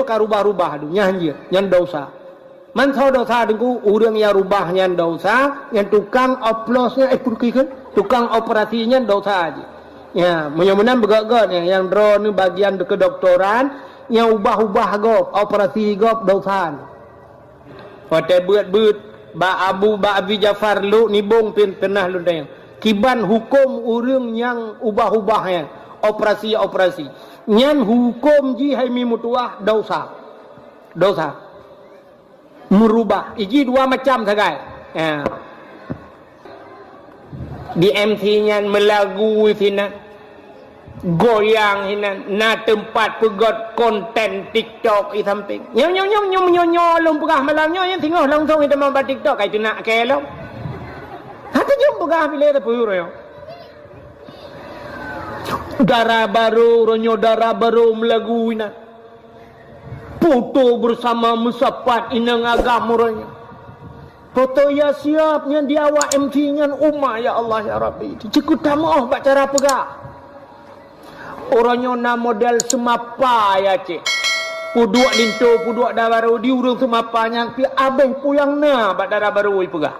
ka rubah-rubah tu nyanyi nyan dosa man tho dosa dengku urang yang rubah nyan dosa yang tukang oplosnya kan tukang operasinya dosa aja ya mudah-mudahan begak-gak yang drone bagian kedokteran yang ubah-ubah gop operasi gop dosa pada beut ba Abu ba Abi Jafar lu nibung pernah lu dayang kiban hukum urang yang ubah-ubahnya operasi nyan hukum ji hai mi mutuah dosa merubah iji dua macam sagai ya. Di MT nyan melagu sina goyang hina na tempat pegot konten TikTok i samping nyong lom pegah malam yang tengok langsung itu mau TikTok kai tu nak kelong hata jom pegah bila ada puru yo darah baru melagu ina foto bersama musapat inang agama ronyo foto ya siapnya dia awak MT nya umma ya Allah ya Rabbi cikut tamoh bak cara pegah orangnya na model semapa ya cik puduk linto puduk dah baru di urung semapanya pi abeh puyang na bak darah baru pegah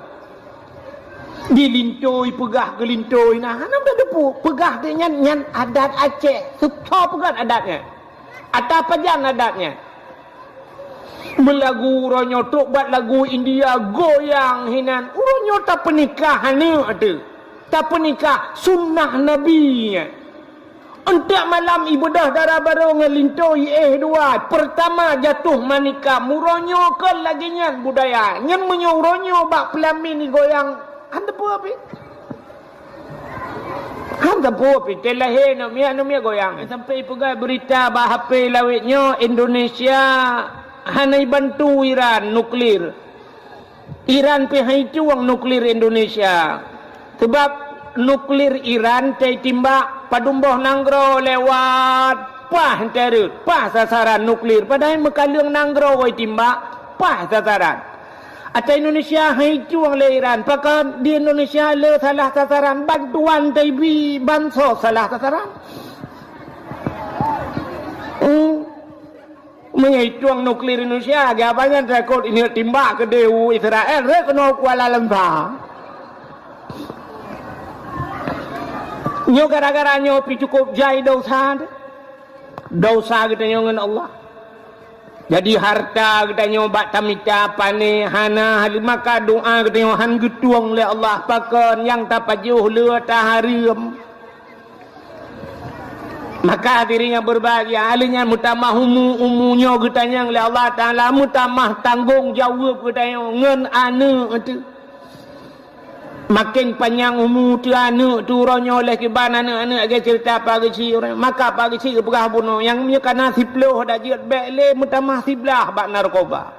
di lintoi pegah ke lintoi nah hana dah depu pegah dia nyan adat Aceh suka pegah adatnya atau pajan adatnya melagu uronyo tok buat lagu India goyang hinan uronyo tak pernikahan ni ada tak pernikah sunnah Nabi untuk malam ibadah darah baru ngelintoi dua pertama jatuh manika muronyo ke lagi nyan budaya nyan menyuronyo bak pelamin ni goyang anda apa anda apa telahe no mia goyang sampai pegai berita bah HP lawitnya Indonesia hanai bantu Iran nuklir Iran pihai cuang nuklir Indonesia sebab nuklir Iran tay timbak padumboh nanggro lewat pah terut pah sasaran nuklir padahal mekalung nanggro wai timbak pah sasaran atau Indonesia hai cuang le Iran pakai di Indonesia le salah sasaran bantuan tay bi bansos salah sasaran menghitung nuklir Indonesia agaknya takut ini timbak ke dewu Israel kena Kuala Lumpur nyo gara-gara nyo pi cukup jai dosa kita dengan Allah jadi harta kita nyo bak tamita pane hana halimaka doa kita nyo han getuang le Allah pakon yang tapajuh le taharim maka dirinya berbahagia alinya mutamah umunya getanya oleh Allah Taala mutamah tanggung jawab getanya ngen anu itu makin panjang umur tu anu turonyo oleh kiban anak-anak ke cerita pagi orang maka pagi si berah bunuh yang punya kana siploh dah jiat bele mutamah siblah bak narkoba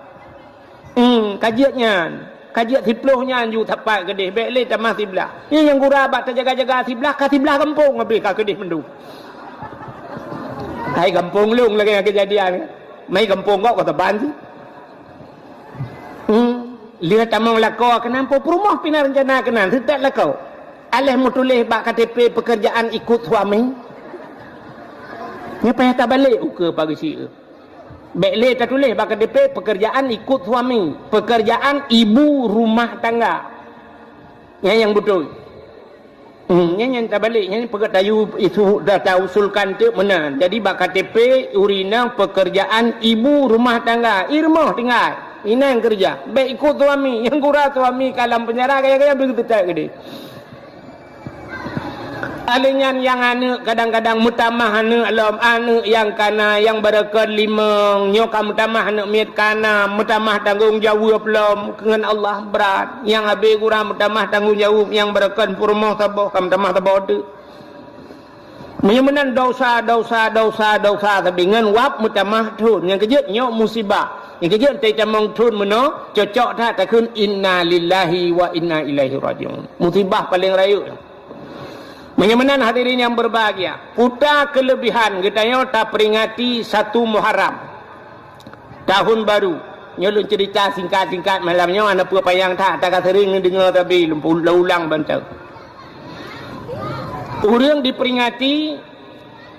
kajiat siplohnya anju tapak gedeh bele tamah siblah ini yang gura bak terjaga-jaga siblah ka siblah kampung habis ka gedeh mendu hai kampung lung lagi kejadian mai kampung kok kata ban sih lihat tamang lako kenapa rumah pina rencana kenan tidak lako alih mutulih bak KTP pekerjaan ikut suami nya payah tak balik ke pagi si bele tak tulis bak KTP pekerjaan ikut suami pekerjaan ibu rumah tangga yang betul yang tak balik yang pegatayu itu dah tahu usulkan tu mana jadi bak KTP urina pekerjaan ibu rumah tangga irmah tinggal ini yang kerja baik ikut suami yang kurang suami kalam penjara kaya-kaya begitu tak gede alinyan yang anu kadang-kadang mutamah anu yang kana yang berkat limang nyoka mutamah anu miat kana mutamah tanggung jawab belum dengan Allah berat yang habis kurang mutamah tanggung jawab yang berkat purmoh taboh mutamah taboh tu menyemenan dosa tapi dengan wap mutamah tun yang kejut nyok musibah yang kejut tay camong tun meno cocok tak takun inna lillahi wa inna ilaihi rajiun musibah paling rayu menyemenan hadirin yang berbahagia puta kelebihan kita tak peringati 1 Muharram tahun baru nyolong cerita singkat-singkat malamnya anak apa yang tak sering dengar tapi ulang bantau orang diperingati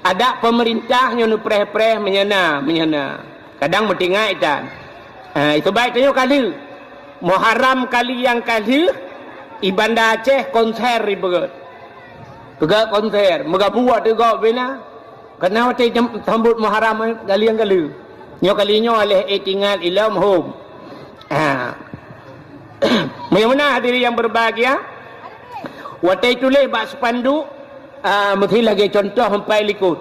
ada pemerintah nyono preh-preh menyana Kadang bertinggal itan. Itu baik tanya kali. Muharram kali yang kali i Bandar Aceh konser ibarat. Pegat konser, mega buat juga bina. Kena wate sambut Muharram kali yang kali. Nyo kalinya oleh tinggal ilam home. Bagaimana hadirin yang berbahagia? Wate tulis bak spanduk mesti lagi contoh sampai likut.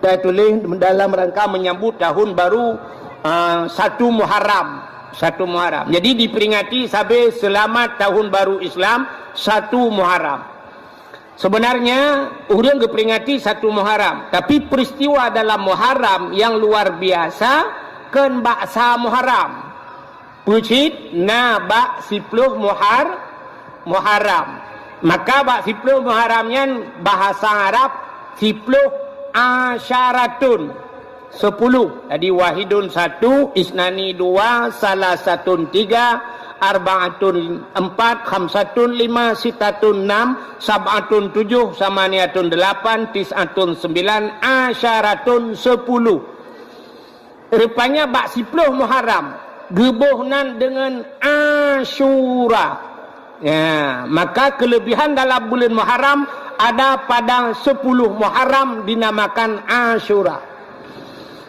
Saya tulis dalam rangka menyambut tahun baru 1 Muharram. 1 Muharram. Jadi diperingati sampai selamat tahun baru Islam 1 Muharram. Sebenarnya orang diperingati 1 Muharram, tapi peristiwa dalam Muharram yang luar biasa kan baksa Muharram. Pucit na bak 10 Muharram. Maka bak 10 Muharramnya bahasa Arab 10 asyaratun 10. Jadi wahidun 1, isnani 2, salasatun 3, arbaatun 4, khamsatun 5, sitatun 6, sab'atun 7, samaniatun 8, tis'atun 9, asyaratun 10. Rupanya bak 10 Muharram gebuhnan dengan Asyura. Ya, maka kelebihan dalam bulan Muharram ada pada 10 Muharram dinamakan Asyura.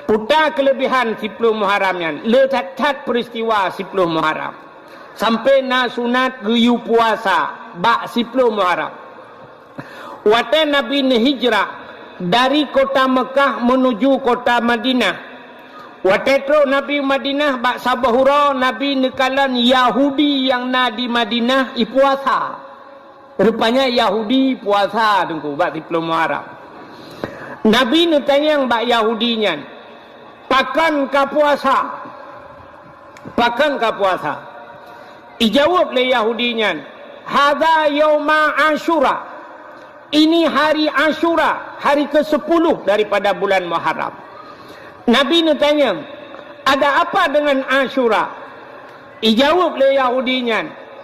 Putar kelebihan 10 Muharramnya, letak peristiwa 10 Muharram. Sampai na sunat geyu puasa bak 10 Muharram. Waktu Nabi hijrah dari kota Mekah menuju kota Madinah. Waktu itu Nabi Madinah bak sabahura Nabi nekalan Yahudi yang na di Madinah puasa. Rupanya Yahudi puasa tunggu bak 10 Muharram. Nabi tanya bak Yahudinya, pakan ka puasa? Pakan ka puasa? Ijawab le Yahudinya, hadza yauma Asyura. Ini hari Asyura, hari ke-10 daripada bulan Muharram. Nabi tanya, ada apa dengan Asyura? Ijawab le Yahudinya,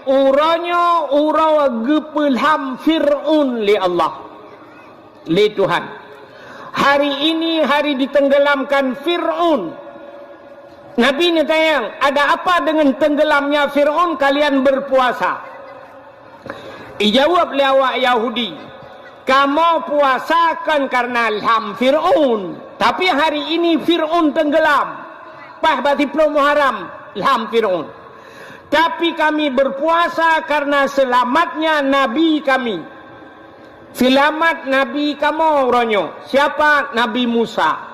uranya ura gepelham Fir'un li Allah, li Tuhan. Hari ini hari ditenggelamkan Fir'un. Nabi tanya, ada apa dengan tenggelamnya Fir'un kalian berpuasa? Ijawab le awak Yahudi, kamu puasakan karena ilham Fir'un, tapi hari ini Fir'un tenggelam. Pas bati 10 Muharram ilham Fir'un. Tapi kami berpuasa karena selamatnya Nabi kami. Selamat Nabi kamu ronyo. Siapa? Nabi Musa.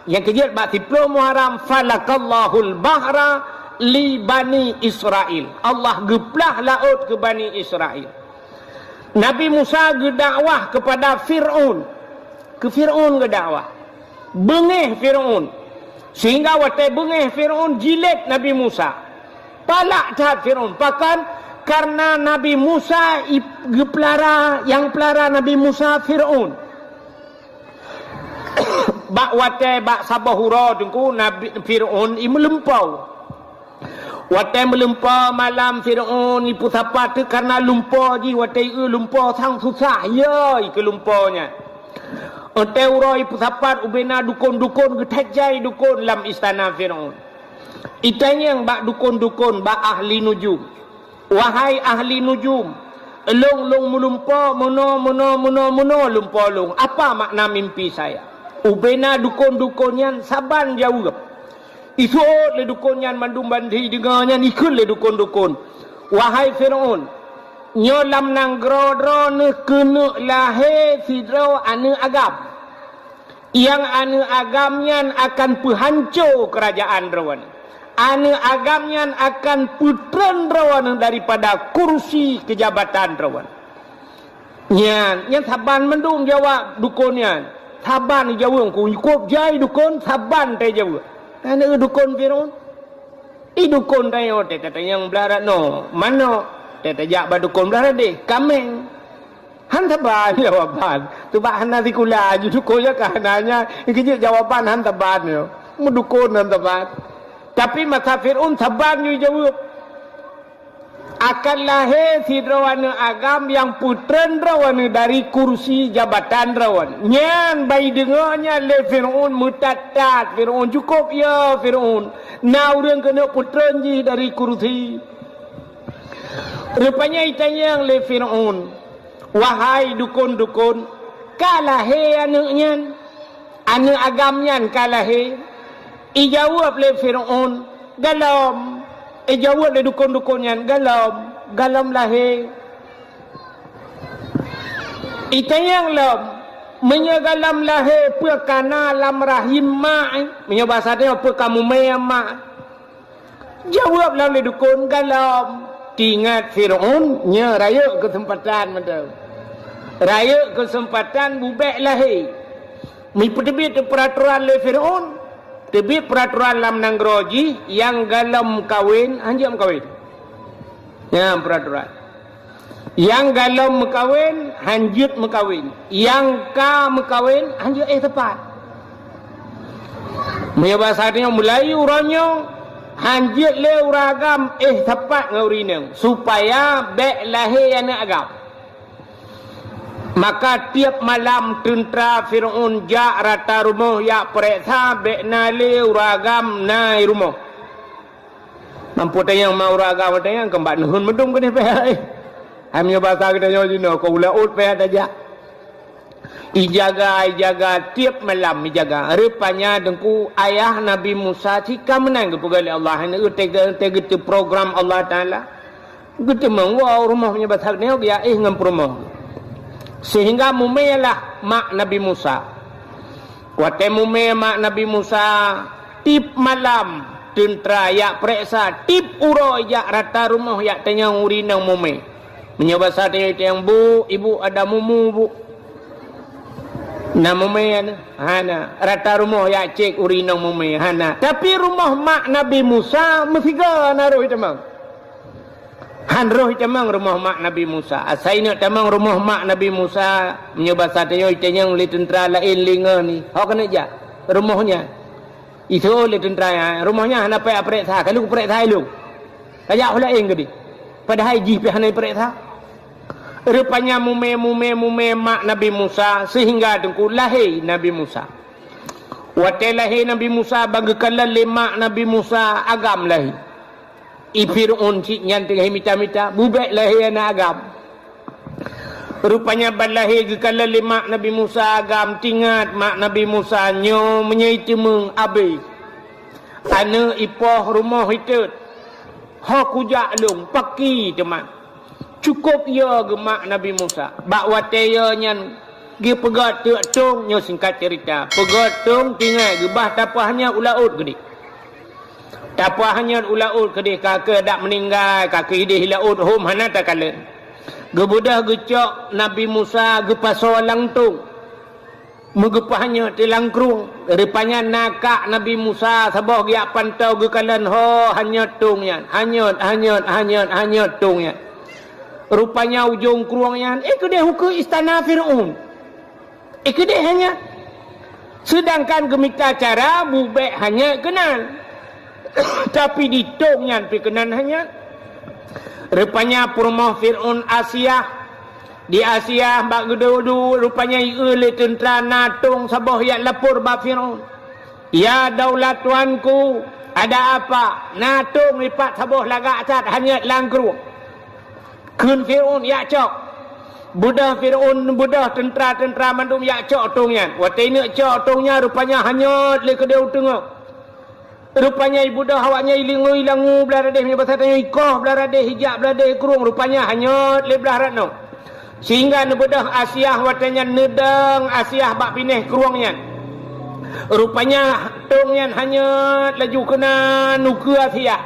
Yang kejut bati 10 Muharram falakallahul bahra li Bani Israel. Allah geplah laut ke Bani Israel. Nabi Musa gedakwah kepada Fir'un. Ke Fir'un gedakwah. Bengih Fir'un. Sehingga waktu bengih Fir'un jilid Nabi Musa. Palak dah Fir'un. Bahkan karena Nabi Musa yang pelara Nabi Musa Fir'un. Bak waktu bak sabahura tunggu Nabi Fir'un melempau. Waktu melempau malam Fir'un ipu sapa tu karena lumpur ji waktu lumpur sang susah ya ke lumpurnya. Waktu ura ipu sapa ubena dukun-dukun getajai dukun dalam istana Fir'un. Itanya yang bak dukun-dukun bak ahli nujum. Wahai ahli nujum, long melumpur mono lumpur long. Apa makna mimpi saya? Ubena dukun-dukunnya saban jauh. Isut le dukunnya mandum bandi dengarnya ikut le dukun-dukun. Wahai Fir'un, nyolam nang grodro ne kena lahir sidro ane agam. Yang ane agamnya akan penghancur kerajaan rawan. Ane agamnya akan putran rawan daripada kursi kejabatan rawan. Yang saban mandum jawab dukunnya. Saban jawab ku ikut jai dukun saban te jawab. Ana dukun Fir'un. Dukun tayo te kata yang belarat no. Mano te tajak ba dukun belarat de. Kameng. Han taban jawaban. Tu ba hana sikula ju dukun ya kahananya. Ikijik jawaban han taban yo. Mu dukun han taban. Tapi masa Fir'un saban ju jawab. akan lahir si rawana agam yang putren rawana dari kursi jabatan rawan. Nyan bayi dengarnya le Fir'aun mutatat. Fir'aun cukup ya Fir'aun. Nah orang kena putren je dari kursi. Rupanya itanya yang le Fir'aun. Wahai dukun-dukun, kalahir anaknya. Anak agamnya kalahir. Ijawab le Fir'aun, galam. Jawab le dukun-dukunnya, galam lahir. Itayang lam, menyegalam lahir perkana lam rahim mak. Menyebab bahasa apa kamu mak. Jawablah le dukun, galam. Tingat Fir'aun, nya raya kesempatan macam. Raya kesempatan bubek lahir. Mipetebit peraturan le Fir'aun. Terbit peraturan dalam Nangroji yang galam kawin, hanjam kawin. Ya, peraturan. Yang galam mekawin, hanjut mekawin. Yang ka mekawin, hanjut tepat. Punya bahasanya Melayu orangnya, hanjut le uragam tepat ngaurinang. Supaya bek lahir anak agam. Maka tiap malam tentera Fir'aun jak rata rumah yak periksa bek nale uragam nai rumah. Mampu tayang mau uragam tayang kembak nuhun medung kene pe. Hamnya bahasa kita nyo jino ko ulaut pe aja. Ijaga tiap malam ijaga. Rupanya dengku ayah Nabi Musa cika menang ke pegali Allah ni tega program Allah Taala. Gitu mengwa rumahnya bahasa ni ya ngam rumah. Sehingga mumelah mak Nabi Musa. Wate mume mak Nabi Musa tip malam tentera yak periksa tip uro yak rata rumah yak tanyang urinang mume. Menyebab saat yang bu, ibu ada mumu bu. Nah mume hana rata rumah yak cek urinang mume hana. Tapi rumah mak Nabi Musa mestiga naruh temang. Han roh temang rumah mak Nabi Musa. Asai nak temang rumah mak Nabi Musa menyebab satyo itanya oleh tentera lain linga ni. Hok kena ja rumahnya. Itu oleh tentera ya. Rumahnya hana pe periksa. Kalau periksa lu. Kaya lain ke di. Padahal ji pe hana periksa. Rupanya mume mak Nabi Musa sehingga dengku lahir Nabi Musa. Wate lahir Nabi Musa bagaikan lemak Nabi Musa agam lahir. Fir'aun cik nyantik mita-mita bubek lahir anak agam. Rupanya balahir ke kala mak Nabi Musa agam tingat mak Nabi Musa nyo menyaiti meng abe. Ana ipoh rumah itu. Ha kujak long paki teman. Cukup ya ke mak Nabi Musa. Bak wataya nyan dia pegat tung nyo singkat cerita. Pegat tung tinggal gebah tapahnya ulaut gede. Tak apa hanya ulaut kedih kakak dak meninggal kakak hidih laut hom hana tak kala. Gebudah gecok Nabi Musa gepaso langtung. Megepahnya tilangkrung. Rupanya nakak Nabi Musa sabah giak pantau gekalan ho hanya tungnya. Hanyut tungnya. Rupanya ujung kruangnya kedih hukum istana Fir'aun. Kedih hanya. Sedangkan gemita cara bubek hanya kenal. Tapi di tongnya perkenan hanya rupanya rumah Fir'aun Asia di Asia bak gedu rupanya oleh tentera natung sabah yang lapor bak Fir'aun. Ya daulat tuanku ada apa natung lipat sabah lagak cat hanya langkru kun Fir'aun ya cok budah Fir'aun budah tentera mandum ya cok tongnya wate ini cok tongnya rupanya hanya le kedeu tengah. Rupanya ibu dah awaknya ilangu belah radeh punya bahasa tanya ikoh belah radeh hijab belah radeh kurung rupanya hanyut le belah ratno. Sehingga nebedah Asia watanya nedang Asia bak pineh kurungnya. Rupanya tongnya hanyut laju kena nuku Asia.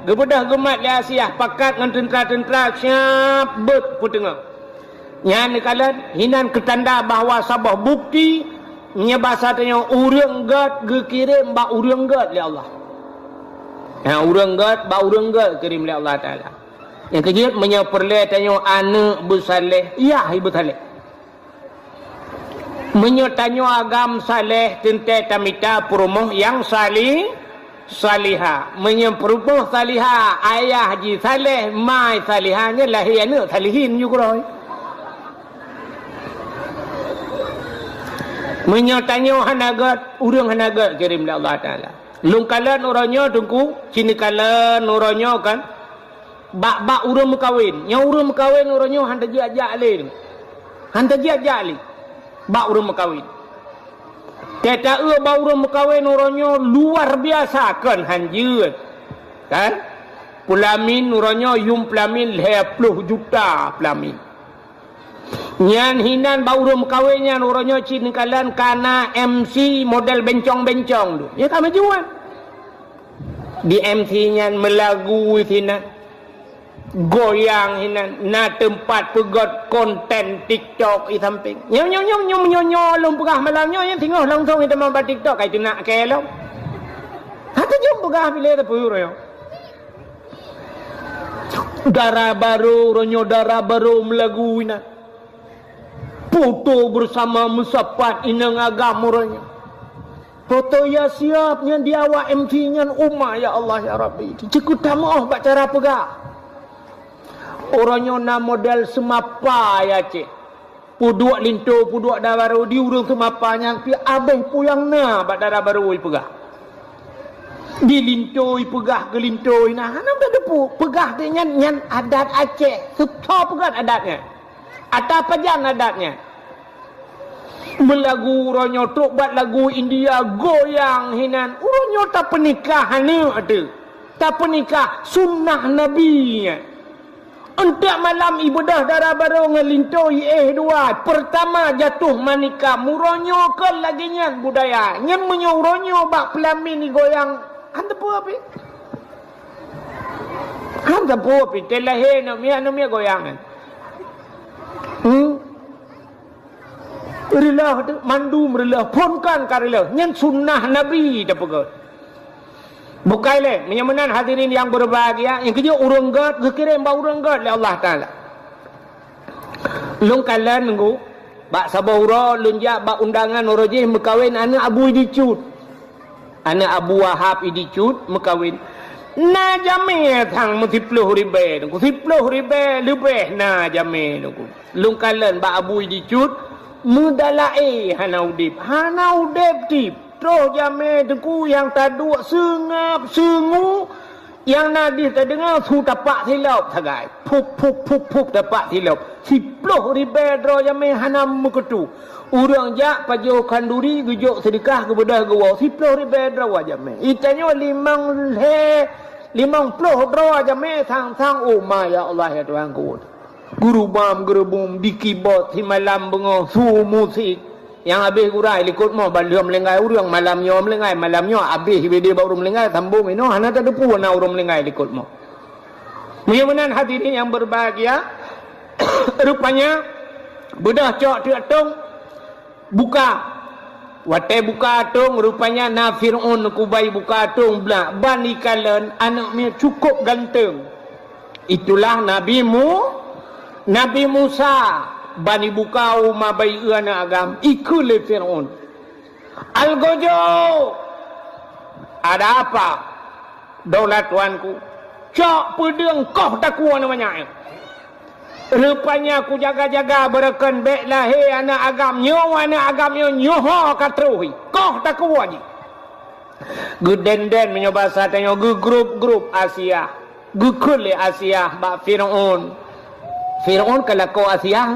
Gebedah gemat le Asia pakat dengan tentera-tentera siap bet putengah. Nyan kalan hinan ketanda bahawa sabah bukti nya bahasa tanya urang gat gekirim ba urang gat le Allah. Urang gat ba urang gat kirim le Allah Taala. Yang kejut menyeperle tanya anak bersaleh. Ya ibu saleh. Menyo tanya agam saleh tente tamita perumoh yang salih Salihah. Menyemperupa Salihah. Ayah Haji Saleh, mai Salihahnya lahir anak Salihin juga. Menyatanya hanagat, urang hanagat kirim oleh Allah Ta'ala. Lungkalan orangnya tunggu, sini kalan orangnya kan. Bak urang mekawin. Yang urang mekawin orangnya hantar jiak-jiak lain. Hantar jiak-jiak lain. Bak urang mekawin. Kata bak urang mekawin orangnya luar biasa kan hanjir. Kan? Pelamin orangnya yung pelamin 20 juta pelamin. Nyan hinan bau rum kawinnya orangnya cini kalan kana MC model bencong-bencong tu. Ya kami jual. Di MC nya melagu hinan. Goyang hinan na tempat pegot konten TikTok i samping. Nyo lom pegah malamnya yang tinggal langsung kita mampu TikTok kai tu nak kelong. Hata jom pegah bila tu yo. Darah baru ronyo darah baru melagu hinan. Foto bersama musapat inang agamuranya. Foto ya siapnya di awak MC-nya umma ya Allah ya Rabbi. Cikut tamu bak cara pegah. Orangnya na model semapa ya cik. Puduak linto, puduak dah baru diurung semapanya. Pi abeh puyang na bak darah baru pegah. Di linto pegah ke linto nah. Hanam dah depu pegah dia nyan adat Aceh. Suka pegah adatnya. Atau apa jangan adatnya? Melagu uronyo tok buat lagu India goyang hinan. Uronyo tak pernikahan ni ada. Tak pernikah sunnah Nabi. Untuk malam ibadah darah baru ngelintoi dua. Pertama jatuh manika. Muronyo ke lagi nyan budaya. Nyan menyoronyo bak pelamin ni goyang. Anda pun apa? Anda pun apa? Telahe namanya goyangan. Rilah mandum rilah ponkan karilah nyen sunnah Nabi dah pegat. Bukai le menyamanan hadirin yang berbahagia yang kerja urang gat kirim ba urang gat oleh Allah Taala. Lung kalan nunggu bak sabahura lunjak bak undangan orojih mekawin anak Abu Idicut. Anak Abu Wahab Idicut mekawin. Na jame thang multipluh ribe nunggu 10 ribe lebih na jame nunggu. Lung kalan bak Abu Idicut mudalae hanaudip tip terus jame deku yang taduk sengap sengu yang nadis tak dengar su tapak silap sagai pup tapak silap 10 ribe dro jame hanam muketu urang jak pajo kanduri gujuk sedekah kepada gua 10 ribe dro jame itanyo 50 dro jame sang oh ma ya Allah ya Tuhan ku guru bam gerubum di keyboard si malam bengong su musik yang habis gurai likut mo balum lengai urang malam nyom lengai malam nyo habis video baru melengai sambung ino hana tak depu na urang lengai likut mo. Mudah-mudahan hadirin yang berbahagia rupanya bedah cok tung buka wate buka tung rupanya na Fir'aun kubai buka tung bla bani kalen anaknya cukup ganteng. Itulah Nabi Musa bani bukau mabai ana agam ikul Fir'aun. Algojo ada apa? Daulat tuanku. Cok pedeng koh takua namanya. Rupanya aku jaga-jaga bereken bek lahir anak agamnya nyoho katruhi. Koh takua je. Gudenden menyoba satanya grup Asia. Gukul Asia bak Fir'aun. Fir'aun kalau kau Asia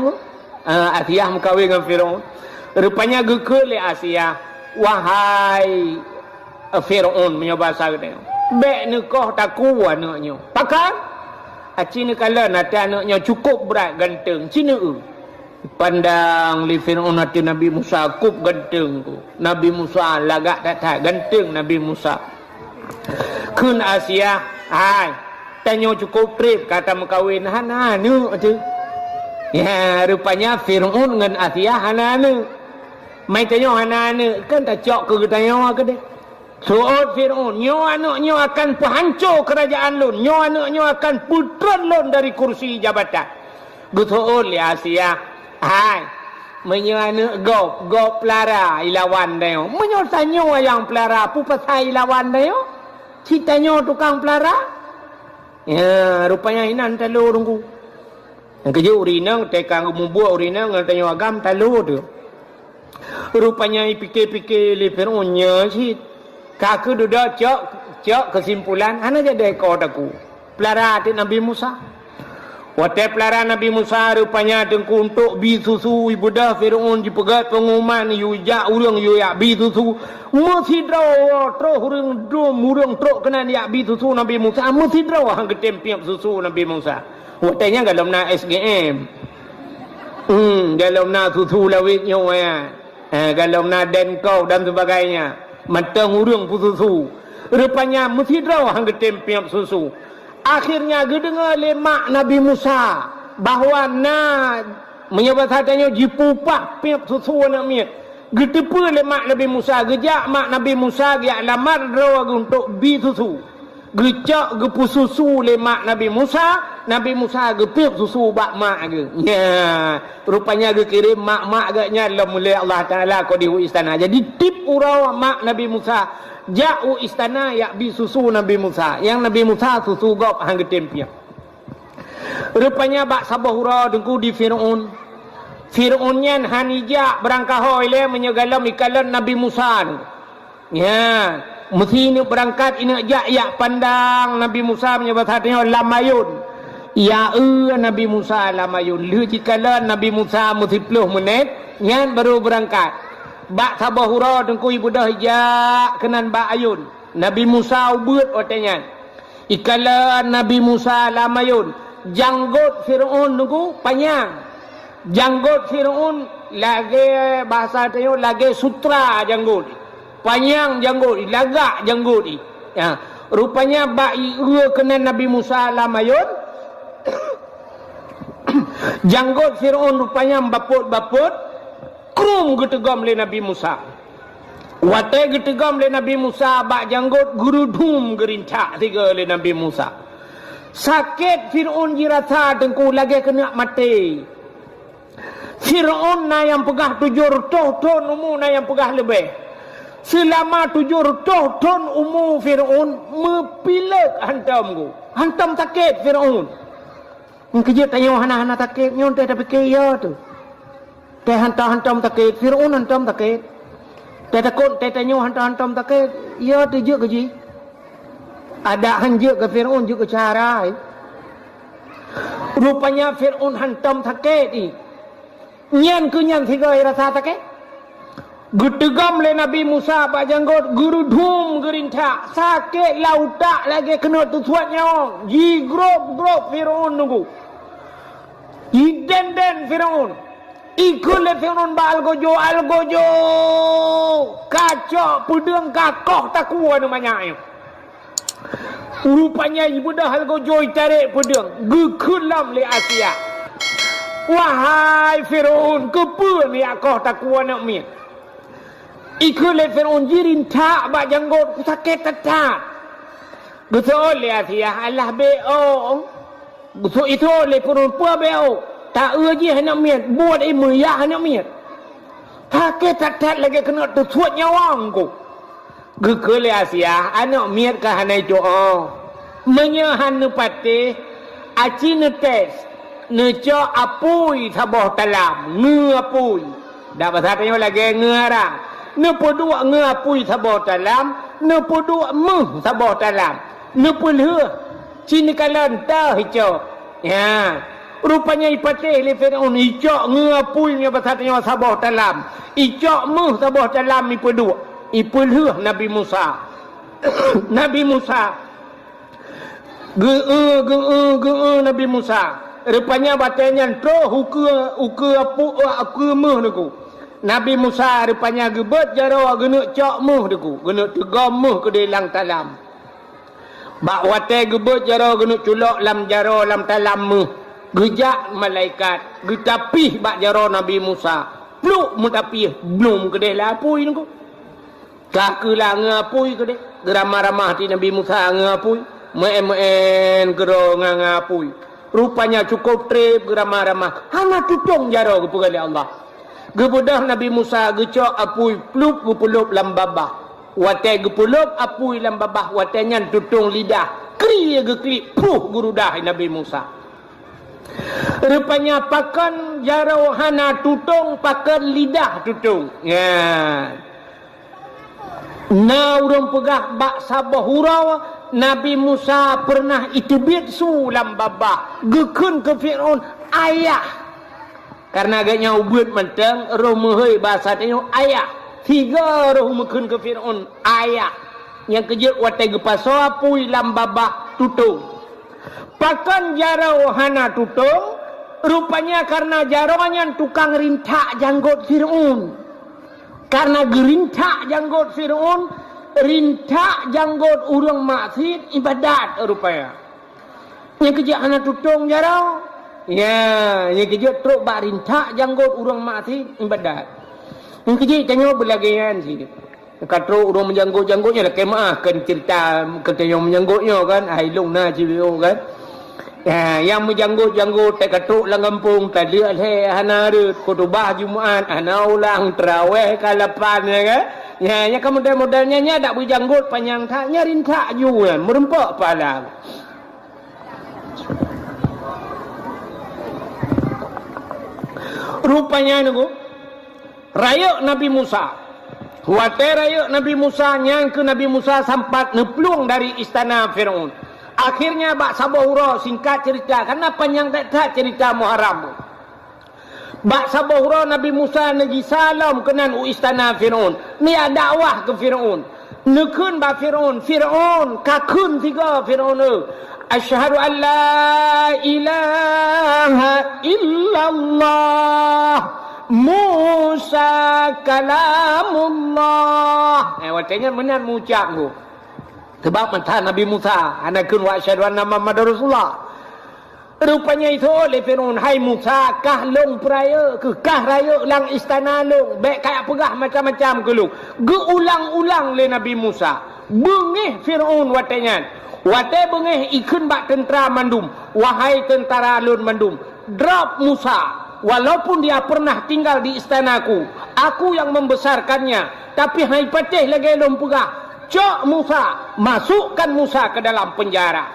mengkawin dengan Fir'aun. Rupanya gekul Asia. Wahai Fir'aun menyoba satanya. Bek ni kau taku anaknya. Pakan? Cina kala nanti anaknya cukup berat ganteng. Cina pandang li Fir'aun nanti Nabi Musa kup ganteng ku. Nabi Musa lagak tak ganteng Nabi Musa. Kun Asia. Hai. Tanya cukup trip kata mengkawin hana nu tu. Ya rupanya Fir'aun dengan Asia hana nu. Mai tanya hana nu kan tak cok ke tanya ke deh. Suat Fir'aun nyo anaknya akan penghancur kerajaan lun. Nyo anaknya akan putran lun dari kursi jabatan. Gutuul ya Asia. Hai. Menyo anak gop pelara ilawan dayo. Menyo tanya yang pelara pu pasai ilawan dayo. Ceritanya tukang pelara. Ya, rupanya inan telur tunggu. Yang kerja urinang, tekang membuat urinang, tanya agam telur tu. Rupanya pikir-pikir li Fir'aunnya sih. Kaku duda cok kesimpulan. Hana jadi ekor aku. Pelara hati Nabi Musa. Waktu pelara Nabi Musa rupanya tengku untuk bi susu ibu dah Fir'aun dipegat pengumuman yu ja urang yu ya bi susu mesti draw tro urang trok kena ya bi susu Nabi Musa mesti draw hang ketempiap susu Nabi Musa. Waktunya dalam na SGM. Dalam na susu lawitnya ya. Dalam na Denko dan sebagainya. Matang urang susu. Rupanya mesti draw hang ketempiap susu. Akhirnya gedengar lemak Nabi Musa bahawa menyebut hatanya jipupah piap susu nak miat. Getepa lemak Nabi Musa, gejak mak Nabi Musa dia lamar draw untuk bi susu. Gecak gepu susu lemak Nabi Musa gepiap susu bak mak ge. Ya, rupanya ge kirim mak agaknya mulai Allah Taala ko di istana. Jadi tip urau mak Nabi Musa jauh istana yak bi susu Nabi Musa. Yang Nabi Musa susu gop hang getempiap. Rupanya bak sabahura dengku di Fir'aun. Fir'aunnya hanija berangkahoi le menyegalam ikalan Nabi Musa. Ya, mesti ini berangkat ini yak pandang Nabi Musa menyebut hatinya lamayun. Ya Nabi Musa lamayun. Lu jikalan Nabi Musa mesti 10 menit nyan baru berangkat. Bak sabahura dengku ibu dah hijak kenan bak ayun. Nabi Musa ubud otenya. Ikala Nabi Musa lamayun. Janggut Fir'aun dengku panjang. Janggut Fir'aun lagi bahasa tayo lagi sutra janggut. Panjang janggut, lagak janggut. Ya, rupanya bak ieu kenan Nabi Musa lamayun. Janggut Fir'aun rupanya baput-baput. Krum getegam le Nabi Musa. Watai getegam le Nabi Musa bak janggut gurudum gerincak tiga le Nabi Musa. Sakit Fir'aun jirasa tengku lagi kena mati. Fir'aun na yang pegah 700 ton umur na yang pegah lebih. Selama 700 ton umur Fir'aun mepilek hantam ku. Hantam sakit Fir'aun. Kerja tanya hana-hana sakit nyontai tapi kaya tu. Teh hantam takit Fir'aun hantam takit. Teh takut teh tanya hantam takit. Ya tujuk ke ji. Ada hanjuk ke Fir'aun juga cara. Rupanya Fir'aun hantam takit ni. Nyan ke nyan tiga rasa takit. Getegam le Nabi Musa bak janggut gurudum gerintak. Sakit lautak lagi kena tusuat nyawa. Ji grop Fir'aun nunggu. Den Fir'aun. Ikut le Fir'aun ba algojo kacau pedang kakoh takua namanya. Rupanya ibu dah algojo tarik pedang gekulam le Asia. Wahai Fir'aun kepa ni akoh takua nak mi. Ikut le Fir'aun jirin tak ba janggut sakit tetat. Betul le Asia Allah beong. Betul itu le Fir'aun pua beong. Tak je hendak miat. Buat meriah hendak miat. Hakik tak lagi kena tersuat nyawang ku. Gekele Asia. Anak miat ke hanai doa. Menyahan nepati. Aci netes. Neco apui sabah talam. Ngapui. Dah bahasa tanya lagi ngarang. Nepodua ngapui sabah talam. Nepodua sabah talam. Nepulha. Cini kalan tah hijau. Ya. Rupanya ipatih le Fir'aun icok ngapui nya bahasanya sabah talam. Icok sabah talam ipedua. Ipulheuh Nabi Musa. Nabi Musa. Nabi Musa. Rupanya batanya tro uke apu meh deku. Nabi Musa rupanya gebet jaro genek cok meh deku. Genek tegam meh ke dalam talam. Bak wate gebet jaro genek culok lam jaro lam talam meh. Gejak malaikat getapih bak jaro Nabi Musa pluk mutapih belum kedeh lapui nunggu kakelah ngapui kedeh geramah-ramah ti Nabi Musa ngapui meen gero ngapui rupanya cukup trip geramah-ramah hana tutung jaro kepada Allah gebedah Nabi Musa gecok apui pluk pulup lam babah Watai gepulup apui lam babah watainya tutung lidah. Kri gekli puh gurudah Nabi Musa. Rupanya pakan jarau hana tutung pakan lidah tutung. Ya. Na urang pegah bak sabah hurau Nabi Musa pernah itubit sulam babah gekun ke Fir'aun ayah. Karena agaknya ubud mentang roh mehoi bahasa tanya ayah. Tiga roh mekun ke Fir'aun ayah. Yang kejut watai gepaso apui lam babah tutung. Pakan jarau hana tutung. Rupanya karena jaraunya tukang rintak janggut Fir'aun. Karena gerintak janggut Fir'aun, rintak janggut urang maksud ibadat rupanya. Yang kejut hana tutung jarau. Ya, yang kejut truk bak rintak janggut urang maksud ibadat. Yang kecil tanya berlagian sih. Kata orang menjanggut-janggutnya lah kemah kan cerita kata yang menjanggutnya kan hailung na cibio kan. Ya, yang menjanggut-janggut tak kata lang kampung tak lihat hana ada khutbah Jumaat hana ulang tarawih kalapan ya kan. Ya, yang model-modelnya nya tak berjanggut panjang taknya rintak juga merempak pala. Rupanya nunggu raya Nabi Musa. Watai raya Nabi Musa yang ke Nabi Musa sempat neplung dari istana Fir'aun. Akhirnya bak sabahura singkat cerita karena panjang tak cerita Muharram. Bak sabahura Nabi Musa negi salam kenan istana Fir'aun. Ni ada dakwah ke Fir'aun. Nekun ba Fir'aun, Fir'aun kakun tiga Fir'aun. Asyhadu an la ilaha illallah Musa kalamullah. Watanya benar mengucap tu. Sebab mentah Nabi Musa, anakun wa asyhadu anna Muhammadar Rasulullah. Rupanya itu oleh Fir'aun, hai Musa, kah long peraya ke kah raya lang istana long, baik kayak pegah macam-macam ke long. Geulang-ulang le Nabi Musa. Bengih Fir'aun watanya. Watai bengih ikun bak tentera mandum. Wahai tentara lun mandum, drop Musa. Walaupun dia pernah tinggal di istanaku, aku yang membesarkannya. Tapi hai patih lagi lom pegah. Cok Musa, masukkan Musa ke dalam penjara.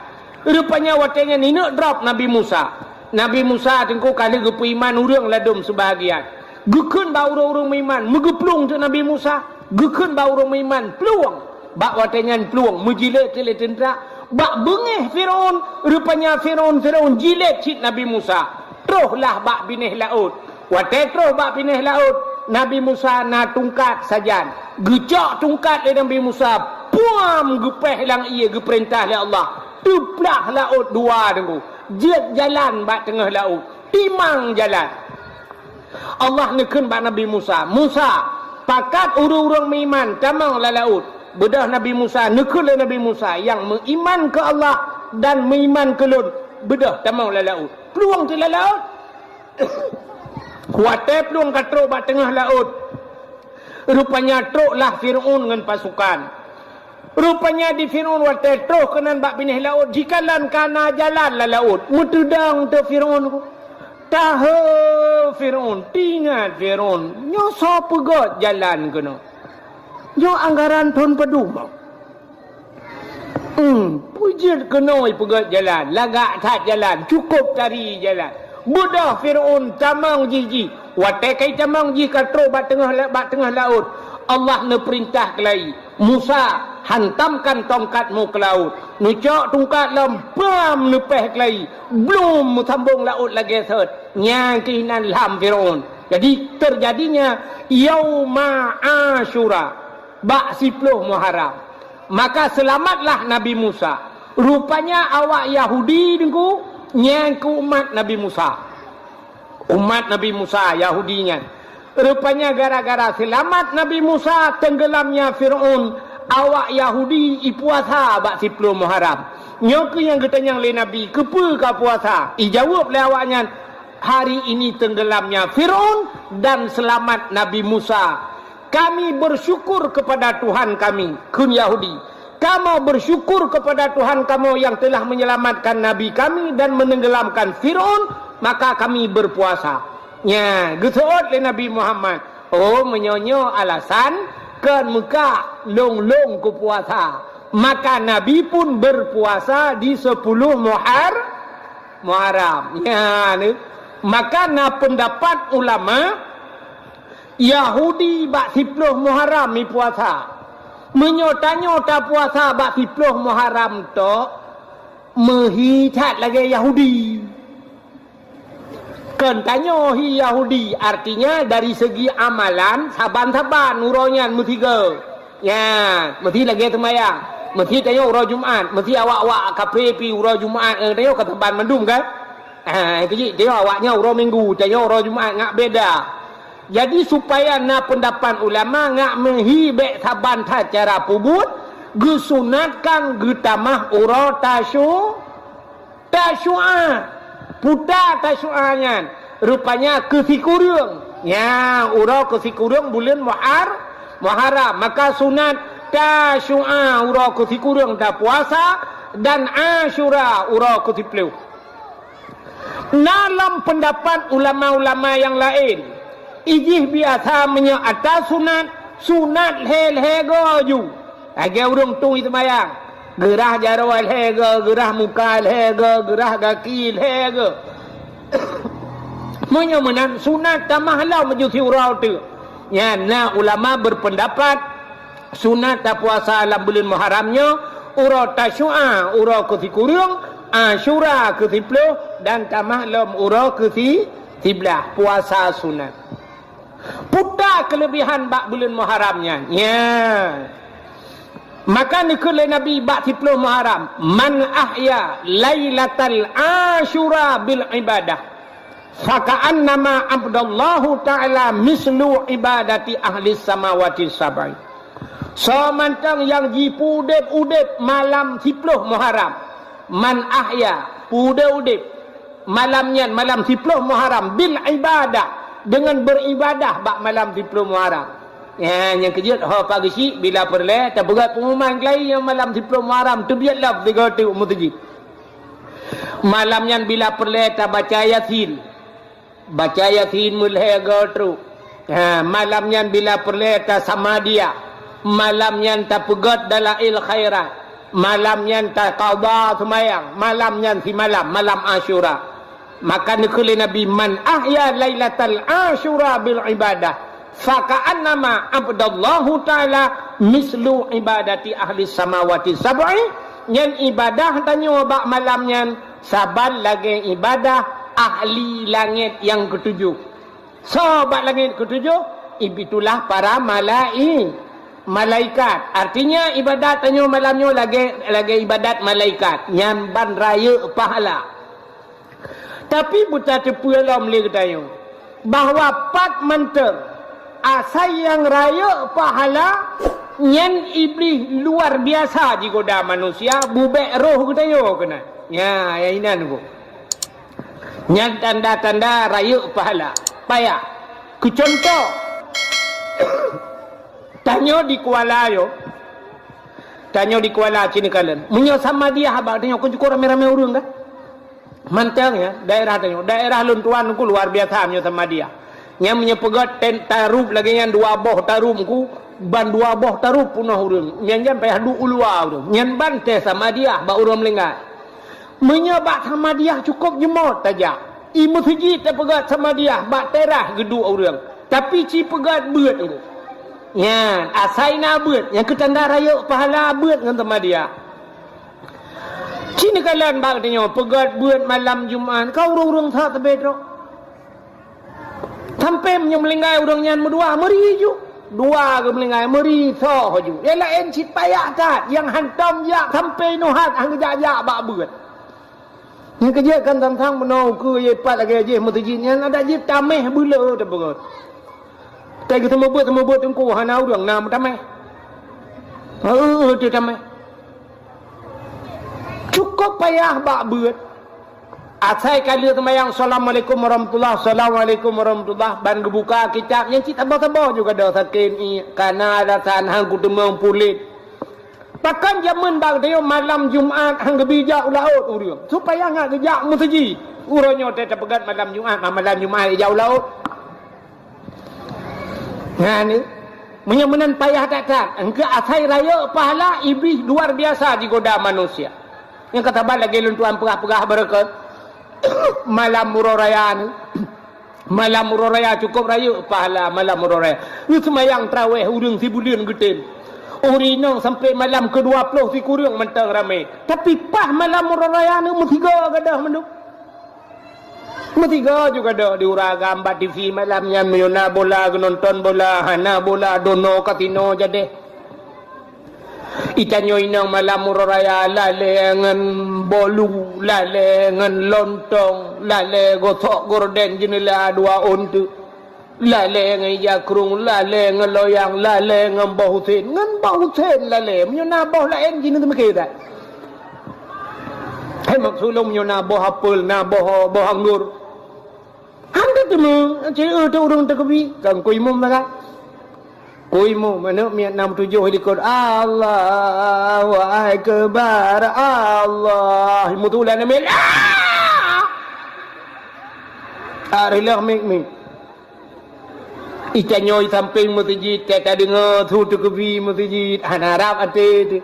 Rupanya watanya ni nak drop Nabi Musa. Nabi Musa tengku kali gepu iman urang ladum sebahagian. Gekun ba urang-urang iman, megeplung tu Nabi Musa. Gekun ba urang iman, peluang. Bak watanya peluang, mejilat tele tentera. Bak bengih Fir'aun, rupanya Fir'aun jilat cik Nabi Musa. Teruslah bak binih laut. Watai terus bak binih laut, Nabi Musa na tungkat sajan. Gecak tungkat le Nabi Musa. Puam gepeh lang ia geperintah le Allah. Tuplah laut dua tengku. Jet jalan bak tengah laut. Timang jalan. Allah nekun bak Nabi Musa. Musa, pakat urang-urang meiman tamang la laut. Bedah Nabi Musa, nekun le Nabi Musa yang meiman ke Allah dan meiman ke lun. Bedah tamang la laut. Peluang tu la laut. Watai peluang katro bak tengah laut. Rupanya truklah Fir'aun dengan pasukan. Rupanya di Fir'aun watai truk kenan bak binih laut. Jikalan kana jalan la laut. Mutudang tu Fir'aun ku. Tahu Fir'aun. Tingat Fir'aun. Nyo so pegot jalan kena. Nyo anggaran ton peduma. Pujit kenoi pegat jalan, lagak tak jalan, cukup tari jalan. Budah Fir'aun tamang jiji. Watai kai tamang jiji katro bak tengah laut. Allah ne perintah kelai. Musa, hantamkan tongkatmu ke laut. Nucok tongkat lempam nepeh kelai. Belum sambung laut lagi set. Nyakinan lam Fir'aun. Jadi terjadinya Yauma Asyura. Bak 10 Muharram. Maka selamatlah Nabi Musa. Rupanya awak Yahudi dengku nyangku umat Nabi Musa. Umat Nabi Musa Yahudinya. Rupanya gara-gara selamat Nabi Musa tenggelamnya Fir'aun, awak Yahudi ipuasa bak 10 Muharram. Nyoke yang ketanyang le Nabi, kepa ka puasa? Ijawab le awaknya, hari ini tenggelamnya Fir'aun dan selamat Nabi Musa. Kami bersyukur kepada Tuhan kami, kun Yahudi. Kamu bersyukur kepada Tuhan kamu yang telah menyelamatkan Nabi kami dan menenggelamkan Fir'aun, maka kami berpuasa. Ya, getot le Nabi Muhammad. Oh, menyonyo alasan kan Mekah long ke puasa. Maka Nabi pun berpuasa di 10 Muharram. Ya, ni. Maka na pendapat ulama Yahudi bak 10 Muharram ni puasa. Menyota-nyota puasa bak 10 Muharram tu mehicat lagi Yahudi. Kan tanya hi Yahudi, artinya dari segi amalan saban-saban uronya mesti ke. Ya, mesti lagi semayang. Mesti tanya uro Jumaat, mesti awak-awak kafe pi uro Jumaat tanya kata ban mendum kan. Itu je dia awaknya uro Minggu, tanya uro Jumaat ngak beda. Jadi supaya na pendapat ulama ngak mehibek saban ta cara pubut, gesunatkan getamah uro tasyu'ah. Putar tasyu'ahnya rupanya kesikurung. Ya, uro kesikurung bulan Muharram. Maka sunat tasyu'ah uro kesikurung dah puasa dan Asyura uro kesipuluh. Dalam pendapat ulama-ulama yang lain, ijih biasa menyata sunat hel-hego ju. Agak urung tu itu mayang. Gerah jarawal hega, gerah muka hega, gerah kaki hega. Menyemenan sunat tamahlau mejusi urau tu. Ya, na ulama berpendapat sunat tak puasa dalam bulan Muharramnya urau tasyu'ah, urau kesikurung, Asyura ke-10 dan tamahlam urau ke-11 puasa sunat. Putar kelebihan bak bulan Muharramnya. Ya. Maka nikul Nabi bak 10 Muharram, man ahya lailatal Asyura bil ibadah faka'annama abdallahu ta'ala mislu ibadati ahli samawati sab'i. So mantang yang jipu udip malam 10 Muharram, man ahya udip malamnya malam 10 Muharram bil ibadah, dengan beribadah bak malam 10 Muharram. Ya, yang kejut pagi si bila perle tak berat pengumuman lain yang malam 10 Muharram tu biarlah 3 tu mutajib. Malamnya bila perle tak baca Yasin. Baca Yasin mulai tu. Ha, malamnya bila perle tak sama dia. Malamnya tak pegat dalail khairat. Malamnya tak qada semayang. Malamnya si malam Asyura. Maka nikul Nabi man ahya lailatal Asyura bil ibadah faka'annama abdallahu ta'ala mislu ibadati ahli samawati sab'i. Yang ibadah tanya bak malamnya saban lagi ibadah ahli langit yang ketujuh. So bak langit ketujuh itulah para malaikat. Artinya ibadat tanya malamnya lagi ibadat malaikat yang ban raya pahala. Tapi buta tepu alam boleh tanya bahawa pat menter asal yang raya pahala nyen iblis luar biasa jika dah manusia bubek roh kita yo kena. Ya, ya inan bu. Nyen tanda-tanda raya pahala. Payah. Ku contoh. Tanya di Kuala yo. Tanya di Kuala sini kalian. Munyo sama dia habaq tanya ku cukup rame-rame urang kan? Mantang ya, daerah tanya. Daerah luntuan ku luar biasa munyo sama dia. Yang menyepegat tarup lagi yang 2 boh tarup ku ban 2 boh tarup punah urang yang payah du ulua urang yang ban teh sama dia ba urang melengah menyebak sama dia cukup jemot saja imu siji tak pegat sama dia bak terah gedu urang tapi ci pegat beut urang ya asaina beut yang ketanda raya pahala beut dengan sama dia cini kalian bak tanya pegat beut malam Jumaat kau urang tak tebedro sampai menyembelinggai urangnya berdua meri ju dua ke melinggai meri so ju dia lain cit payah kat yang hantam jak sampai nuhat hang jak bak beut yang kerja kan tang menau ke ye pat lagi je mutajin yang ada je tameh bula dah beut tai ke temu beut tengku hana urang nam tameh tu tameh cukup payah bak beut. Asai kali temayang Assalamualaikum warahmatullahi ban gebuka kitab yang cita tabah juga dah sakin karena ada hang ku temeng pulit. Pakan zaman bang dia malam Jumaat hang gebijak laut urang supaya ngak gejak musaji uronyo teh pegat malam Jumaat jauh laut. Nah ni Menyemenan payah tak. Engkau asai raya pahala iblis luar biasa digoda manusia. Yang kata balik lagi luntuan perah-perah berkat. Malam muroraya ni. Malam muroraya cukup raya pahala malam muroraya. Lu semayang terawih urang si bulan getin. Urinong sampai malam ke-20 si kurang mentang ramai. Tapi pah malam muroraya ni metiga gadah menduk. Metiga juga ada diurang gambar TV malamnya Miona bola, nonton bola, hana bola, dono kasino jadi. Itanyo inang malam muroraya lale ngan bolu, lale ngan lontong, lale gosok gorden jenela dua ontu. Lale ngan yakrung, lale ngan loyang, lale ngan bahusen, lale. Miona boh lain jenis mereka. Hai maksudnya miona boh apel, na boh anggur. Anda tu mu, cik tu orang terkebi, kan kuimu mereka. Kuimu mana miat 67 helikopter. Allahu Akbar, Allah. Mutulan ambil. Arilah mik. Ikan nyoi samping masjid, kata dengar tu terkebi masjid. Hanarap ada tu.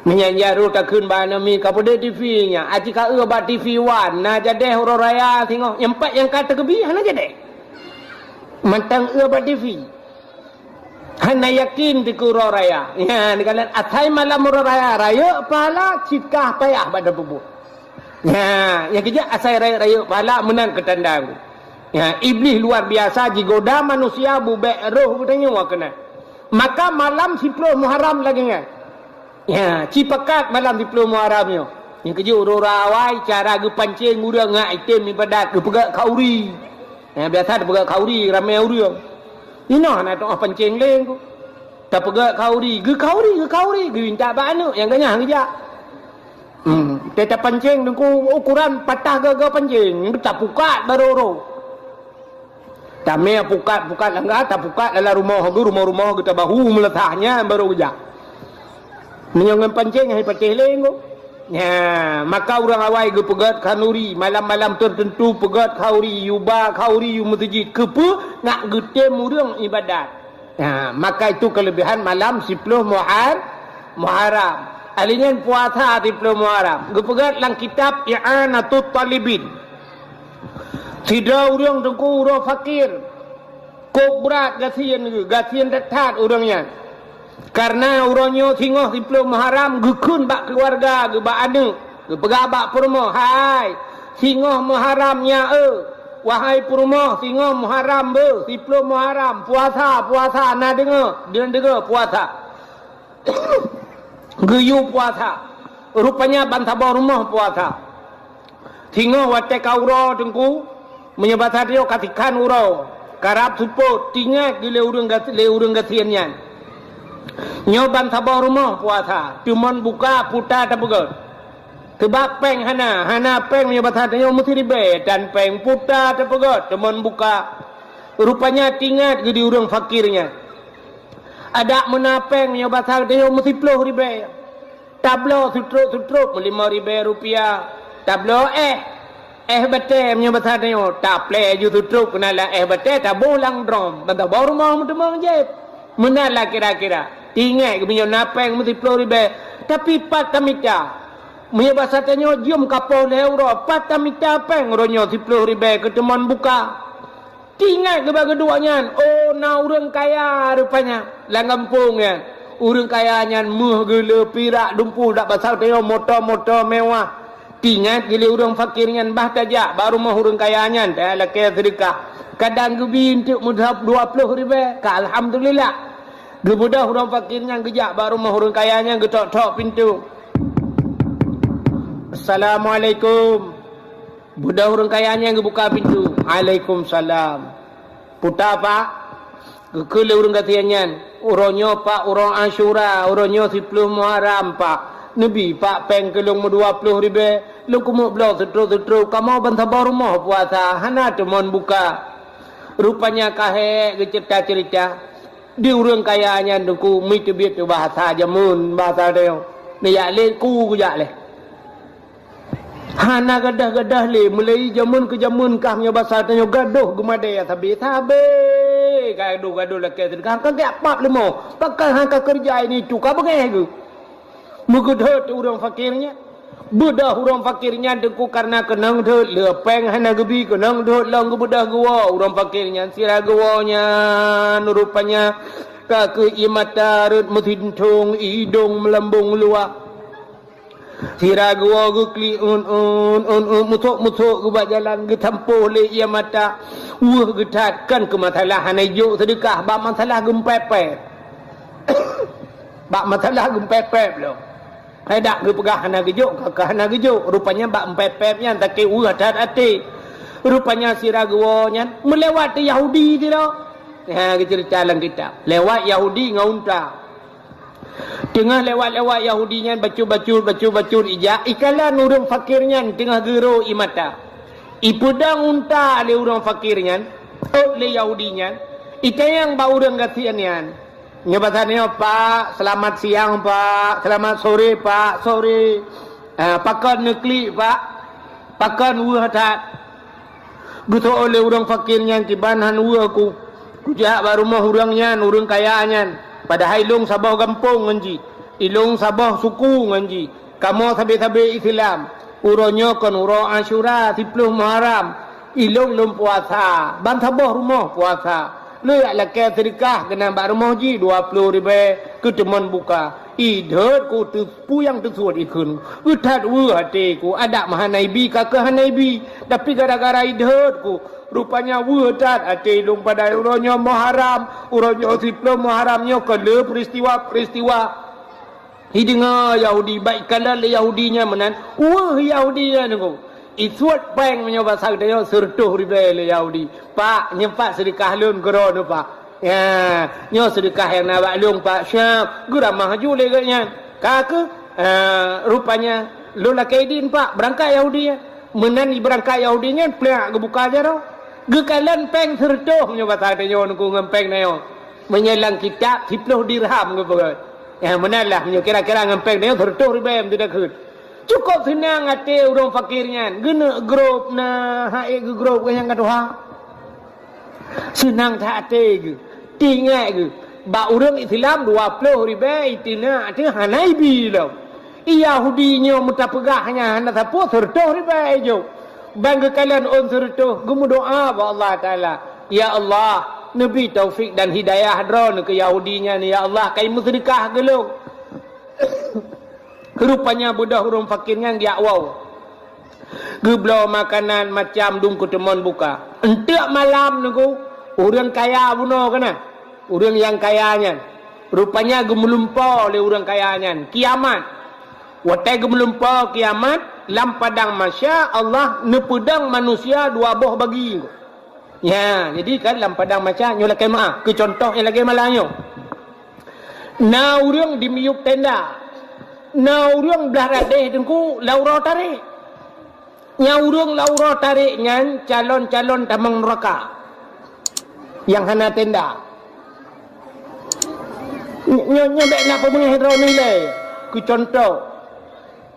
Menyanyi tak kun bana mi kapada TV nya. Aji ka ba TV wan na jadeh horo raya tengok. Yang empat yang kata kebi hana jadeh. Mantang ba TV. Hana yakin di horo raya. Ya ni kalian atai malam horo raya pahala cikah payah pada bubu. Ya, yang kerja asai raya pahala menan ketandang. Ya, iblis luar biasa jigoda manusia bubek roh katanya wa kena. Maka malam 10 Muharram lagi nya. Ya, cipakat malam di Pulau Muharramnya. Yang kerja orang-orang cara ke pancing urang ngak item ibadat ke pegak kauri. Ya, biasa ada pegak kauri ramai urang. Ino nak doa pancing leng ku. Tak pegak kauri, ke kauri, ke minta banu yang kanya kerja. Tetap pancing dengku ukuran patah ke pancing, tak pukat baru. Tamai pukat langgar, tak pukat dalam rumah kita bahu meletaknya baru kerja. Menyongan pancing hai patih leng. Ya, maka orang awai ke pegat kanuri malam-malam tertentu pegat kauri yuba kauri yu masjid kepu nak getem urang ibadat. Ya, maka itu kelebihan malam 10 Muharram. Alinian puasa 10 Muharram. Gepegat lang kitab I'anatut Talibin. Tidak urang tengku urang fakir. Kok berat gasian dekat urangnya. Karena urangnya singoh 10 Muharram gekun bak keluarga ge bak anu ge pegabak purmo hai singoh Muharramnya wahai purmo singoh Muharram be 10 Muharram puasa na dengar puasa geyu puasa rupanya bantabau rumah puasa singoh wate kauro tengku menyebata dia katikan urau karap support tingat gile urang gasiannya nyoban sabah rumah puasa cuman buka putar tak begot sebab peng hana peng nyobat hatinya mesti ribet dan peng putar tak begot cuman buka rupanya tingkat jadi orang fakirnya ada menapeng nyobat hatinya mesti peluh ribet tablo sutruk 5 ribu rupiah tablo betul nyobat hatinya tak play ju sutruk kenalah betul tak bolang drum bantah baru rumah mudah je menalah kira-kira tinggal ke punya napeng mesti 10 ribu tapi patamita punya bahasa tanya jom kapau euro patamita peng ronyo 10 ribu ketemuan buka tinggal ke bagi duanya na orang kaya rupanya langampung ya orang kayanya muh gila pirak dumpul tak pasal tanya motor mewah tinggal gila orang fakirnya bah tajak baru mah orang kayanya dah laki sedekah kadang gebi untuk mudhab 20 ribu alhamdulillah gebudah orang fakirnya gejak baru mah orang kayanya getok-tok pintu. Assalamualaikum. Budak orang kayanya gebuka pintu. Waalaikumsalam. Putar pak. Kekele orang katiannya. Orangnya pak orang Ashura, orangnya 10 Muharram pak. Nabi pak peng kelong 20 ribu. Lu kumuk belau setru. Kamu bantah baru mah puasa. Hana teman buka. Rupanya kahek cerita. Di urang kayanya dengku miti biat bahasa jamun bahasa dia ni ya le ku jak le hana gadah le mulai jamun ke jamun kahnya bahasa tanya gaduh gemade ya tabe gaduh-gaduh laki sedekah kan tak apa lemo pakai hangka kerja ini tu ka bagai ke mugudh urang fakirnya budah urang fakirnya deku karena kenang de lepeng hana gebi kenang de lang budah gua urang fakirnya sira guanya rupanya ka ke imata rut mutintung idong melambung luak sira gua gukli mutuk gua jalan getampuh le ia mata getatkan ke masalah hanajuk sedekah bab masalah gempepet bab masalah gempepet lo hai dak ge pegah hana gejuk ka hana gejuk rupanya bab empepetnya tak ke hadat ati rupanya sira gua nya melewati Yahudi tiro ha cerita dalam kitab lewat Yahudi ngaunta tengah lewat-lewat Yahudinya bacul ijak ikalan urang fakirnya tengah gero imata ipudang unta le urang fakirnya le Yahudinya itayang ba urang gatiannya nyabatannya Pak selamat siang Pak selamat sore Pak sore pakan nekli Pak pakan hadat buto oleh urang fakirnya tibanan ku kujak baru mah urangnya urang kayaannya padahal ilung sabah kampung nganji ilung sabah suku nganji kamu sabe-sabe Islam uronyo kon uro Asyura 10 Muharram ilung lum puasa ban sabah rumah puasa lu la ke sedekah kena bak rumah ji 20 ribu ke teman buka idot ku tu puyang tu suat ikun utat hati ku ada mahanaibi ka ke hanaibi tapi gara-gara idot ku rupanya wudat ate ilung pada uronyo Muharram uronyo 10 Muharramnya kele peristiwa hidenga Yahudi baik kala le Yahudinya menan Yahudinya nunggu isuat peng menyoba sagdayo sertuh ribe le Yahudi Pak nyempat sedekah lun gero no Pak ya nyo sedekah yang nak lung Pak syap gura mahju le ganya kake rupanya lola kaidin Pak berangkat Yahudinya menan berangkat Yahudinya plak gebuka aja ro gekalan peng sertuh nyoba sagdayo nunggu ngempeng nayo menyelang kitab 10 dirham ke bagai ya menalah menyo kira-kira ngempeng nayo sertuh ribe tidak khut cukup senang ate urang fakirnya gena grup na hae ge grup yang kadoha senang tak ate ge tinggal ge ba urang Islam 20 ribu itina ate hanaibi lo Yahudinya muta pegahnya hana sapo sertuh ribu jo bangga kalian on sertuh gemu doa ba Allah taala ya Allah nabi taufik dan hidayah hadron ke Yahudinya ni ya Allah kai musyrikah gelung rupanya budak urang fakirnya dia wow geblo makanan macam dung kutemon buka entek malam nunggu urang kaya buno kana urang yang kayanya rupanya gemelumpa le urang kayanya kiamat watai gemelumpa kiamat lam padang masya Allah nepedang manusia dua boh bagi ya jadi kan lam padang masya nyo lakai maaf ke contoh yang lagi malanyo na urang di miyuk tenda na urang belah radeh dengku laura tarik nya urang laura tarik nyan calon-calon tamang neraka yang hana tenda nyo bek nak pemengih ni le ku contoh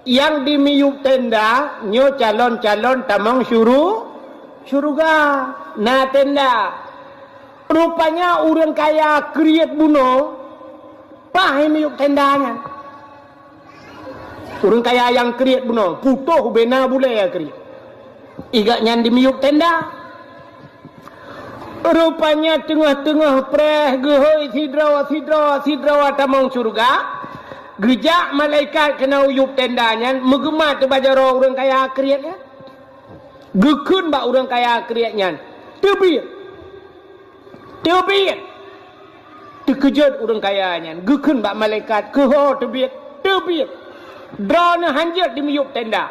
yang di miyuk tenda nyo calon-calon tamang syuruga na tenda rupanya urang kaya kriet buno pahe miyuk tendanya urang kaya yang kriat buno putuh bena bule ya kriat iga nyan di miyuk tenda rupanya tengah-tengah preh gehoi sidrawa tamang surga gejak malaikat kena uyup tendanya megemat tu bajaro urang kaya kriatnya gekun ba urang kaya kriatnya tebit terkejut urang kayanya gekun ba malaikat keho tebit drone hanjat di miyuk tenda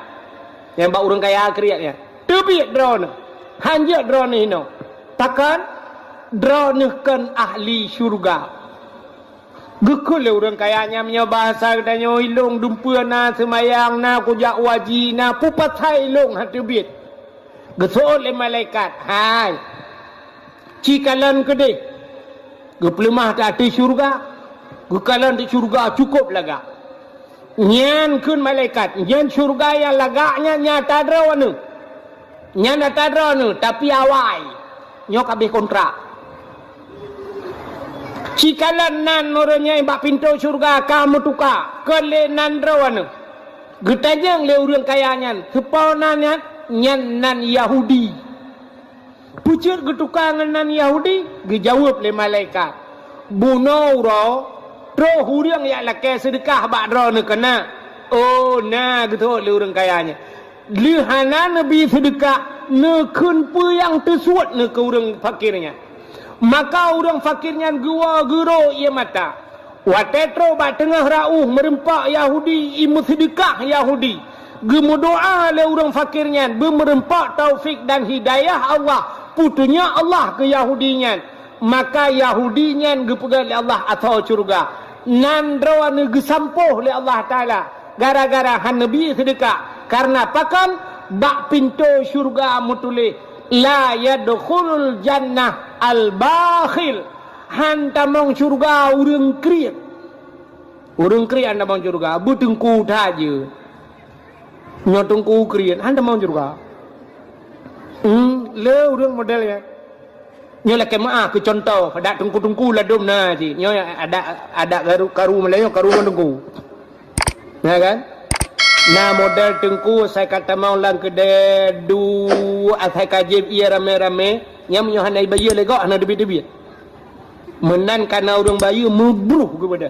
yang bak urang kaya kriatnya tebit drone hanjat drone ini takkan drone kan ahli syurga gekul le urang kayanya menyo bahasa danyo ilung dumpeuna semayang na kujak wajina pupat hai ilung ha tebit gesol le malaikat hai cikalan kede geplemah tak di syurga gekalan di syurga cukup laga nyan kun malaikat nyan syurga yang lagaknya nyata drone nyata drone tapi awai nyok habis kontrak Cikalan nan orangnya bak pintu syurga kamu tukar kele nan rawan. Getajang le urang kayanya sepau nan nan Yahudi. Pucuk getukar nan Yahudi dijawab le malaikat. Bunuh ro tro hurang ya lake sedekah bak ro ne kena. Oh nah gitu le urang kayanya. Lihana nabi sedekah ne kun yang tersuat ne ke urang fakirnya. Maka orang fakirnya gua gero ia mata. Watetro ba tengah rauh merempak Yahudi imu sedekah Yahudi. Gemu doa le orang fakirnya bermerempak taufik dan hidayah Allah. Putunya Allah ke Yahudinya. Maka Yahudinya gepegal le Allah atau surga. Nan rawan gesampuh le Allah Taala gara-gara han nabi sedekah. Karena pakan bak pintu syurga mutulih la yadkhulul jannah al-bakhil. Hanta mong syurga urang kriat. Urang kriat hanta mong syurga betengku taje. Nyotengku kriat hanta mong syurga. Le urang model ya. Nyo la kemaah ke contoh pada tengku-tengku ladum na ji. Nyo ada karu Melayu karu tengku. Ya kan? Nah model tengku saya kata mau lang kedai du asai kajib ia rame-rame nyam nyo hanai bayi legok hana debi-debi. Menan kana urang bayi mubruh kepada.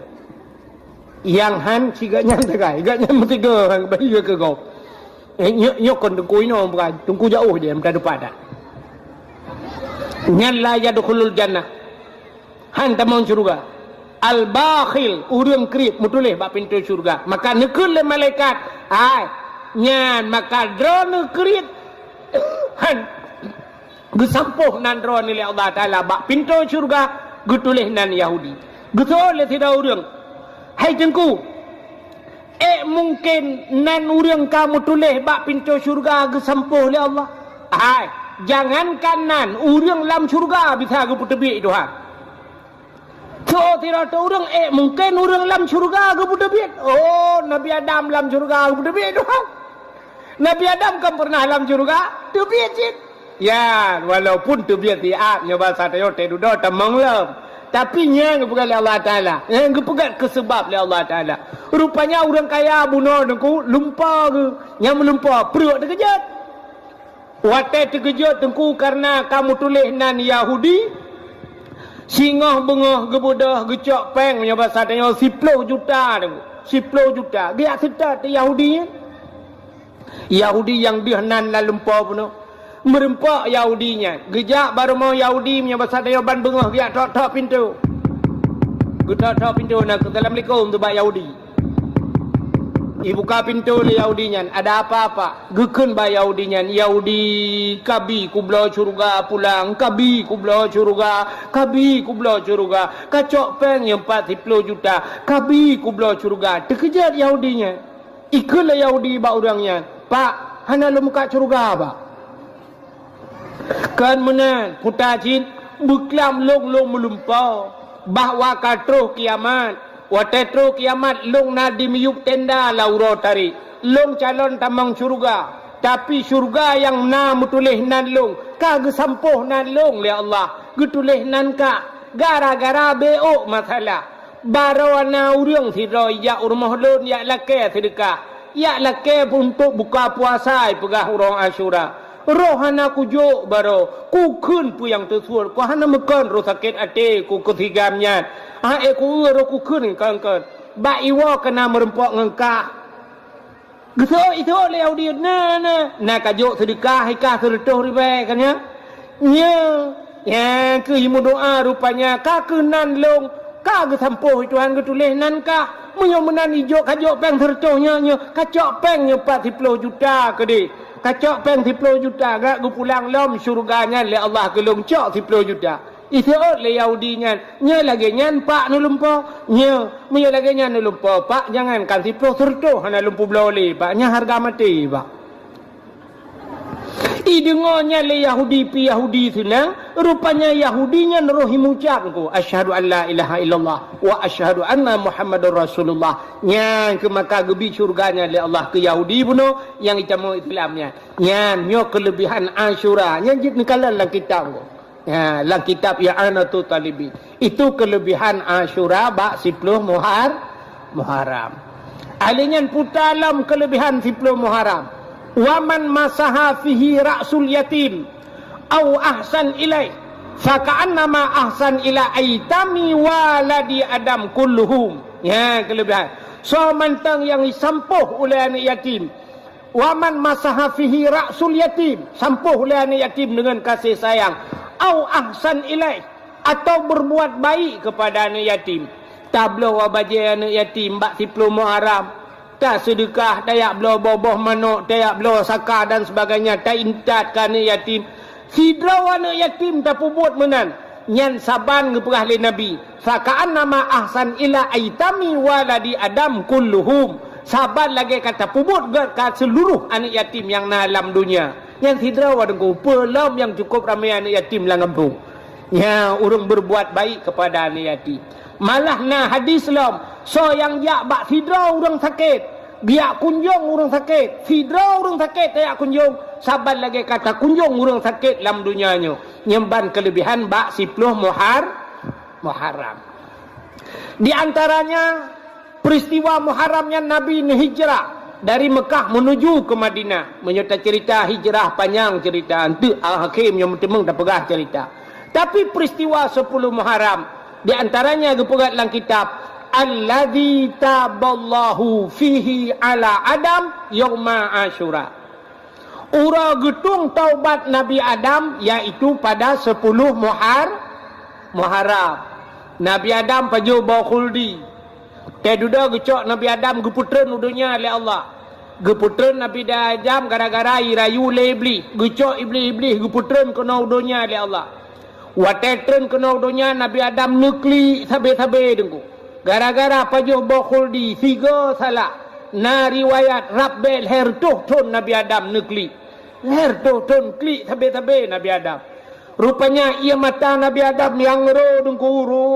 Yang han ciganya tegai, gaknya mesti ke bayi ke kau. Nyo kon tengku ino bukan tengku jauh dia mta depan dah. Nyan la yadkhulul jannah. Han tamon surga. Al-bakhil urang krip mutulih bak pintu syurga. Maka nekul le malaikat. Ai nyan maka drone krip han gesampuh nan drone le Allah Taala bak pintu syurga gutulih nan Yahudi. Betul le tidak urang. Hai tengku. Mungkin nan urang kamu tulih bak pintu syurga gesampuh le Allah. Ai jangankan nan urang lam syurga bisa geputebik Tuhan. So tidak tahu orang mungkin orang lam syurga ke budabit. Oh Nabi Adam lam syurga ke budabit doang. Nabi Adam kan pernah lam syurga tebit cik. Ya walaupun tebit tiap nya bahasa tayo tedudo tamang lam. Tapi nya gepegat Allah Taala. Yang gepegat ke sebab le Allah Taala. Rupanya orang kaya bunuh dengku lupa ke. Yang melupa perut terkejut. Watai terkejut dengku karena kamu tulis nan Yahudi. Singah bengah gebudah gecok peng punya bahasa tanya 10 juta tu. 10 juta. Dia serta Yahudi. Yahudi yang dihanan la lumpur pun. Merempak Yahudinya. Gejak baru mau Yahudi punya bahasa tanya ban bengah dia tok-tok pintu. Getok-tok pintu nak Assalamualaikum tu bak Yahudi. Buka pintu le Yahudinya. Ada apa-apa? Gekun ba Yahudinya. Yahudi kabi kublo syurga pulang. Kabi kublo syurga. Kabi kublo syurga. Kacok peng yang 40 juta. Kabi kublo syurga. Terkejut Yahudinya. Ikut le Yahudi ba orangnya. Pak, hana lu muka syurga ba? Kan menan putacin buklam long melumpau. Bahwa katruh kiamat. Watetro kiamat long nadi miyuk tenda lauro tari. Long calon tamang syurga. Tapi syurga yang na mutulih nan long. Ka gesampuh nan long le Allah. Getulih nan ka. Gara-gara beok masalah. Barawana urang sidoi ya urmah lon ya lake sedekah. Ya lake untuk buka puasa pegah urang Asyura. Rohana kujuk baro. Ku kun pu yang tersuat. Ku hana mekan roh sakit ate ku ketigamnya. Ku ku kun kan. Ba iwa kena merempok ngengkah. Gitu itu le Yahudi na kajuk sedekah hikah sertuh ribe kan ya. Ya ke himu doa rupanya ka kenan long ka gesampuh Tuhan getulih nan ka munyo menan ijo kajuk peng sertuhnya kacok peng 40 juta ke di. Kacok peng 10 juta gak gu pulang lom syurganya le Allah gelung cok 10 juta. Itu le Yahudinya. Nya lagi nyan pak nu lumpo. Nya munyo lagi nyan nu lumpo pak jangan kan 10 sertuh hana lumpu blole pak nya harga mati pak. Idengonya le Yahudi pi Yahudi senang rupanya Yahudinya nerohi mengucap ko asyhadu an la ilaha illallah wa asyhadu anna Muhammadar Rasulullah. Nya ke maka gebi surganya le Allah ke Yahudi puno yang itamu Islamnya. Nya nyo kelebihan Asyura nya jit nikalan lang kita ko. Ya, dalam kitab I'anatul Talibin. Itu kelebihan Ashura bak 10 Muharram. Alinyan putar dalam kelebihan 10 Muharram. Wa man masaha fihi ra'sul yatim au ahsan ilai fa ka'annama ahsan ila aitami waladi adam kulluhum. Ya, kelebihan. So mantang yang disampuh oleh anak yatim. Wa man masaha fihi ra'sul yatim, sampuh oleh anak yatim dengan kasih sayang. Au ahsan ilai, atau berbuat baik kepada anak yatim. Tablo wa bajai anak yatim bak 10 Muharram. Tak sedekah, tayak belo boboh manuk, tayak belo sakar dan sebagainya, tak intat ke anak yatim. Sidraw anak yatim tak buat menan. Nyan saban ngeperah le Nabi. Faka'an nama ahsan ila aitami waladi adam kulluhum. Saban lagi kata pubut ke seluruh anak yatim yang dalam dunia. Yang sidraw adengku pelam yang cukup ramai anak yatim dalam kampung. Ya, orang berbuat baik kepada anak yatim. Malah na hadis lam. So yang yak bak sidraw orang sakit, biak kunjung orang sakit. Sidraw orang sakit tak kunjung. Saban lagi kata kunjung orang sakit dalam dunianya. Nyemban kelebihan bak 10 Muharram. Di antaranya peristiwa Muharramnya Nabi hijrah dari Mekah menuju ke Madinah. Menyertai cerita hijrah panjang cerita. Itu Al-Hakim yang memang tak pegah cerita. Tapi peristiwa 10 Muharram di antaranya dipegat dalam kitab Alladzi taballahu fihi ala Adam yauma Asyura. Ura getung taubat Nabi Adam iaitu pada 10 Muharram. Nabi Adam paju bau khuldi. Teduda gecok Nabi Adam geputren udunya oleh Allah. Geputren Nabi Adam gara-gara irayu le iblis. Gecok iblis geputren kena udunya oleh Allah. Watetren kena udunya Nabi Adam nukli sabe-sabe dengku. Gara-gara pajuh bokhuldi tiga salah. Na riwayat Rabbel hertuh ton Nabi Adam nukli. Hertuh ton kli sabe-sabe Nabi Adam. Rupanya ia mata Nabi Adam yang ro dengku ro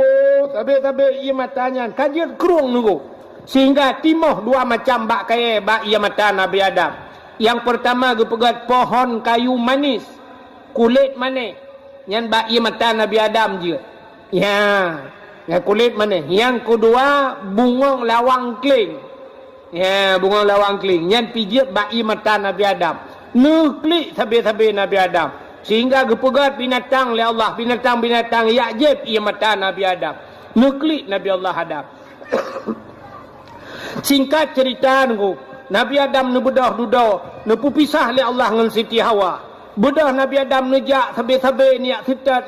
sabe-sabe ia matanya kajian kerung nunggu. Sehingga timoh dua macam bak kaya bak ia mata Nabi Adam. Yang pertama gepegat pohon kayu manis. Kulit manis. Yang bak ia mata Nabi Adam je. Ya kulit manis. Yang kedua bungong lawang keling. Ya bungong lawang keling. Yang pijit bak ia mata Nabi Adam. Nuklik sabe-sabe Nabi Adam. Sehingga gepegat binatang oleh Allah. Binatang-binatang yakjib ia mata Nabi Adam. Nuklik Nabi Allah Adam. Singkat cerita nunggu. Nabi Adam ni bedah-dudah. Nepu pisah oleh Allah dengan Siti Hawa. Bedah Nabi Adam nejak sabe-sabe niat sitat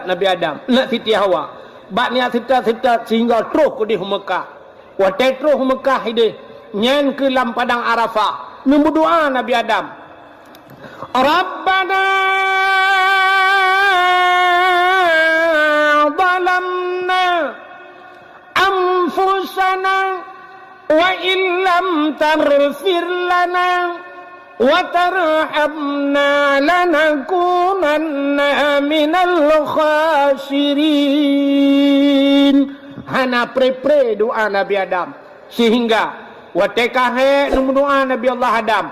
Nabi Adam. Nak Siti Hawa. Bak niat sitat sehingga terus ke di Mekah. Waktu terus Mekah ini. Nyan ke dalam padang Arafah. Nombor doa Nabi Adam. Rabbana zalamna anfusana wa illam tarfir lana wa tarhamna lanakunanna minal khasirin. Hana pre doa Nabi Adam. Sehingga watekahe nombor doa Nabi Allah Adam.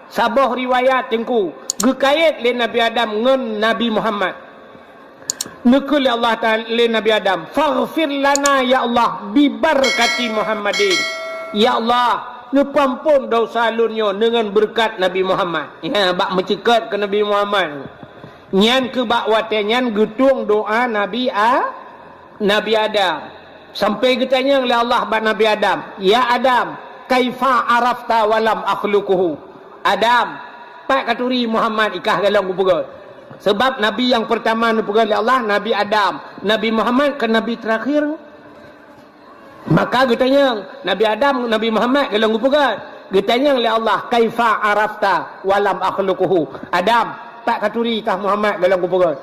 Sabah riwayat tengku gekait le Nabi Adam ngan Nabi Muhammad. Nekul Allah Ta'ala le Nabi Adam. Faghfir lana ya Allah bibarkati Muhammadin. Ya Allah, nepampun dosa lunyo dengan berkat Nabi Muhammad. Ya, bak mencekat ke Nabi Muhammad. Nyan ke bak wate nyan getung doa Nabi Adam. Sampai getanya oleh Allah bak Nabi Adam. Ya Adam, kaifa arafta walam akhluquhu. Adam, pak katuri Muhammad ikah galang kupegat. Sebab Nabi yang pertama dipegat oleh Allah, Nabi Adam. Nabi Muhammad ke Nabi terakhir. Maka getanya Nabi Adam, Nabi Muhammad galang kupegat. Getanya oleh Allah, kaifa arafta walam akhluquhu. Adam, pak katuri ikah Muhammad galang kupegat.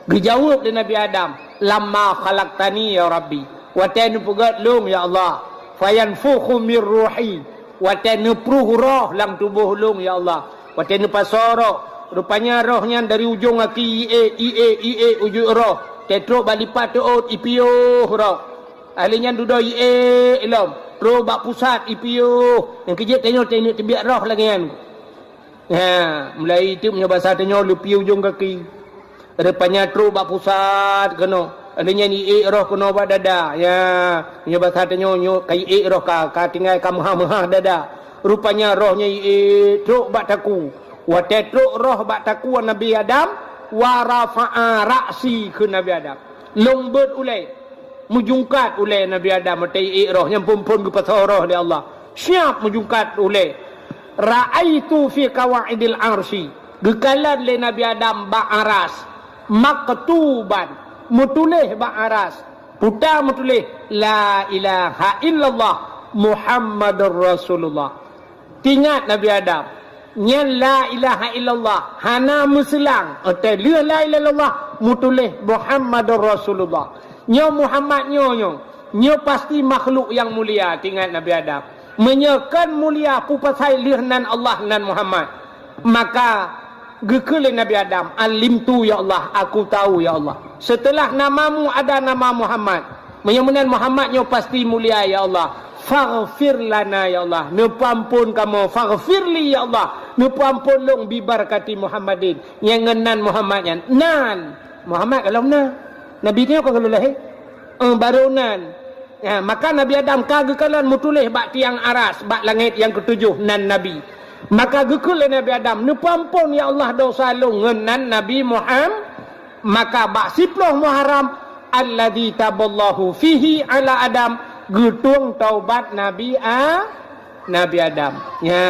Dijawab oleh Nabi Adam, lamma khalaqtani ya Rabbi. Watan pegat lung ya Allah. Fayanfukhu mir ruhi. Watan nepruh roh dalam tubuh lung ya Allah. Watan pasoro. Rupanya rohnya dari ujung kaki ie ujung roh. Tetro balipat tuot ipio roh. Ahlinya duduk ie ilom. Roh bak pusat ipio. Yang kejap tengok tebiak roh lagi kan. Ya, mulai itu punya bahasa tengok lupi ujung kaki. Rupanya tru bak pusat kena. Adanya ni roh kena bak dada. Ya, nya bahasa tanya nyo kai roh ka tinggal ka mah dada. Rupanya rohnya truk bak taku. Wa truk roh bak taku Nabi Adam wa rafa'a ra'si ke Nabi Adam. Longbet ulai. Mujungkat ulai Nabi Adam matai roh yang pun ke pasal roh dia Allah. Siap mujungkat ulai. Ra'aitu fi qawaidil arsy. Gekalan le Nabi Adam bak aras. Maktuban mutulih bak aras. Putar mutulih la ilaha illallah Muhammadur Rasulullah. Tingat Nabi Adam. Nya la ilaha illallah. Hana muslang. Ote la ilaha illallah mutulih Muhammadur Rasulullah. Nyo Muhammad nyo pasti makhluk yang mulia. Tingat Nabi Adam. Menyekan mulia pupasai lihnan Allah nan Muhammad. Maka gekelin Nabi Adam, alimtu ya Allah, aku tahu ya Allah. Setelah namamu ada nama Muhammad. Menyemunan Muhammadnya pasti mulia ya Allah. Faghfir lana ya Allah. Nupampun kamu, faghfirli ya Allah. Nupampun long bibarakati Muhammadin. Yang ngenan Muhammadnya. Nan. Muhammad kalau na. Nabi ni apa kalau lahir? Baru nan. Ya, maka Nabi Adam kagekalan mutulih bak tiang aras, bak langit yang ketujuh nan Nabi. Maka gekul Nabi Adam nupampun ya Allah dosa lu ngenan Nabi Muhammad. Maka bak 10 Muharram alladzi taballahu fihi ala Adam gutung taubat Nabi Adam. Ya,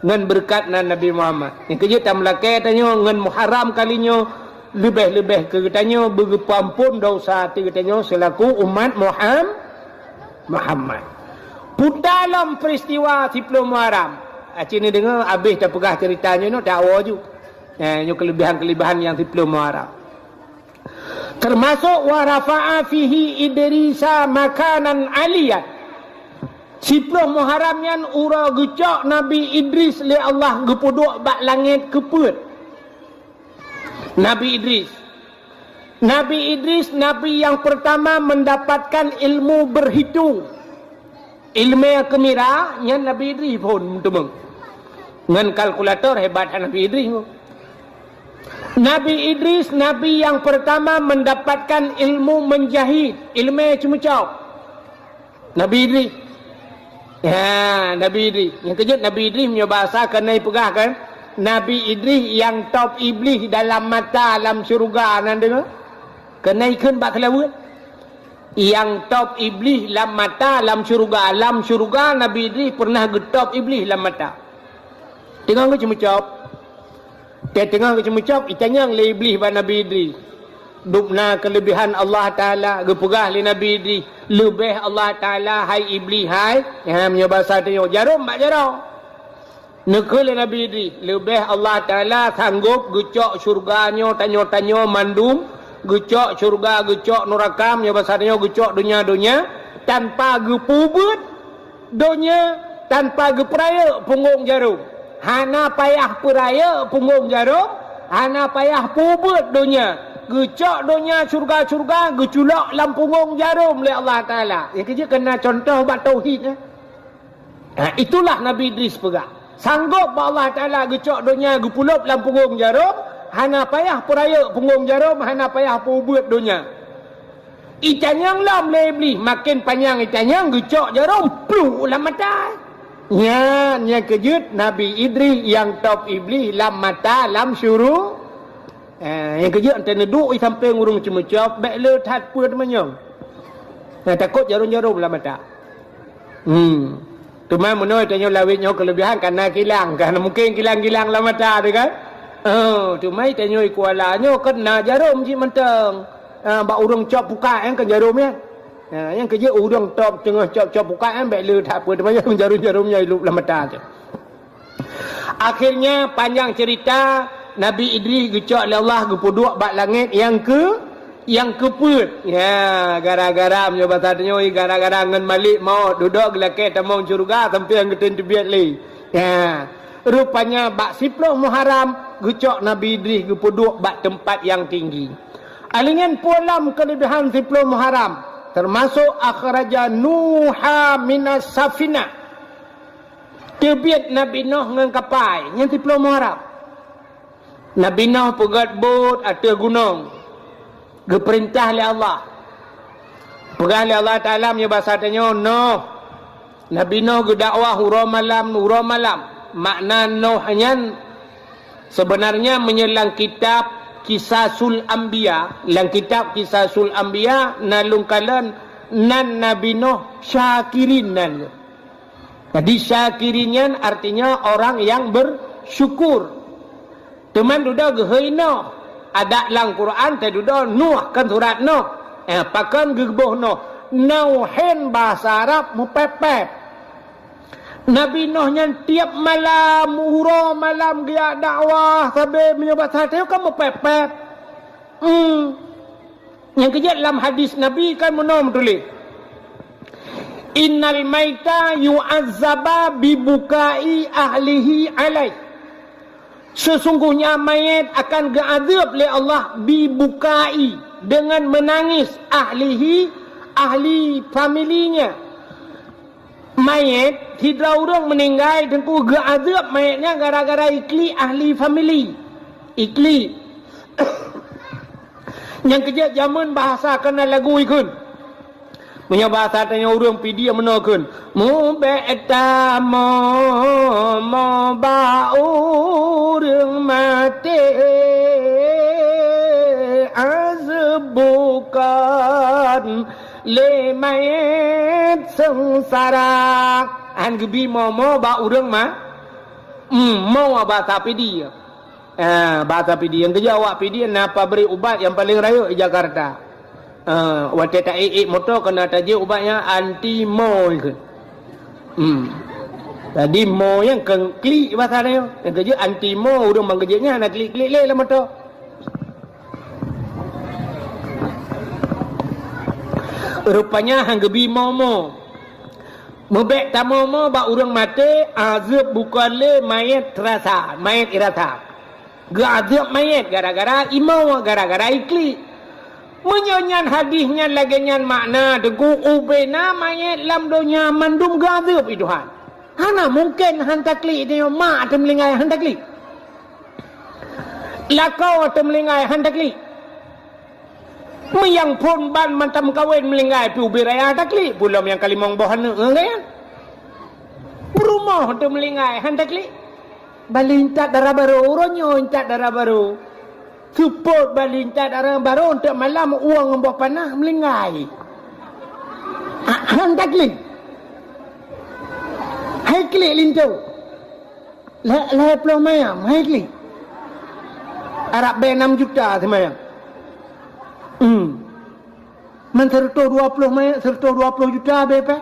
ngan berkat nan Nabi Muhammad. Yang kerja tak melake tanya ngan Muharram kalinya lebih-lebih kegetanya berpampun dosa kegetanya selaku umat Muhammad. Dalam peristiwa 10 Muharram. Acik ni dengar habis dah pegah ceritanya no dakwa ju. Nyo kelebihan-kelebihan yang 10 Muharram. Termasuk wa rafa'a fihi Idrisa makanan aliyat. 10 Muharram yang ura gecak Nabi Idris li Allah gepuduk bak langit keput. Nabi Idris Nabi yang pertama mendapatkan ilmu berhitung. Ilmu kemira yang Nabi Idris pun temeng. Dengan kalkulator hebat Nabi Idris. Nabi Idris Nabi yang pertama mendapatkan ilmu menjahit, ilmu cumecau. Nabi Idris. Ya, Nabi Idris. Yang kejut Nabi Idris punya bahasa kena pegah kan? Nabi Idris yang top iblis dalam mata alam syurga nan dengar. Kena ikan bak kelawat. Yang top iblis dalam mata alam syurga Nabi Idris pernah getop iblis dalam mata. Tengok ke cemecop. Tengok ke cemecop itanya le iblis ba Nabi Idris. Dupna kelebihan Allah Taala gepegah li Nabi Idris. Lebih Allah Taala hai iblis hai. Yang punya bahasa tengok jarum bak jarum. Nekul Nabi Idris. Lebih Allah Taala sanggup gecok syurganya tanyo-tanyo mandum. Gecok syurga, gecok nerakam, ya bahasanya gecok dunia-dunia tanpa gepubut dunia, tanpa geperaya punggung jarum. Hana payah peraya punggung jarum, hana payah pubut dunia. Gecok dunia syurga-syurga, geculak dalam punggung jarum oleh Allah Ta'ala. Ya kerja kena contoh buat tauhid. Itulah Nabi Idris pegang. Sanggup Allah Ta'ala gecok dunia, gepulup dalam punggung jarum. Hana payah peraya punggung jarum, hana payah pubut dunia. Icanyang lam lebih makin panjang icanyang gecok jarum pluk dalam mata. Nya kejut Nabi Idris yang top iblis dalam mata dalam syurga. Yang kejut ente neduk sampai ngurung cemecop baik le tat put menyong. Takut jarum-jarum dalam mata. Cuma menoi tanya lawitnya kelebihan karena kilang, karena mungkin kilang-kilang dalam mata tu kan. Cuma tanya kualanya kena jarum je mentang. Bak urang cop buka kan jarum ya. Yang kerja urang top tengah cop buka kan baik le tak apa macam jarum-jarumnya hidup dalam mata tu. Akhirnya panjang cerita Nabi Idris gecok oleh Allah gepuduk bak langit yang keput. Ya, gara-gara punya bahasa tanya gara-gara ngan Malik mau duduk gelake tamau syurga sampai yang getin tebiat le. Ya. Rupanya bak 10 Muharram gecok Nabi Idris gepuduk bak tempat yang tinggi. Alingan pulam kelebihan 10 Muharram termasuk akhraja Nuha minas safina. Tebiat Nabi Nuh dengan kapal yang 10 Muharram. Nabi Nuh pegat bot atas gunung. Geperintah oleh Allah. Perintah oleh Allah Ta'ala punya bahasa tanya Nuh. Nabi Nuh gedakwah hura malam. Makna Nuh hanya sebenarnya menyelang kitab Kisasul Anbiya. Lang kitab Kisasul Anbiya nalung kalan nan Nabi Nuh syakirin nan. Jadi syakirinnya artinya orang yang bersyukur. Teman duda gehei Nuh. Ada lang Quran te duda Nuh kan surat Nuh. Pakan gebuh Nuh. Nauhen bahasa Arab mupepep. Nabi Nuh yang tiap malam hura malam dia dakwah sampai menyebut hati kan mupepep. Yang kejap dalam hadis Nabi kan menom tulis. Innal maita yu'azzaba bibukai ahlihi alaih. Sesungguhnya mayat akan diazab oleh Allah bibukai dengan menangis ahli familinya. Mayat tidak orang meninggal dan ku diazab mayatnya gara-gara ikli ahli famili. Ikli. Yang kejap zaman bahasa kena lagu ikun. Punya bahasa tanya orang pidi yang menakun. Mu be'ta mo ba'urung mati azbukan le mayat sengsara. Han gebi mo ba'urung mo bahasa pidi. Bahasa pidi yang kejawab pidi napa beri ubat yang paling raya di Jakarta. Waktu tak motor kena taji ubatnya anti mo ke. Tadi mo yang klik bahasa dia. Yang kerja anti mo udah mangkerjanya nak klik-klik le lah motor. Rupanya hang gebi mo. Mebek tamu mo ba urang mati azab bukan le mayat terasa, mayat irata. Gazab mayat gara-gara imau gara-gara iklik. Menyanyian hadisnya lagi nyan makna degu ubena mayat lam dunia mandum gazab iduhan. Hana mungkin hantakli dia mak atem lingai hantakli. Lakau atem lingai hantakli. Yang pun ban mantam kawin melingai pi ubi raya hantakli. Pulam yang kalimong bohan kan. Rumah atem melingai hantakli. Balintat darah baru uronyo intat darah baru. Support balintat darah baru untuk malam uang ngembah panah melingai. Hantakli. Hai klik lintu. Lah pulau mayam, hai klik. Arab bayar 6 juta semayang. Man serta 20 mayam, serta 20 juta bepe.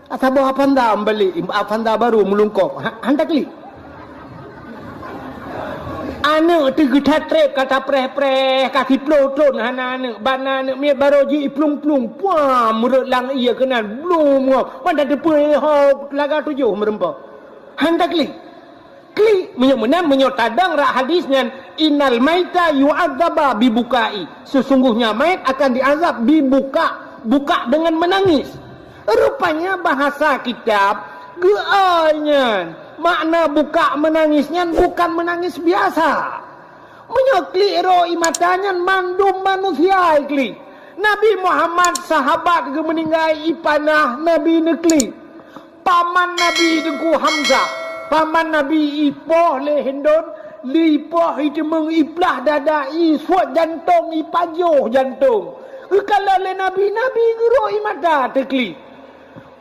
Asal bawa panda balik, panda baru melungkop. Hantar klik. Anak tu kita trek kata preh-preh kaki pelotron anak bana anak mi baru ji plung-plung puah mulut lang ia kenan blum pada depan laga 7 merempa hendak klik menyotadang rak hadisnya innal maita yu'adzaba bibukai sesungguhnya mayat akan diazab buka dengan menangis. Rupanya bahasa kitab geanya makna buka menangisnya bukan menangis biasa. Menyokli roi matanya mandum manusia ikli. Nabi Muhammad sahabat ke meninggal ipanah Nabi nekli. Paman Nabi dengku Hamzah. Paman Nabi ipoh lehendon. Lipoh itu mengiplah dadai suat jantung ipajoh jantung. Kalau le Nabi roi mata tekli.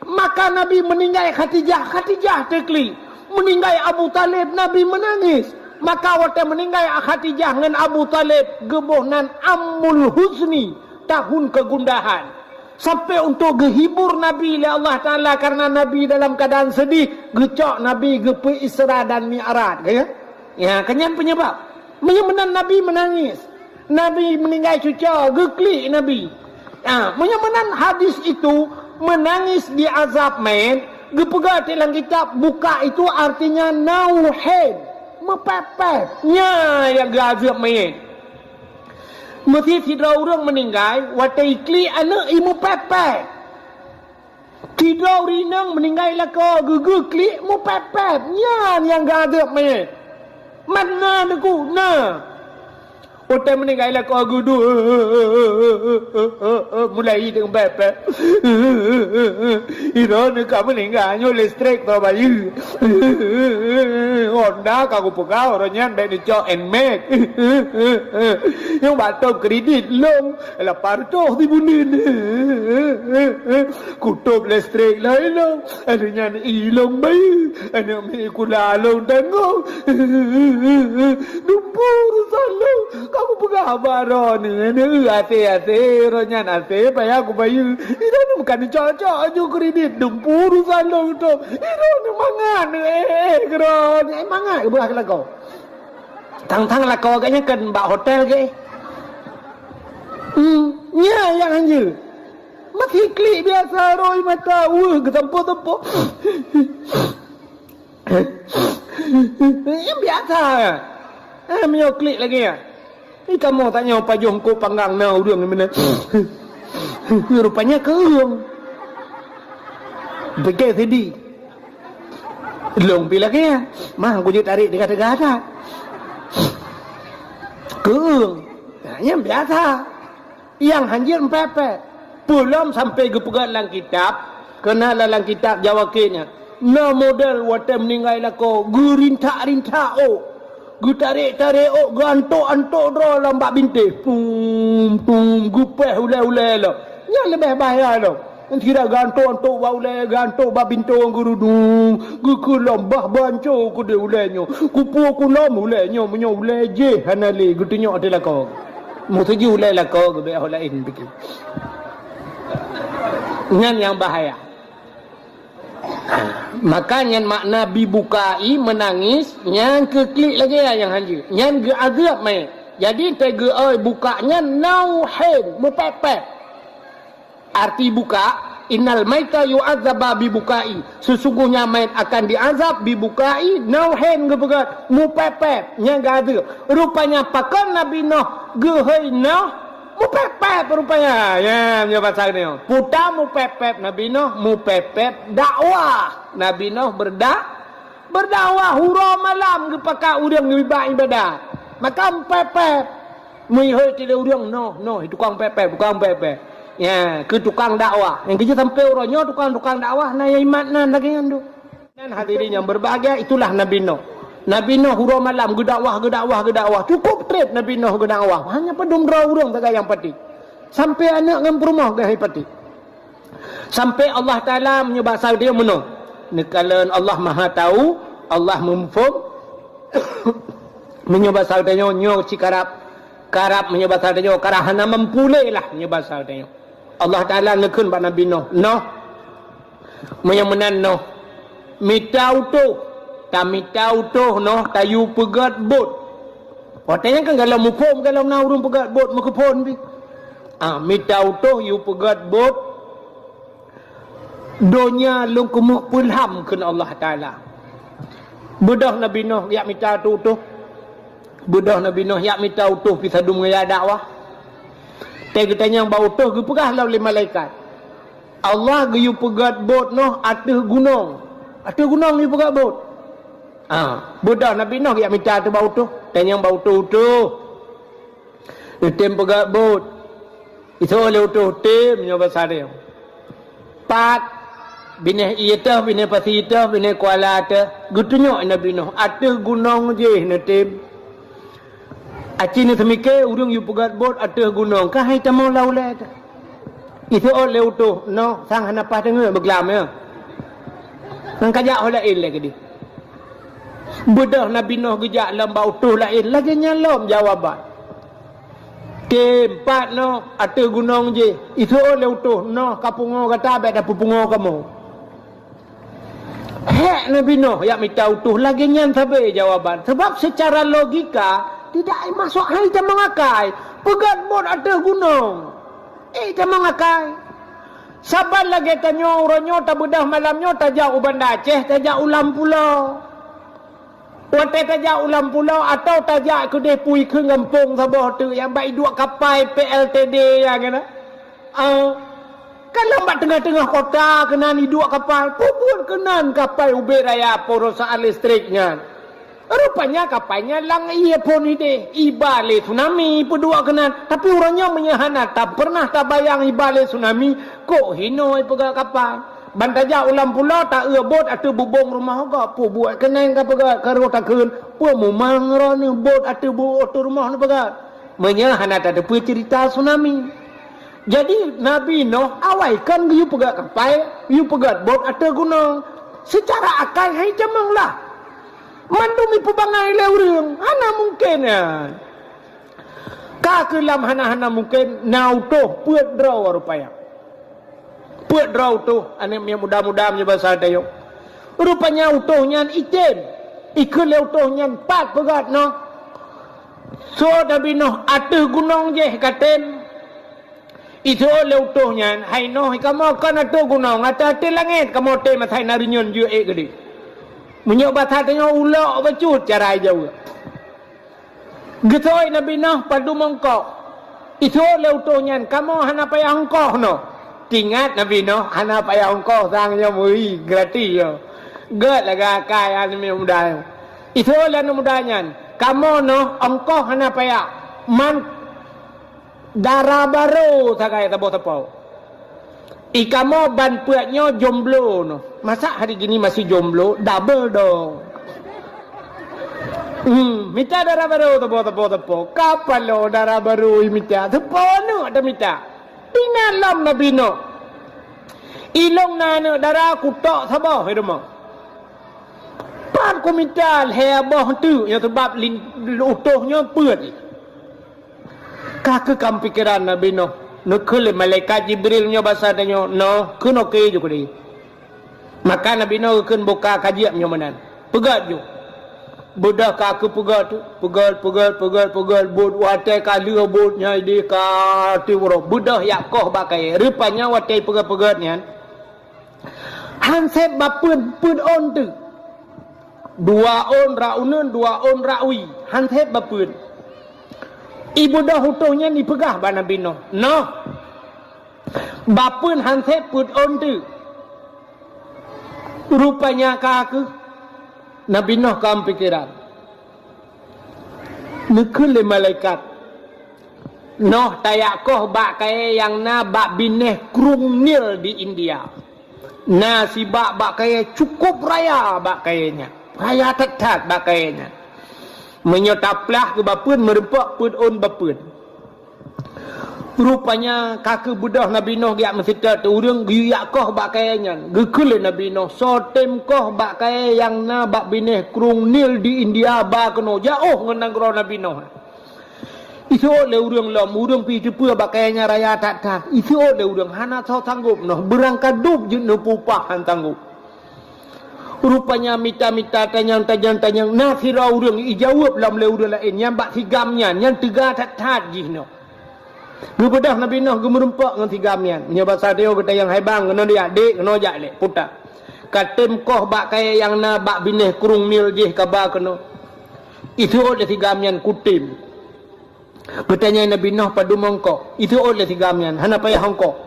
Maka Nabi meninggal Khadijah tekli. Meninggal Abu Talib Nabi menangis. Maka waktu meninggal Khadijah dengan Abu Talib gebohnan Ammul Huzni tahun kegundahan. Sampai untuk gehibur Nabi oleh Allah Ta'ala karena Nabi dalam keadaan sedih gecok Nabi gepe Isra dan Mi'raj ya kenyan penyebab menyemenan Nabi menangis. Nabi meninggal cuca geklik Nabi. Menyemenan hadis itu menangis di azab main. Gepega dalam kitab buka itu artinya nauhed mepepet nya yang gazab main. Mesti tidak orang meninggal waktu ikli anak imu pepet. Tidak rinang meninggal laka gugu klik mu pepet nya yang gazab main. Mana aku? Nah. Hotel meninggal lah kau gudu. Mulai dengan bebek. Iron kau meninggal nyo listrik tau bayu. Honda kau pegau orangnya beni cok and make. Yang batok kredit long. Lah partoh di bunin. Kutup listrik lah ilong. Adanya ilong bayu. Anak mekula long tengok. Dumpur salong. Kamu pegang baron ni ate ronyan ate payah aku bayu itu ni bukan cocok aja kredit dumpur salong tu itu ni mangan kron mangan belah ke kau tang lah kau agaknya kan bak hotel ke nya yang anjir masih klik biasa roi mata ketempo yang biasa menyo klik lagi ya. Ni kamu tanya apa jom kau panggang na urang ni mana? Rupanya keung. Begitu tadi. Long pi lagi ya. Mah aku je tarik dekat gada. Keung. Yang biasa. Yang hanjir empepet. Belum sampai ke pegat dalam kitab. Kena dalam kitab jawaknya. Na model wata meninggal lah kau. Gerintak-rintak gu tarik gantok dro lambak bintik gupeh ulai lo yang lebih bahaya lo tidak gantok bak bintik gurudung gu lambah banco ku de ulainya kupu ku lam ulainya menyo ulai je hanali gu tunyok adalah kau mutuji ulai lah kau gu be lain bikin yang bahaya. Makanya makna bibukai menangis yang keklik lagi yang hanji yang geazab mai jadi tege oi bukanya nauhen mupepet arti buka innal maita yu'adzaba bibukai sesungguhnya mayat akan diazab bibukai nauhen gebegat mupepet yang geazab rupanya pakon Nabi Nuh gehoi Nuh mupepet rupanya ya punya pasal ni puta mupepet Nabi Nuh mupepet dakwah Nabi Nuh berdakwah hura malam ke pakak urang ibadat maka mupepet mihoi tidak urang no itu tukang pepet bukan pepet ya ke tukang dakwah yang kerja sampai orangnya tukang dakwah na yang iman lagi ngandu dan hadirin yang berbahagia itulah Nabi Nuh hura malam gedakwah cukup trip Nabi Nuh gedakwah hanya pedum dra urang tak yang pati sampai anak ngam rumah gahai pati sampai Allah Taala menyebut dia menung nekalan Allah Maha tahu Allah memfum menyebut dia nyo cikarap karap menyebut dia karahana mempulai lah menyebut dia Allah Taala nekun bak Nabi Nuh menyemenan Nuh mitau tu kami tahu tu tayu pegat bot. Katanya kan kalau mupom kalau nak urung pegat bot makupon bi. Mi tahu tu you pegat bot. Donya lung kumuk pulham kena Allah Taala. Budah Nabi Nuh yak minta tu. Budah Nabi Nuh yak minta tu pi sadum ngaya dakwah. Teh tanya bau tu ge pegah law le malaikat. Allah ge you pegat bot atas gunung. Atas gunung you pegat bot. Budak Nabi Nuh yang minta tu bau tu tanya bau tu tim pegat bot itu oleh tim nyoba sare pat bineh ieta bineh pasita bineh kuala ta gutunyo Nabi Nuh atas gunung je tim aci ni semike urung yu pegat bot atas gunung kah hai tamau laulai ta itu oleh sang hanapah dengar beglam ya nang kajak oleh lagi di bedah Nabi Nuh gejak lambau tu lain lagi nyalom jawaban tempat atas gunung je itu oleh utuh kapungo kata abad dah pupungo kamu Nabi Nuh yang minta utuh lagi nyan sabai jawaban sebab secara logika tidak masuk hai tak mengakai pegat bot atas gunung tak mengakai sabar lagi tanya orangnya tak bedah malamnya tajak uban Aceh tajak ulam pulau Wate tajak ulam pulau atau tajak kedai pui ke ngampung sabah tu yang baik dua kapal PLTD yang kena. Kan lambat tengah-tengah kota kena ni dua kapal. Pupun kenan kapal Ubay Raya porosan listriknya. Rupanya kapalnya lang iya pun ide. Ibale tsunami pedua kena. Tapi orangnya menyahana. Tak pernah tak bayang ibale tsunami. Kok hino pegak kapal. Bantaja ulam pulau tak bot atau bubong rumah kau. Pu buat kenang ka pegak. Karo tak kun. Pu memang ni bot atau bot rumah ni pegak. Menyahana tak ada cerita tsunami. Jadi Nabi Nuh awaikan you pegak kapal. You pegat bot atau gunung. Secara akal hai jamang lah. Mandumi pubangai leurung hana mungkin ya ka kelam hana mungkin nau tu puat draw rupanya puat draw tu ane mudah-mudah punya bahasa dayo rupanya utuhnya item ikut utuhnya 4 pegat no so Nabi Nuh ada gunung je katen itu utuhnya hai Nuh kamu kan ada gunung ada langit kamu te matai narinyon je gede menyobat hatinya ulak bacut cara jauh. Getoi Nabi Nuh padu mongkok. Itu leutonya kamu hana payah engkau no. Tingat Nabi Nuh hana payah engkau sangnya mui gratis yo. Get laga kaya ni mudah. Itu lalu mudahnya. Kamu no engkau hana payah man darah baru sakai tabo-tabo. Ikamo ban puatnya jomblo no. Masa hari gini masih jomblo? Double dong. Minta darah baru tepo. Kapan lo darah baru minta? Tepo no ada minta. Pinalam Nabi no. Ilong na no darah kutok sabah hidup. Pan ko minta heboh tu yang sebab utuhnya puat. Kak kam pikiran Nabi no. Nukul malaikat Jibril nya bahasa tanya no kun okey je kudi maka Nabi no kun buka kajian nya manan pegat ju budak aku pegat tu pegat bud watai kali bud nya di ka tiwro budak yakoh bakai rupanya watai pegat nya hansep bapun pun on tu 2 on raunun 2 on rawi hansep bapun ibu dah hutuhnya ni pegah ba Nabi Nuh. No. Bapun hansep put on tu. Rupanya kaku Nabi Nuh kam pikiran. Nekul malaikat. Noh tayakoh bak kaya yang na bak bineh Krung Nil di India. Na si bak kaya cukup raya bak kayanya. Raya tetat bak kayanya. Menyotaplah ke bapun merempak pun on bapun. Rupanya kakek budak Nabi Nuh giak mesita tu urang giyak koh bak kayanya. Gekul Nabi Nuh sotem koh bak kaya yang na bak bineh Krung Nil di India ba keno jauh ngenang ro Nabi Nuh. Isu le urang lom urang pi tepua bak kayanya raya tak. Isu le urang hana so sanggup noh berangkat dub je no pupah han sanggup. Rupanya mita-mita tanyang-tanyang nah sira urang ijawab lam le urang lain yang bak sigamnya yang tiga tat jih no. Gubedah Nabi Nuh gemerempak ngan sigamnya. Nya bahasa dia kata yang haibang kena dia adik kena jak lek putak. Katem koh bak kaya yang na bak bineh Krung Nil jih kaba kena. Itu oleh sigamnya kutim. Bertanya Nabi Nuh padu mongkok. Itu oleh sigamnya hana payah hongkok.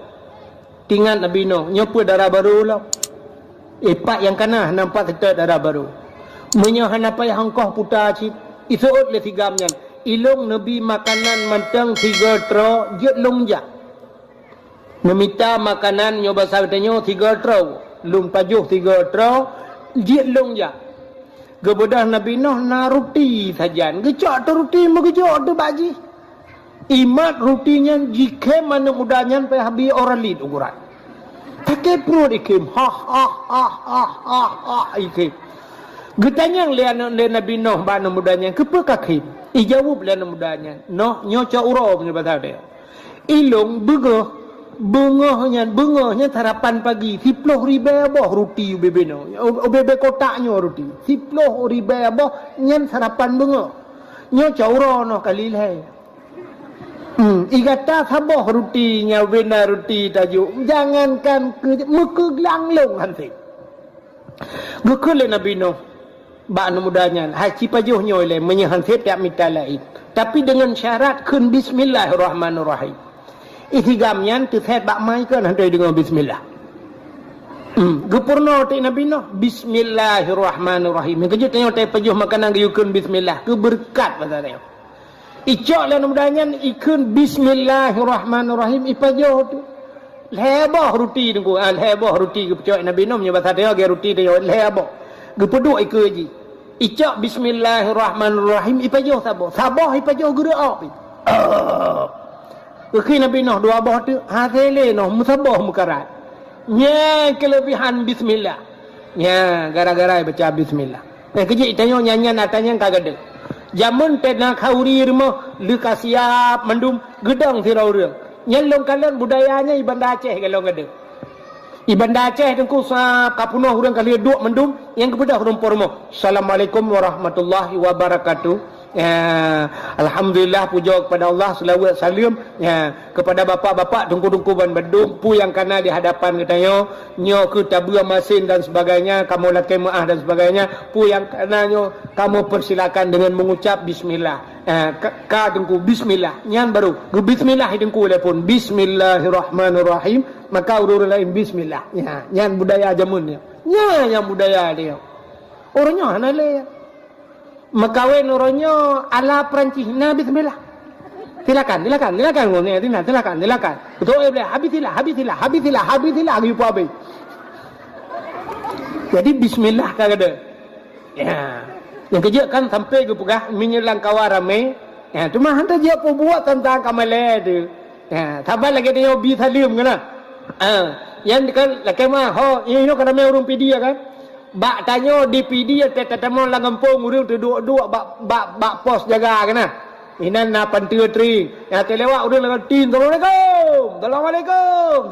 Tingat Nabi Nuh nyopo darah baru lah. Pak yang kana nampak kita darah baru. Menyahana payah hangkoh putar cip. Itu oleh sigamnya. Ilong Nabi makanan mantang 3 tro jet longjak. Meminta makanan nyoba sahabatnya 3 tro. Lum pajuh 3 tro jet longjak. Gebedah Nabi Nuh na roti sajan. Gecok tu roti megecok tu baji. Imat rutinya jika mana mudahnya payah habis orang lid ukuran. Pakai perut ikim. Ikim. Getanya lian Nabi Nuh bana mudahnya. Kepa kakim. Ijawab lian mudahnya. Nuh nyoca uro punya bahasa dia. Ilong bengahnya sarapan pagi. 10 ribu abah roti ubebe no. Ubebe kotaknya roti. 10 ribu abah nyan sarapan bengah. Nyoca uro no kali lai. Igata sabah rutinya bina roti tajuk. Jangankan muka langlong hantik. Gekul Nabi Nuh. Bak mudahnya. Haji pajuhnya oleh menyahansip tak minta lain. Tapi dengan syarat kun bismillahirrahmanirrahim. Itigamnya tu set bak mai kan hantai dengan bismillah. Gepurno ti Nabi Nuh bismillahirrahmanirrahim. Kejut tanya tai pejuh makanan gayukun bismillah. Keberkat pasal dia. Icok lah mudahnya ikun bismillahirrahmanirrahim ipajuh tu. Leboh roti tu leboh roti ke pecok Nabi Nuh menyebut dia ge roti dia leboh. Gepeduk ikut je. Icok bismillahirrahmanirrahim ipajuh sabah. Sabah ipajuh gerak. Kekini Nabi Nuh dua bah tu hasile noh musabah mukarat. Nya kelebihan bismillah. Nya gara-gara baca bismillah. Kejik tanya nyanyian atanya kagak ada. Jamun tena khauri rumah lu kasiap mendum gedang tirau reung. Nyelong kalian budayanya Ibanda Aceh kalau ada. Ibanda Aceh tengku sa kapunuh urang kali duk mendum yang kepada urang pormo. Assalamualaikum warahmatullahi wabarakatuh. Alhamdulillah puja kepada Allah selawat salam kepada bapa-bapa dungku-dungku ban bedung pu yang kana di hadapan katanya nyo ke tabua masin dan sebagainya kamu lakai maah dan sebagainya pu yang kana nyo kamu persilakan dengan mengucap bismillah ka dungku bismillah nyan baru bismillah dungku pun bismillahirrahmanirrahim maka urut lain bismillah nyan budaya jamunnya yang budaya dia orangnya hanale Makawin orangnya ala Perancis. Nah, bismillah. Silakan ngone silakan. Betul boleh. Habisilah gitu apa. Jadi bismillah kagak ya. Yang kerja kan sampai ke pegah menyelang kawan ramai. Ya, cuma hantar dia buat tentang kamale tu. Ya, sabar lagi dia bi salim kan. Yang kan laki mah ho, ini kan ramai orang PD kan. Bak tanya di PD tetemo lang kampung urang tu dua bak pos jaga kana. Inan na pantu-tri. Ya telewak urang lang tin. Assalamualaikum.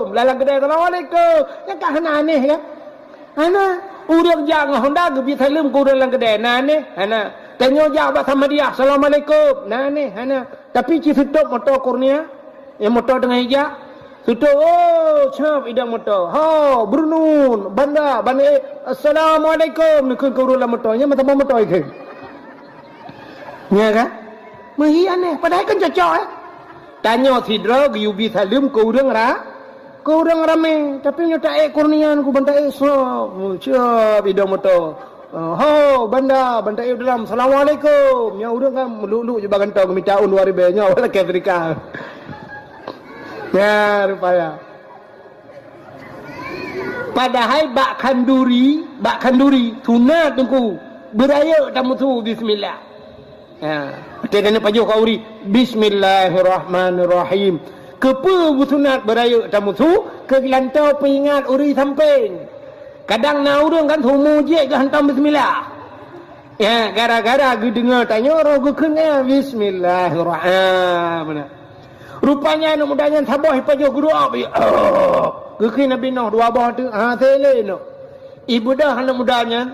Lalang kedai assalamualaikum. Ya kan aneh kan. Ana urang jangan Honda ge bi salim ku urang lang kedai aneh. Ana tanya jawab sama dia assalamualaikum. Aneh ana. Tapi ci tutup motor kurnia. Yang motor dengan hijab Tutup, siap idang motor. Brunun, banda, assalamualaikum. Nikun ke urulan motornya, mata motor ke. Ya kan? Mahi aneh, padahal kan cocok Tanya sidra, giyubi salim ke urang rame. Tapi nyotak kurnian, ku banda siap idang motor. Banda dalam, assalamualaikum. Ya urang kan melulu je bagantau, minta un 2,000 nya, wala ke Afrika. Ya rupanya. Padahal bak kanduri sunat tungku beraya tamu tu bismillah. Ya, kita kena paju kauri bismillahirrahmanirrahim. Kepa sunat beraya tamu tu ke lantau peringat uri samping. Kadang na urang kan humu je ke hantam bismillah. Ya, gara-gara ge dengar tanya orang ge kena bismillahirrahmanirrahim. Rupanya anak mudanya sabah ipajuh guru abi. Geki Nabi Nuh dua bah tu. Tele no. Ibu dah anak mudanya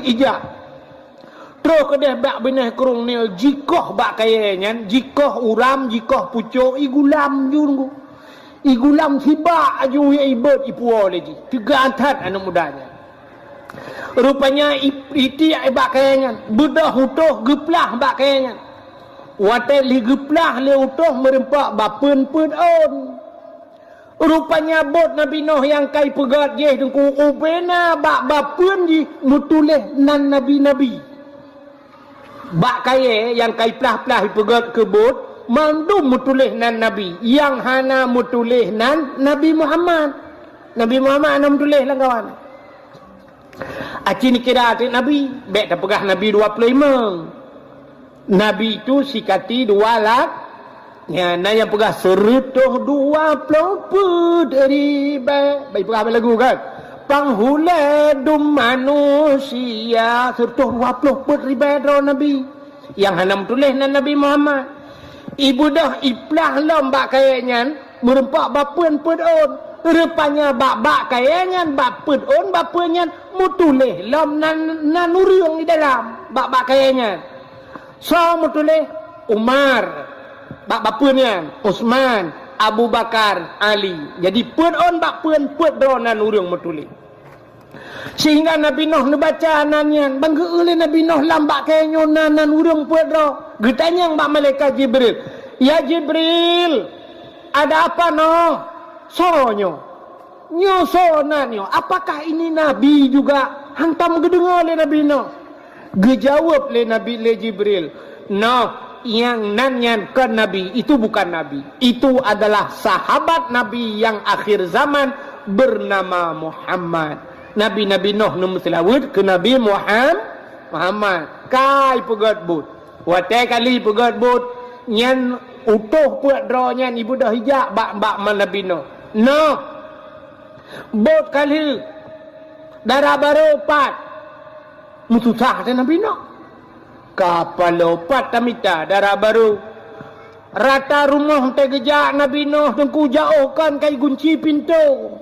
ijak. Terus kedeh bak benah kerung ni jikoh bak kayanya, jikoh uram, jikoh pucuk, igulam jurungku. Igulam sibak aju ya ibad ipuo lagi. 3 antat anak mudanya. Rupanya iti bak kayanya, bedah utuh geplah bak kayanya. Watai ligeplah le utuh merempak bapun-pun on. Rupanya bot Nabi Nuh yang kai pegat je tengku ubena bak bapun ji mutuleh nan nabi-nabi. Bak kaya yang kai plah-plah pegat ke bot mandum mutuleh nan nabi. Yang hana mutuleh nan Nabi Muhammad. Nabi Muhammad ana mutuleh lah kawan. Aci ni kira atik Nabi, bek tak pegah Nabi 25. Nabi itu sikati 2 lak. Ya, na yang pegah 120 dari baik pegah lagu kan. Panghuladum manusia 120 ribu Nabi. Yang hanam tulis nan Nabi Muhammad. Ibu dah iplah lom bak kayaknya merempak bapun pun. Rupanya bak kayaknya bapun bapunnya mutuleh lom nan nuriung di dalam bak kayaknya. So mutuleh Umar bapunnya Utsman Abu Bakar Ali. Jadi pun bak pun dronan urang mutuleh. Sehingga Nabi Nuh baca nanyan bangga oleh Nabi Nuh lambak kayaknya nan urang pun dro. Getanya bak malaikat Jibril. Ya Jibril, ada apa Nuh? Sonyo. Nyo sonanyo, apakah ini Nabi juga? Hantam gedengar le Nabi no. Gejawab le Nabi le Jibril. No, yang nanyan ke Nabi itu bukan Nabi. Itu adalah sahabat Nabi yang akhir zaman bernama Muhammad. Nabi-Nabi Nuh nu selawat ke Nabi Muhammad. Kai pegat but. Watai kali pegat but nyan utuh puat draw nyan ibu dah hijak bak man Nabi Nuh. No. Bot kali darah baru pat mutusah dan Nabi Nuh kapal lopat tamita darah baru rata rumah tegejak Nabi Nuh tengku jauhkan kai kunci pintu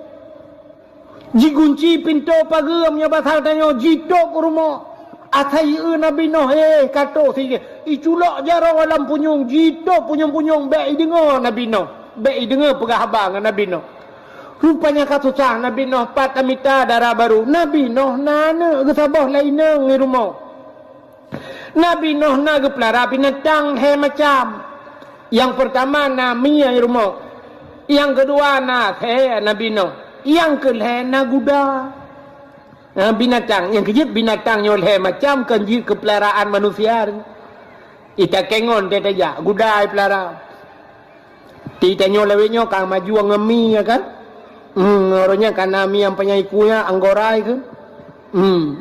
jigunci pintu pagamnya batal tanya jitok rumah atai Nabi Nuh kato si iculok jarang alam punyung jitok punyung baik dengar Nabi Nuh baik dengar pegah Nabi Nuh. Rupanya katusah Nabi Nuh pat amita darah baru. Nabi Nuh nana gesabah lainang di rumah. Nabi Nuh na gepelara binatang he macam. Yang pertama na mia di rumah. Yang kedua na he Nabi Nuh. Yang kelih na kuda. Binatang. Yang kejut binatang nyol he macam kenjit kepelaraan manusia. Ita kengon teta ya. Kuda pelara. Tita nyol lewetnya kang maju ngemi ya kan. Orangnya karena mi yang penyaikunya anggorai ke.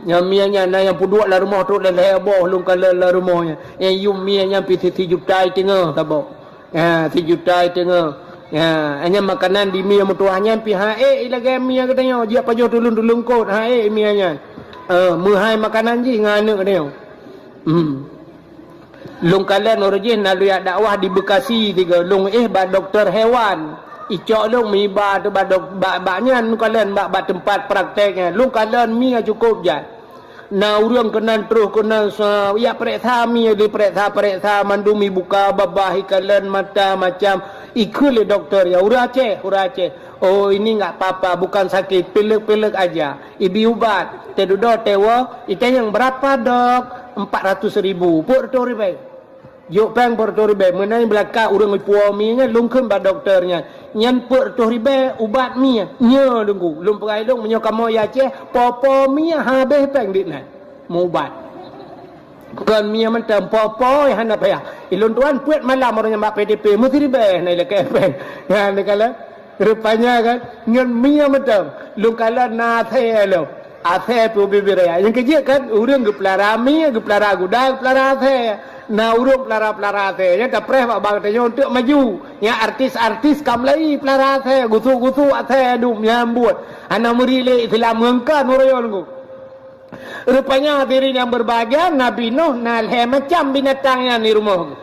Yang mianya na yang puduk la rumah tu le leboh lung kala la rumahnya. Yang yum mianya pi 1 juta tengah tabo. 1 juta tengah. Hanya makanan di mi yang tuahnya pi ilage mi katanya dia pajo tulung kot mianya. Muhai makanan ji ngane katanya. Lung kala origin lalu ya dakwah di Bekasi tiga lung ba doktor hewan. Icok long mi ba tu baknya nu kalian bak tempat prakteknya long kalian mi cukup jan na urang kenan terus kenan ya periksa mi di periksa mandu mi buka babahi kalian mata macam ikut doktor ya urace oh ini enggak apa-apa bukan sakit pilek aja ibi ubat tedudo tewo itu yang berapa dok 400,000 pur tu ribai Yuk peng porto ribe menai belaka urang ipuo mi nya lungkeun ba dokternya nyan porto ribe ubat mi nya dengku lum perai long menyo kamo ya ce popo mi habeh peng ditna mau ubat bukan mi mentem popo ya hana pa ya ilun tuan puet malam orangnya mak PDP mesti ribe nai le peng ya ne kala rupanya kan nyan mi mentem lung kala na the lo athe pu bibir ya yang kejia kan urang gepelara mi gepelara guda gepelara athe na urung pelara teh ya dapreh pak bang teh untuk maju ya artis kamlai pelara teh gusu teh dum nyambut ana murile Islam ngengkan oroyon ku rupanya hadirin yang berbahagia Nabi Nuh nal he macam binatangnya di rumah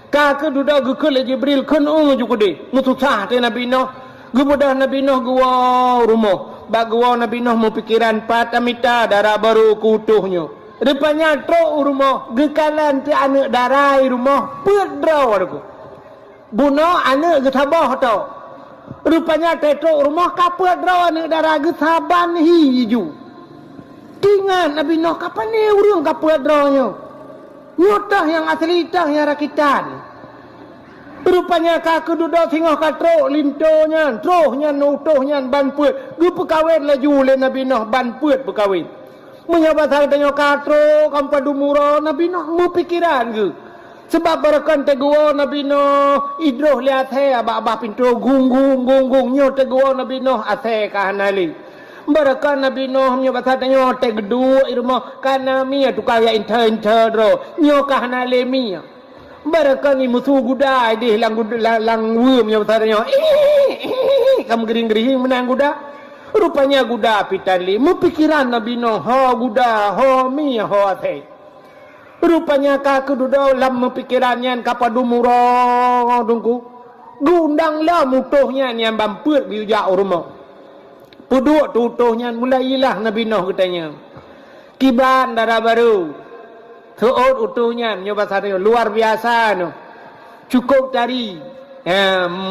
ka keduda gekul Jibril kun jukude mutusah teh Nabi Nuh gubudah Nabi Nuh gua rumah bag gua Nabi Nuh mau pikiran patamita darah baru kutuhnya rupanya tro rumah gekalan ti anak darai rumah pedraw aku buno anak getabah to rupanya tetro rumah kapet draw anak darah gesaban hiju tingan Nabi Nuh kapan ni urang kapet drawnya nyotah yang asli tah yang rakitan rupanya ka keduda singoh katro lintonya trohnya nutohnya ban puet ge pekawin laju le Nabi Nuh ban puet pekawin menyabas hartanya katro kampa dumuro Nabi Nuh mu pikiran ke sebab barakan teguo Nabi Nuh idroh lihat he abah pintu gung nyo teguo Nabi Nuh ase kahanali barakan Nabi Nuh menyabas hartanya tegedu irmo kana mi tukaya inter dro nyo kahanali mi barakan ni musuh gudai di lang wum menyabas hartanya kamu gering menang guda rupanya guda pitali mu pikiran Nabi Nuh ho guda ho mi ho ate rupanya ka keduda lam pikirannya kapadu murong dungku gundang lah mutuhnya yang bamput biuja rumah puduk tutuhnya mulailah Nabi Nuh katanya kiban darah baru seot utuhnya nyoba sare luar biasa no cukup dari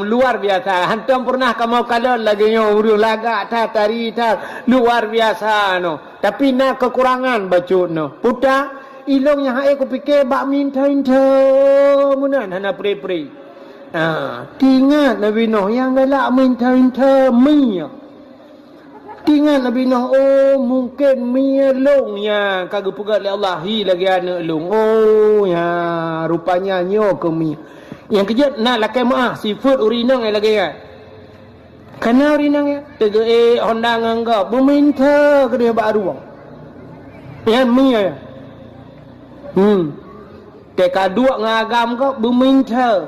luar biasa hantam pernah kamu kalau lagi urus laga tari luar biasa no tapi nak kekurangan bacot no puta ilongnya hae ku pikir bak minta munan hana pre tingat Nabi Nuh yang galak minta mi Tinggal Nabi Nuh, oh mungkin mia long ya kagak pegat oleh Allah hi lagi anak long. Oh ya rupanya nyo ke mia. Yang kejut nak lakai maah sifut urinang lagi kan. Karena urinang ya tega Honda nganggap berminta ke dia baru. Ya mia ya. Teka dua ngagam kau berminta.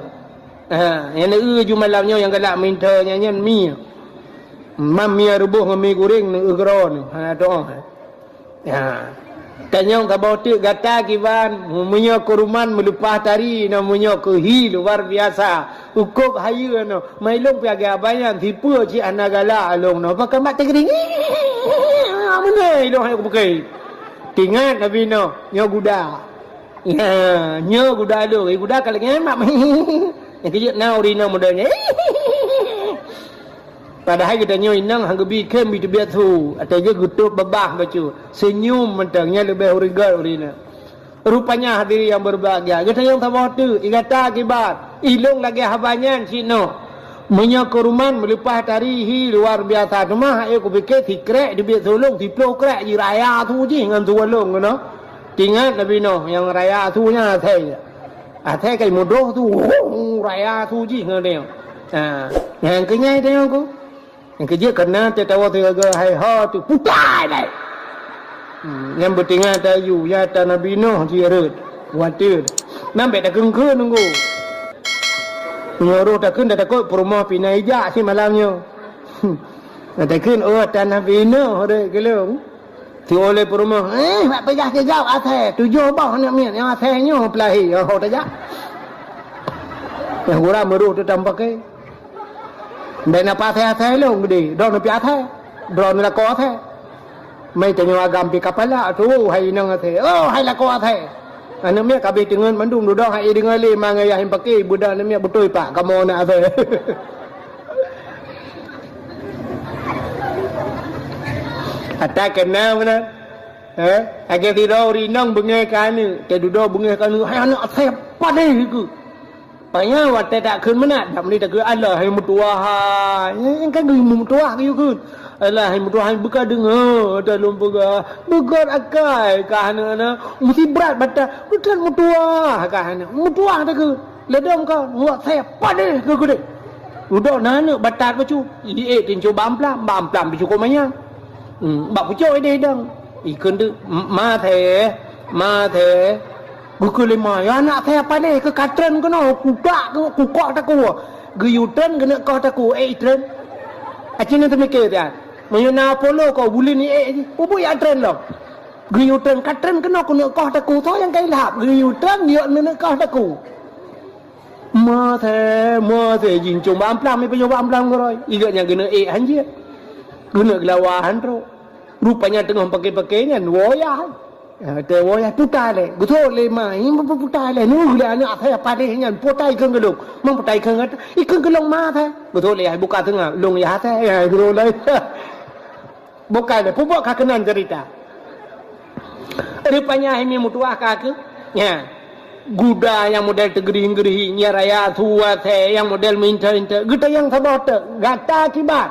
Yang nak ju malamnya yang galak minta nyanyian mia. Mamia rubuh ngami goreng ni ugron doa ya tanyong kabotik gata kiban munyo kuruman melupah tari namunyo ke hi luar biasa ukuk hayu no mailong piaga abayan tipu ci anagala along no pakai mat tegring amune ilong aku pakai tingat nabi no nyo guda ya nyo guda lu guda kalau ngemak yang kejut na urina modalnya padahal kita nyoy nang hang gebi kem bi biat tu atau je gutup babah bacu senyum mentangnya lebih hurigal urina rupanya hadirin yang berbahagia kita yang tabah tu igata akibat ilung lagi habanyan sino menyakuruman melipah tarihi luar biasa tu mah aku fikir tikrek di biat tolong tiplo krek ji raya tu ji ngan tu long no tingat nabi no yang raya tu nya thai thai kai modoh tu raya tu ji ngan dia yang kenyai tengok aku yang kerja kena tertawa tergaga hai ha tu putai dai yang bertinggal tayu ya ta nabi nuh jirat watir nambe dah kengke nunggu nyuruh takun dah takut rumah pinai jak si malamnya takun oh ta nabi nuh de gelung ti oleh rumah mak pejah ke jauh athe tujuh bah nak mian yang athenya pelahi oh ta jak yang ora meruh tu tambah ke dan apa thay long gede don pi thay don la ko thay mai te nyo agam pi kapala tu hai nang thay oh hai la ko thay ana mia ka bi tengen mandum do hai dengan le mangai yang pakai budak na mia betul pak kamu nak thay ata kena mana age ti do ri nang bengai kan ni te du do bengai kan hai anak thay padai ku payah watte tak kun mana dak ni tak Allah hai mutua yang kan gui mutua ke kun Allah hai mutua hai buka dengar dalam buka akai kahana na mesti berat bata bukan mutua kahana mutua tak ke ledom ka buat saya pade ke gede udah nana batat bacu tin coba amplam bi cukup manya bak pucuk ide dang ikun tu ma the buku lima ya anak saya apa ni ke katren ke no kudak tak ku guyutan kena kau tak ku tren acina tu mikir dia menyana polo kau bulin ni ubu ya tren lo guyutan katren kena kena kau tak ku tu yang kai lap guyutan dia kena kau tak ku ma the jin coba amplam ni coba amplam ko roi iganya kena hanje kena gelawahan tu rupanya tengah pakai-pakainya woya te woya putai le guthol le mai putai le nu le ana athai pade nyan putai khang gelung mang putai khang at ikeng gelong ma tha guthol le buka tengah long ya tha gro le buka le pupuk ka kenan cerita rupanya ini mutua ka ke ya guda yang model tegering-gering nya raya tua the yang model minta gita yang thabot gata kibat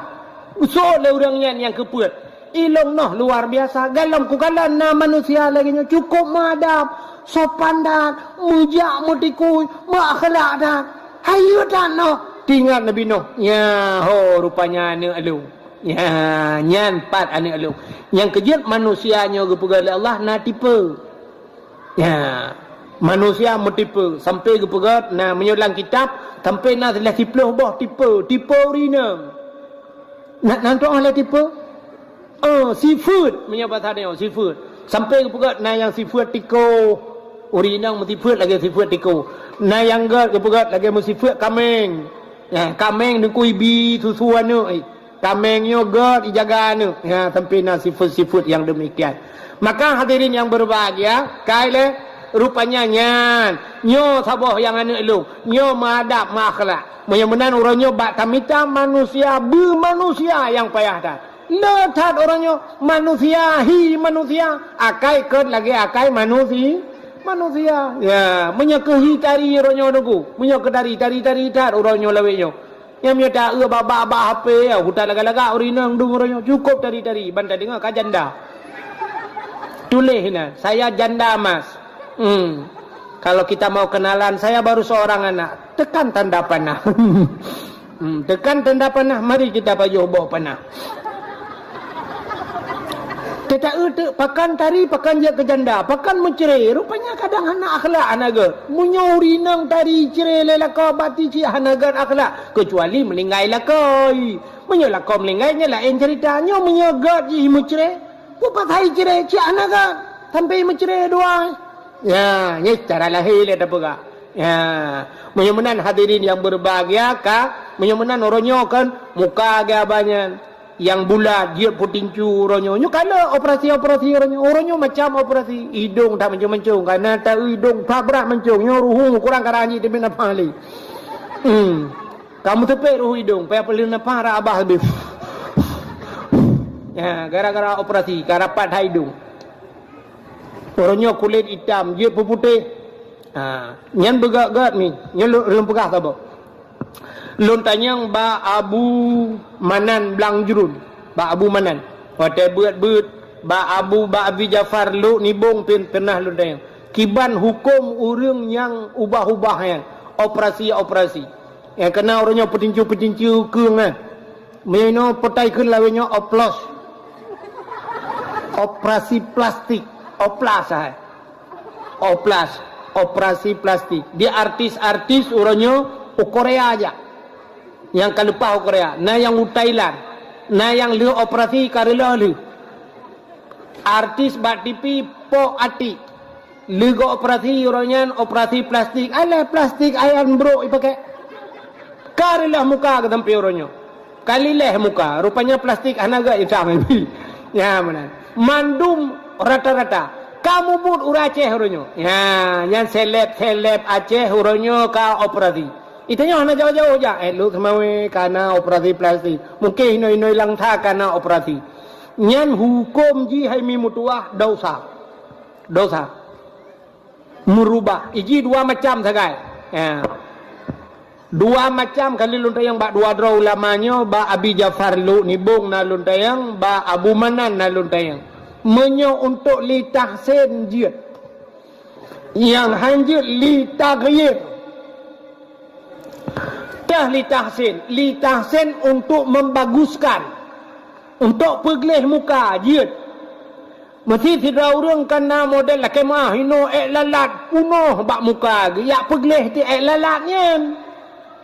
so le urang yang kepuat ilong noh luar biasa galam ku galan na manusia lagi cukup madap sopan dan mujak mutikuy makhlak dan hayu dan noh tinggal nabi noh ya ho rupanya ane alung ya nyan pat ane alung yang kejut manusianya gepegal Allah na tipe ya manusia mutipe sampai gepegat na menyulang kitab sampai na telah tipe boh tipe rina nak nantok oleh tipe seafood menyapa tadi seafood sampai kepegat na yang seafood tiko urinang mesti food lagi seafood tiko na yang gad kepegat lagi mesti seafood kameng ya kameng dengan ibi susuan tu kameng yo gad dijaga tu ya sampai na seafood yang demikian maka hadirin yang berbahagia kaile rupanya nyo saboh yang anu elung nyo madap makhlak menyamanan orangnya bak tamita manusia bermanusia yang payah dah letat orangnya manusia akai ket lagi akai manusia ya menyekehi tari orangnya nunggu menyeketari tari tat orangnya laweknya Yang punya tak baba HP ya, hutan laga-laga urinang dumuranyo cukup tari-tari bantai dengar ka janda. Tulis nah, saya janda Mas. Kalau kita mau kenalan, saya baru seorang anak. Tekan tanda panah. Tekan tanda panah, mari kita payuh bawa panah. Kita pakan tari, pakan dia ke janda, pakan mencerai. Rupanya kadang anak akhlak anaga. Munyuri nang tari cerai lelaka bati ci hanagan akhlak. Kecuali melinggai lakoi. Menyolah kau melingainya lain ceritanya menyagat ji mencerai. Bupat hai cerai ci hanaga. Sampai mencerai doang. Ya, ini cara lahir ada apa? Ya, menyamanan hadirin yang berbahagia kah? Menyamanan orangnya kan muka agak banyak. Yang bulat dia putincu orangnya. Nyo kalau operasi orangnya macam operasi hidung tak mencung-mencung karena tak hidung tak berat mencung. Nyo ruhu kurang karanji dia nak pali. Kamu tepek ruhu hidung, payah pelin nafas ra abah habis. Ya, gara-gara operasi karapat hidung. Orangnya kulit hitam, dia putih. Nyan begak-gak ni, nyan lum pegah tak apa. Lun tanyang ba Abu Manan Blang Jurun. Ba Abu Manan. Hotel beut-beut ba Abu ba Abi Jafar lu nibung pernah lun tanyang. Kiban hukum urang yang ubah-ubah yang operasi-operasi. Yang kena orangnya petincu-petincu keung kan. Menyano petai keun lawenya oplos. Operasi plastik, oplas ah. Oplas, operasi plastik. Dia artis-artis orangnya Korea aja. Yang kalupah Korea, na yang Thailand, na yang lu operasi karela lu. Artis bat TV po ati. Lu go operasi orangnya operasi plastik. Ala plastik ayan bro ipakai. Karela muka ke tempat orangnya. Kalileh muka, rupanya plastik anaga hitam ini. Ya mana. Mandum rata-rata. Kamu buat Aceh orangnya. Ya, yang seleb Aceh orangnya ka operasi. Itanya hanya jauh-jauh aja. Lu semawe karena operasi plastik. Mungkin ino lang tha karena operasi. Nyan hukum ji hai mi mutuah dosa. Dosa. Merubah. Iji dua macam sagai. Ya. Dua macam kali luntayang ba dua draw lamanya ba Abi Jafar lu nibung na luntayang ba Abu Manan na luntayang. Menyo untuk li tahsin jiat. Yang hanjut li taghyir. Li tahsin untuk membaguskan, untuk pegelih muka jiat. Mesti tidak orang kena model lah kemah hino lalat punoh bak muka ge ya pegelih ti lalatnya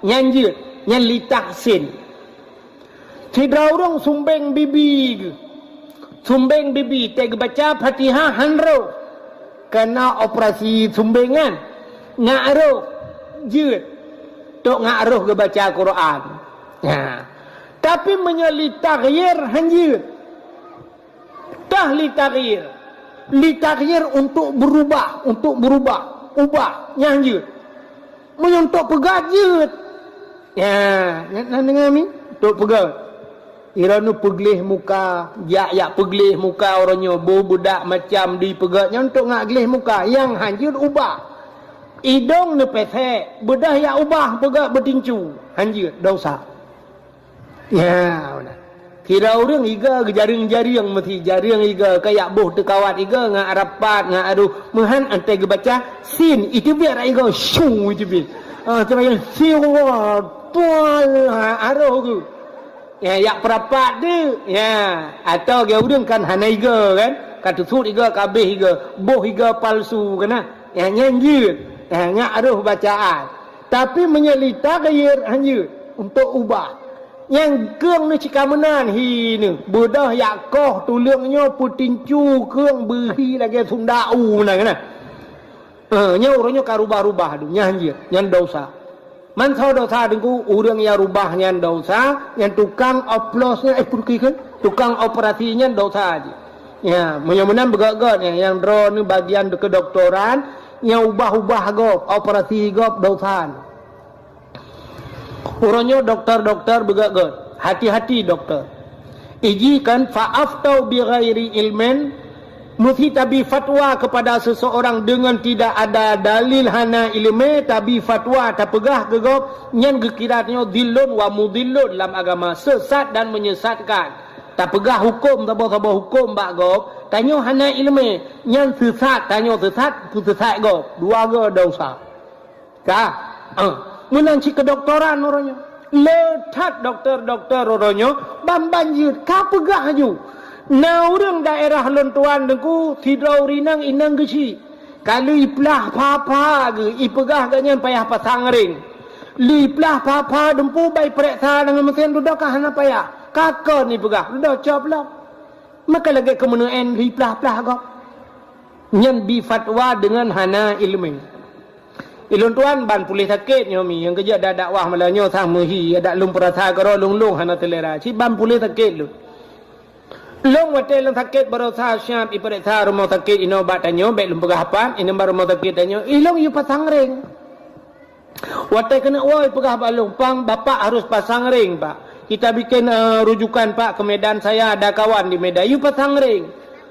nyan jiat nyan li tahsin. Tidak orang sumbeng bibi teg baca Fatihah hanro kena operasi sumbengan ngaro jiat tok ngaruh ke baca Quran. Ya. Tapi menyeli taghyir hanjir. Tah li taghyir untuk berubah, ubah nyanjir. Menyontok pegajut. Ya, nak dengar mi? Tok pegat. Iranu peglih muka, ya peglih muka orangnya budak macam di pegatnya untuk ngaglih muka yang hanjir ubah. Idong ne pete bedah ya ubah pegak betincu hanjir dosa. Ya benar. Kira orang iga jaring-jaring mesti jaring iga kayak boh tekawat iga ngak rapat ngak aduh mehan ante ge baca sin itu biar iga syu itu bi. Cuma yang siu tual aroh ge. Ya perapat de. Ya atau ge urang kan hanai iga kan katusut iga kabeh iga boh iga palsu kana. Ya nyanjir. Ngaruh bacaan. Tapi menyelita gayir hanya untuk ubah. Yang keung ni cikamenan hi ni. Bedah yakoh tulungnya putincu keung behi lagi sundau na kana. Nya orangnya karubah-rubah du nya hanya nyan dosa. Man thau dosa dengku urang ya rubah nyan dosa, yang tukang oplosnya purkikeun, tukang operasinya dosa aja. Ya, menyamanan begak-gak yang drone ni bagian kedokteran yang ubah-ubah gop, operasi gop dosan. Orangnya dokter-dokter begak-gak. Hati-hati dokter. Iji kan fa'aftau bi ghairi ilmin Mesti tabi fatwa kepada seseorang dengan tidak ada dalil hana ilmu, tabi fatwa tak pegah gegop nyan gekiratnya dillun wa mudillun dalam agama, sesat dan menyesatkan. Tak pegah hukum tabah hukum bak gop, tanya hana ilmu nyan sesat, tanya sesat pu sesat gop, dua ga dosa. Ka? Mulan ci kedoktoran orangnya. Letat doktor orangnya bamban yut ka pegah ju. Nah orang daerah lontuan dengku tidau rinang inang gesi. Kalau iplah papa ke ipegah ganyan payah pasang ring. Liplah papa dempu bai periksa dengan mesin duduk hana payah. Kakak ni pegah duduk coplah. Maka lagi kemenaan liplah kau. Nyan bi fatwa dengan hana ilmu. Ilontuan ban pulih sakit nyomi yang kerja ada dakwah malanyo sama hi ada lum perasa karo lung hana telera. Si ban pulih sakit lu. Long wate lang sakit baru sa syam iperiksa rumah sakit ino batanyo baik lum pegahapan ini baru rumah sakit tanyo ilong yu pasang ring. Wate kena woi pegah balung pang bapak harus pasang ring pak. Kita bikin rujukan pak ke Medan, saya ada kawan di Medan yu pasang ring.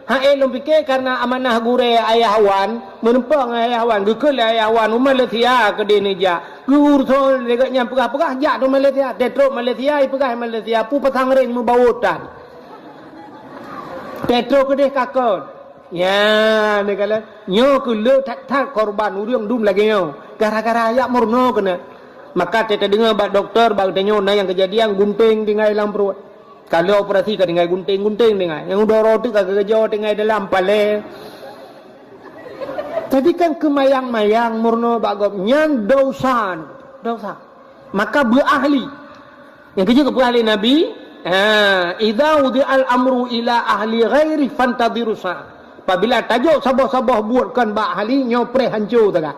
Ha lum fikir karena amanah gure ayawan menempang ayawan gekul ayawan Malaysia ke Indonesia. Gur thol dekatnya pegah jak tu Malaysia, tetro Malaysia pegah Malaysia pu pasang ring membawutan. Petro ke deh kakon. Ya, ni kala nyo ke le tak korban urang dum lagi nyo. Gara-gara ayak murno kena. Maka kita dengar bak doktor bak tanya na yang kejadian gunting tinggal dalam perut. Kalau operasi ka tinggal gunting tinggal. Yang udah roti ka kejo tinggal dalam pale. Tadi kan kemayang-mayang murno bak gop nyan dosa. Maka berahli. Yang kejo ke berahli Nabi idza wudi'al amru ila ahli ghairi fantadiru sa. Apabila tajuk sabah-sabah buatkan bak ahli nyopre hancur tak.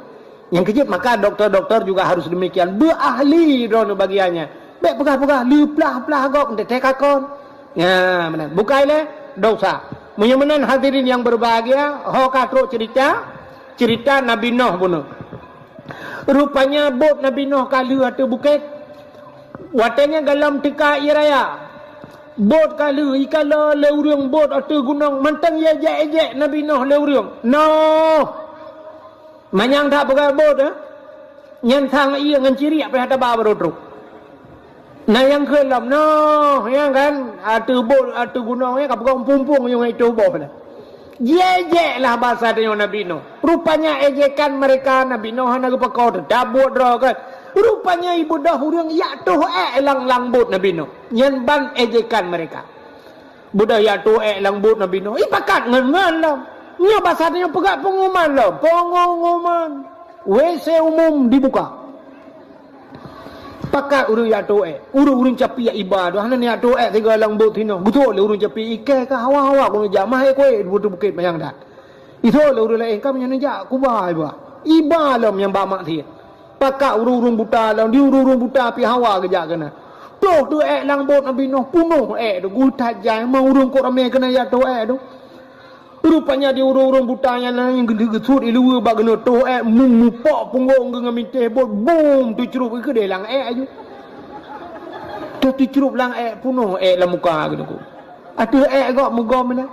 Yang kejut maka doktor-doktor juga harus demikian berahli dono bagiannya. Baik pegah-pegah liplah gok entek kakon. Ya benar. Bukai le dosa. Menyamanan hadirin yang berbahagia, ho katro cerita Nabi Nuh bunuh. Rupanya bot Nabi Nuh kali atau bukit. Watanya galam tika iraya. Bot kali ikala leurung bot atau gunung mantang ya ejek Nabi Nuh leurung. No. Manyang tak pakai bot nyan thang iya ngan ciri apa hata ba berotro. Nah yang kelam no, yang kan atau bot atau gunungnya kapung pumpung yang itu bot pada. Jejek lah bahasa dia Nabi Nuh. Rupanya ejekan mereka Nabi Nuh hana kepakau dabut ro kan. Rupanya ibu dah hurang ya tuh lang bot Nabi Nuh. Nyan ban ejekan mereka. Budak ya tuh lang bot Nabi Nuh. Ipakat ngan lah. Nya bahasa dia pegak pengumuman lah. Pengumuman. WC umum dibuka. Pakat urang ya tuh urang capi ya ibadah. Hana ni ya tuh tiga lang bot tino. Betul le urang capi ike ka hawa-hawa ko jamah koe bukit mayang dah. Itu le urang lain kam nyan ja kubah iba lam yang ba mak thi. Pakak urung-urung buta lang di urung-urung buta pi hawa kejak kena. Tuh tu lang bot Nabi Nuh punuh tu gutat jai mau urung kok rame kena ya tu tu. Rupanya di urung-urung butanya lah yang gede-gede ilu ba kena tu mupok punggung dengan mintih bot boom tu cerup ke de lang aju. Tu cerup lang punuh la muka gitu. Ada gak muka mana?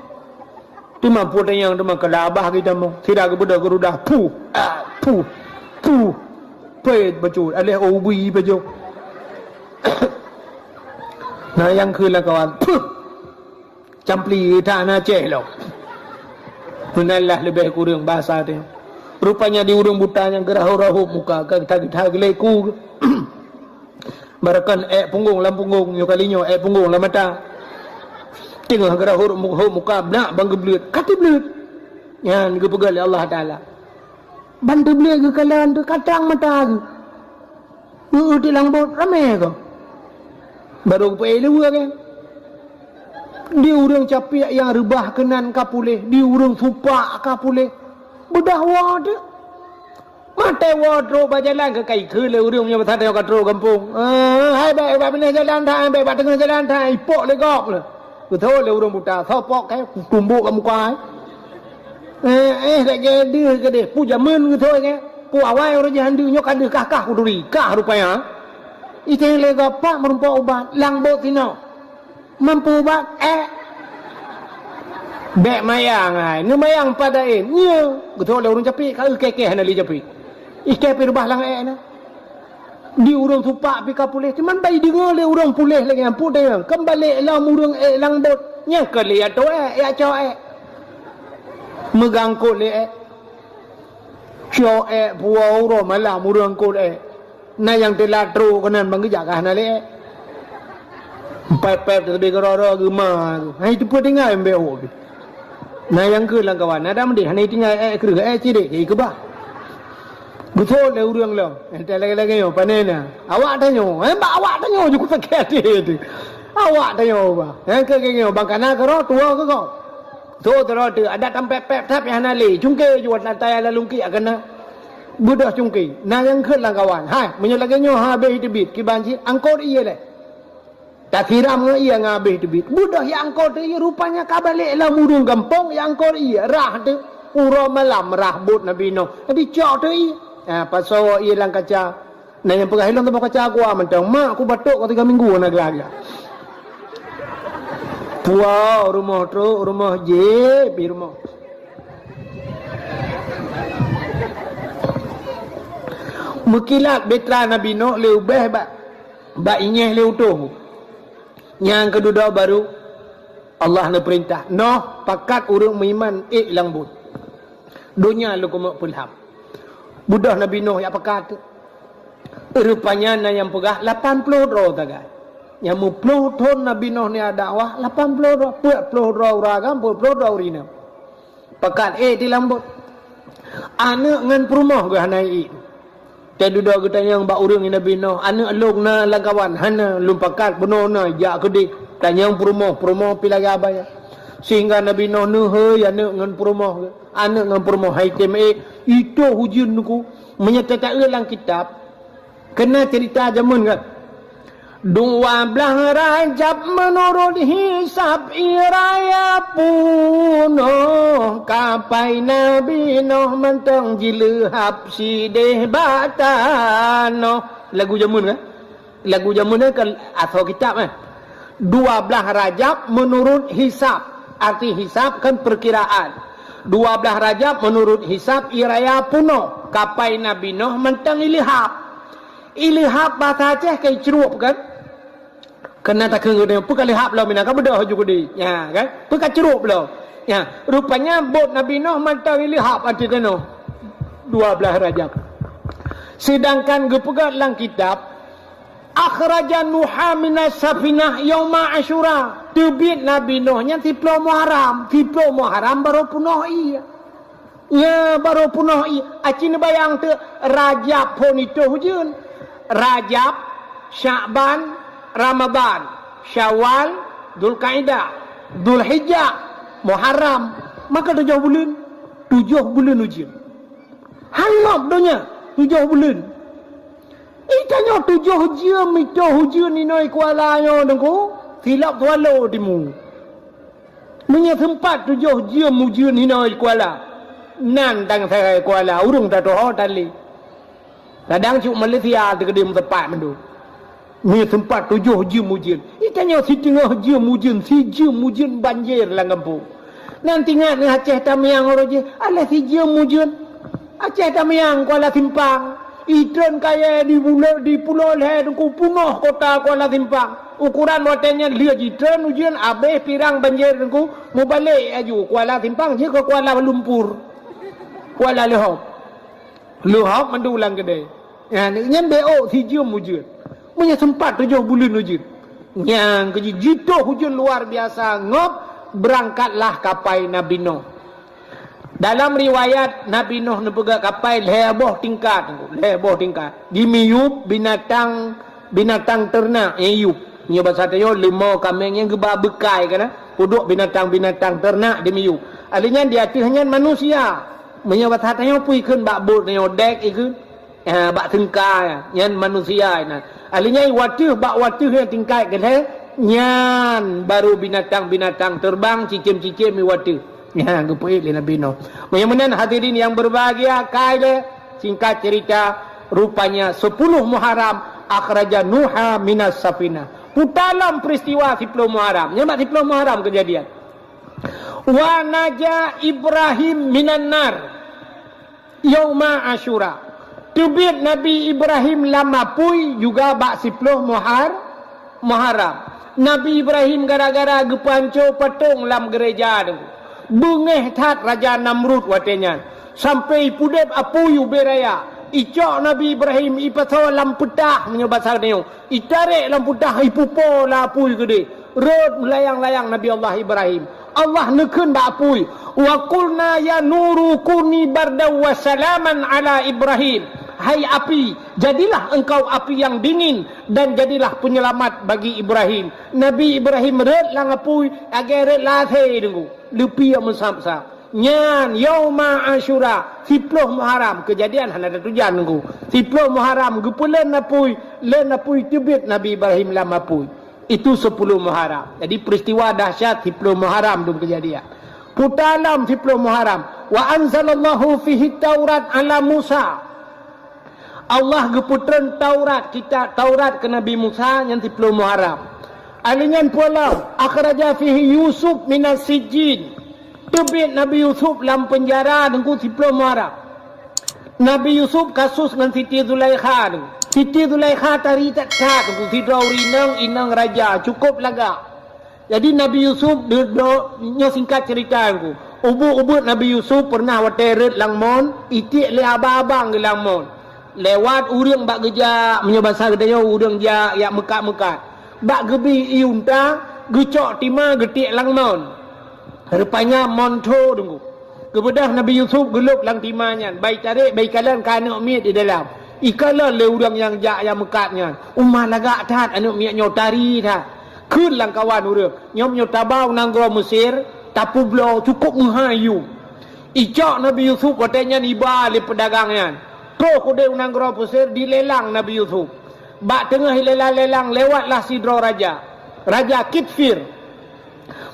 Tu mampu tanya tu mak kelabah kita mau. Tidak ke budak gerudah pu. Pet baju alih ubi baju. Nah yang kelah kawan. Campli tanah celok. Menallah lebih kurang bahasa dia. Rupanya di urung buta yang gerah-rahup muka kagak leku. Barakan punggung lam punggung yo kalinyo punggung lam mata. Tengah gerah-rahup muka nak bang geblut. Kati blut. Yang gepegal Allah Taala. Bantu beli ke kalian tu katang mata ke. Di langbot ramai ke. Baru ke pelu kan. Di urang capi yang rebah kenan kapuleh, di urang supak kapuleh. Bedah wad. Mate wardro berjalan ke kai ke le urang punya batang katro kampung. Hai baik benar jalan thang, baik tengah jalan thang ipok le gok le. Betul le urang buta, sopok kai tumbuk ke muka. Tak jadi ke deh, pu jaman ke thôi ke. Pu awal orang jahan dia nyok ada kakak kuduri, kah rupanya. Itu le gapak merumpok ubat, langbot tino. Mampu ubat Bek mayang ai. Nu mayang pada nya. Betul le urang capik ka kekeh na li capik. Ikai pi rubah lang na. Di urang tupak pi ka pulih. Cuman bai dengar le urang pulih lagi ampun dia. Kembali lang urang lang bot. Nya ke le ato ya cho Megang kot le cho puau ro malam urang kot na yang telatro kanan bang jaga na le. Pep lebih kerara gema. Hai tu pun tinggal MBO. Nah yang ke lang kawan. Ada mendih hani tinggal kerja ciri ke bah. Betul le urang lo. Ente lagi yo panena. Awak tanya. Mbak awak tanya juga pakai tu. Awak tanya ba. Ke bang kana kero tua ke kau. Tu terus tu ada tempat pep tap yang nali. Cungke jual lantai lalu ki akana. Budak cungke. Nah yang ke lang kawan. Hai menyelaganya habis debit ki banci angkor iya le. Tak kira menga ia ngabih debit. Budak yang angkor tu ia rupanya kabalik lah murung kampung yang angkor ia rah tu. Uro malam rah bot Nabi Noh. Nabi cok tu ia. Pasal ia lang kaca. Nah yang pegah hilang tempat kaca aku mentang. Mak aku batuk kau 3 minggu nak gelagak. Wow rumah tu rumah je pi rumah. Mukilat betra Nabi Noh leu beh ba inyeh leu tu. Yang kedua baru Allah nak perintah noh pakat urang beriman lambut dunia lu kumak pulham budak Nabi Nuh yang pakat rupanya na yang pegah 80 roh tagai yang mu 10 tahun Nabi Nuh ni ada dakwah 80 roh 40 roh ragam 40 roh rina pakat di lambut anak ngan perumah ke hanai dan duduk kita yang bak urang Nabi Nuh anak long na langkawan hana lumpakat benar na jak kedik tanya yang perumah pilih abaya sehingga Nabi Nuh he anak ngan perumah anak ngan perumah haitem itu hujun ku menyatakan dalam kitab kena cerita zaman kan 12 Rajab menurut hisab iraya punoh kapai Nabi Nuh mentang jilehap sideh batano lagu jamun kan lagu jamun kan atau kitab kan 12 Rajab menurut hisab arti hisab kan perkiraan 12 Rajab menurut hisab iraya punoh kapai Nabi Nuh mentang ilihap bahasa Aceh kayak cerup kan kena tak kena dia pun lihap lah minang bedah juga dia ya kan pun cerup lah ya rupanya bot Nabi Nuh mentang ilihap arti kena 12 Rajab sedangkan gepegat dalam kitab akhraja Nuha minas safinah yauma Asyura tebit Nabi Nuh nya 10 Muharram baru punoh iya ya baru punoh iya acin bayang tu Rajab pun itu hujun Rajab Sya'ban Ramadan Syawal Dzulqa'dah Dzulhijjah Muharram maka 7 bulan ujian halap donya 7 bulan itanya 7 jam itu hujan ni noi kuala yo dengku silap tualo dimu punya tempat 7 jam hujan ni noi kuala nan tang saya kuala urung ta doh tali kadang cuk Malaysia dekedim tempat mendu ni tempat 7 jam hujan itanya setengah jam hujan si jam hujan banjir lang kampung nanti ngat Aceh Tamiang roje ala si jam hujan Aceh Tamiang Kuala Simpang Idan kaya di pulau leher ku punah kota Kuala Simpang ukuran watanya lihat idan ujian abeh pirang banjir ku mau balik aju Kuala Simpang je ke Kuala Lumpur Kuala Luhop mendulang gede ya nyen BO si jam ujian punya sempat 7 bulan ujian yang kejitu hujan luar biasa ngop berangkatlah kapai Nabi Nuh. Dalam riwayat Nabi Nuh nepega kapai leboh tingkat dimiyup binatang ternak yuk nya bahasa tayo limau kambing yang geba bekai kana puduk binatang ternak dimiyup alinya dia hanya manusia nya bahasa tayo pui keun bak bot nyo dek ikeun bak tengkai yan manusia na alinya bak yang tingkai ke nyan baru binatang terbang cicim mi ya gepuit le Nabi Nuh. Menyamanan hadirin yang berbahagia kaya singkat cerita rupanya 10 Muharram akhraja Nuha minas safinah. Putalam peristiwa 10 Muharram. Nyamak 10 Muharram kejadian. Wa naja Ibrahim minan nar yauma Asyura. Tubit Nabi Ibrahim lama pui juga bak 10 Muharram. Nabi Ibrahim gara-gara gepanco patung lam gereja tu. Bengeh tat Raja Namrud watenya. Sampai pudep apuyu beraya. Icok Nabi Ibrahim ipasawa lam petah menyebasar niyo. Itarik lam petah ipupo la apuy gede. Rod melayang-layang Nabi Allah Ibrahim. Allah nekun ba apuy. Wa qulna ya nuru kuni bardaw wa salaman ala Ibrahim. Hai api, jadilah engkau api yang dingin dan jadilah penyelamat bagi Ibrahim. Nabi Ibrahim red lang apuy agar red lathe dengu. Lepi mesam-sam. Nyan yauma Asyura 10 Muharram kejadian hana ada tujuan dengu. 10 Muharram gepulen apuy tibit Nabi Ibrahim lam apuy. Itu 10 Muharram. Jadi peristiwa dahsyat 10 Muharram dum kejadian. Putalam 10 Muharram. Wa anzalallahu fihi Taurat ala Musa. Allah geputren Taurat kita Taurat ke Nabi Musa yang 10 Muharram. Alingan pula akhraja fihi Yusuf minas sijin. Tebit Nabi Yusuf dalam penjara dengan 10 Muharram. Nabi Yusuf kasus dengan Siti Zulaikha. Siti Zulaikha tari tak cat dengan Sidrauri inang raja cukup lagak. Jadi Nabi Yusuf nyo singkat cerita aku. Ubuk Nabi Yusuf pernah wateret langmon itik le abang-abang ke langmon. Lewat urang bak geja menyebasa gedaya urang ja yak mekat-mekat. Bak gebi iunta gecok tima getik langmon. Rupanya monto dengku. Kebedah Nabi Yusuf gelup lang timanya. Baik tarik baik kalan ka anak miat di dalam. Ikalah le urang yang jak yang mekatnya. Umah lagak tat anak miat nyo tari tat. Kun lang kawan urang. Nyom nyo tabau nanggro Mesir, tapu blo cukup muhayu. Icok Nabi Yusuf katanya niba le pedagangnya. Pro kude nanggro Mesir dilelang Nabi Yusuf. Bak tengah lelang lewatlah sidro raja. Raja Kitfir.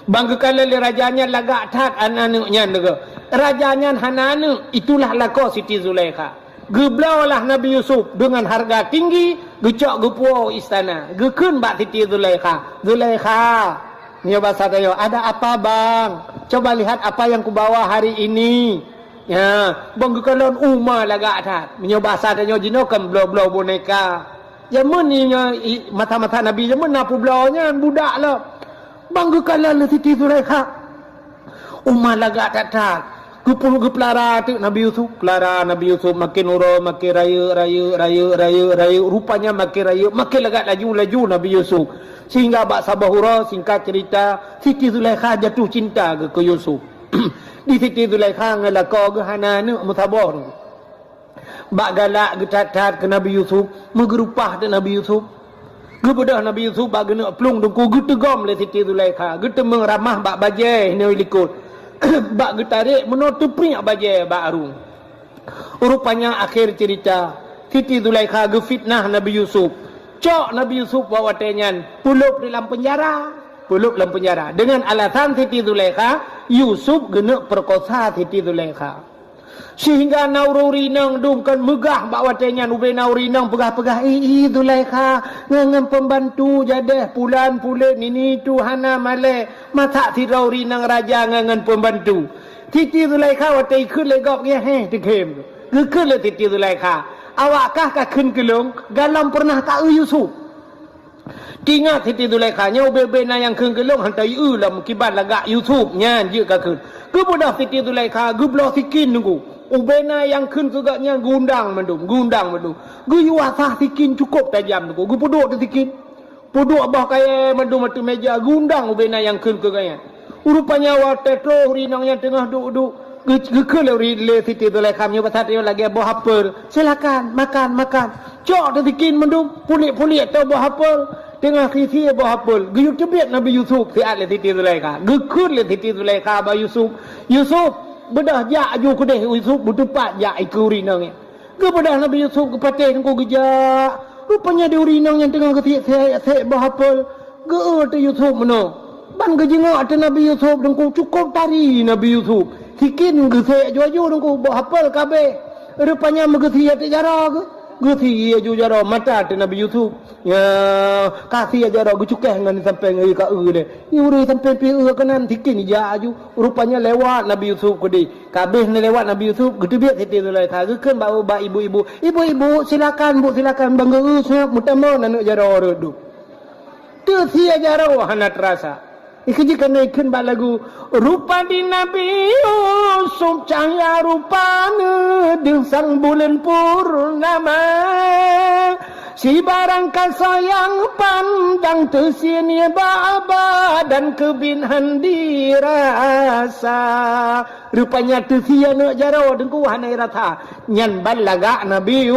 Bangkala le rajanya lagak tat anak-anaknya nega. Rajanya hananu itulah lako Siti Zulaikha. Geblaulah Nabi Yusuf dengan harga tinggi, gecok gepuo istana. Gekun bak Siti Zulaikha. Zulaikha, ni bahasa tayo, ada apa bang? Coba lihat apa yang kubawa hari ini. Ya, bang gekalon umma lagak tat. Menyo bahasa tayo jino kan blo-blo boneka. Jamun ni mata-mata Nabi jamun napu blonya budak lah. Bang gekalon Siti Zulaikha. Umma lagak tat. Gupul geplara tu Nabi Yusuf, pelara Nabi Yusuf makin uro, makin raya, rupanya makin raya, makin lagak laju Nabi Yusuf. Sehingga bak sabahura singkat cerita, Siti Zulaikha jatuh cinta ke Yusuf. Di Siti Zulaikha ngelako ke hana ni musabah tu. Bak galak getat-tat ke Nabi Yusuf, megerupah ke Nabi Yusuf. Gebedah Nabi Yusuf bak gena pelung dengku getegom le Siti Zulaikha, getemeng ramah bak bajai ni likut. Bak getarik menutupi bajai bak arung. Rupanya akhir cerita Siti Zulaikha gefitnah Nabi Yusuf. Cok Nabi Yusuf bawa tenyan pulup dalam penjara. Dengan alasan Siti Zulaikha Yusuf gena perkosa Siti Zulaikha. Sehingga naururi nang dungkan megah bawa tenyan ube nauri nang pegah-pegah Zulaikha ngangan pembantu jadah pulan-pulan ini tuhana male mata tirauri nang raja ngangan pembantu. Siti Zulaikha watai kun legop ge tekem. Gekun le Siti Zulaikha. Awakkah ka kun kelung galam pernah tak Yusuf. Tingat Siti Zulaikha nya ube na yang kun kelung hantai lam kiban lagak Yusuf nyan je ka kun. Kemudah Siti Zulaikha geblo sikin nunggu. Ubena yang kun segaknya gundang mendung. Guyu asah sikin cukup tajam tu. Gu puduk tu sikin. Puduk bah kaya mendung matu meja gundang ubena yang kun kegaya. Rupanya wa tetro rinang yang tengah duduk. Gekul le Siti Zulaikha nya pasat dia lagi buah apel. Silakan makan. Cok tu sikin mendung pulik-pulik tu buah apel. Tengah sisi buah apel. Guyu tebit Nabi Yusuf siat le Siti Zulaikha. Gekul le Siti Zulaikha ba Yusuf. Bedah jak aju kedeh Yusuf bertempat jak iku rinang ni. Kebedah Nabi Yusuf kepatih ku gejak. Rupanya dia rinang yang tengah ketik bahapel. Ge tu Yusuf meno. Ban gejengok tu Nabi Yusuf dengku cukup tari Nabi Yusuf. Sikin gesek aju-aju dengku bahapel kabeh. Rupanya megesi ati jara ke. Guthi ju jaro mata te Nabi Yusuf. Ya kasih jaro gu cukeh ngan sampai ngai ka le. Uri sampai pi kanan tikin ja ju. Rupanya lewat Nabi Yusuf kudi. Kabeh ni lewat Nabi Yusuf gede biak Siti Zulaikha. Gekeun ba ibu-ibu. Ibu-ibu silakan Bu silakan bangga semua mutama nanu jaro redu. Tu sia jaro hana terasa. Ikaji kena ikan balagu rupa di Nabi Yusuf cahaya rupanya di sang bulan purnama si barang kasayang pandang tersinya baba dan kebinhan dirasa rupanya tersia nak jaro dengku hanai rata nyan balaga Nabi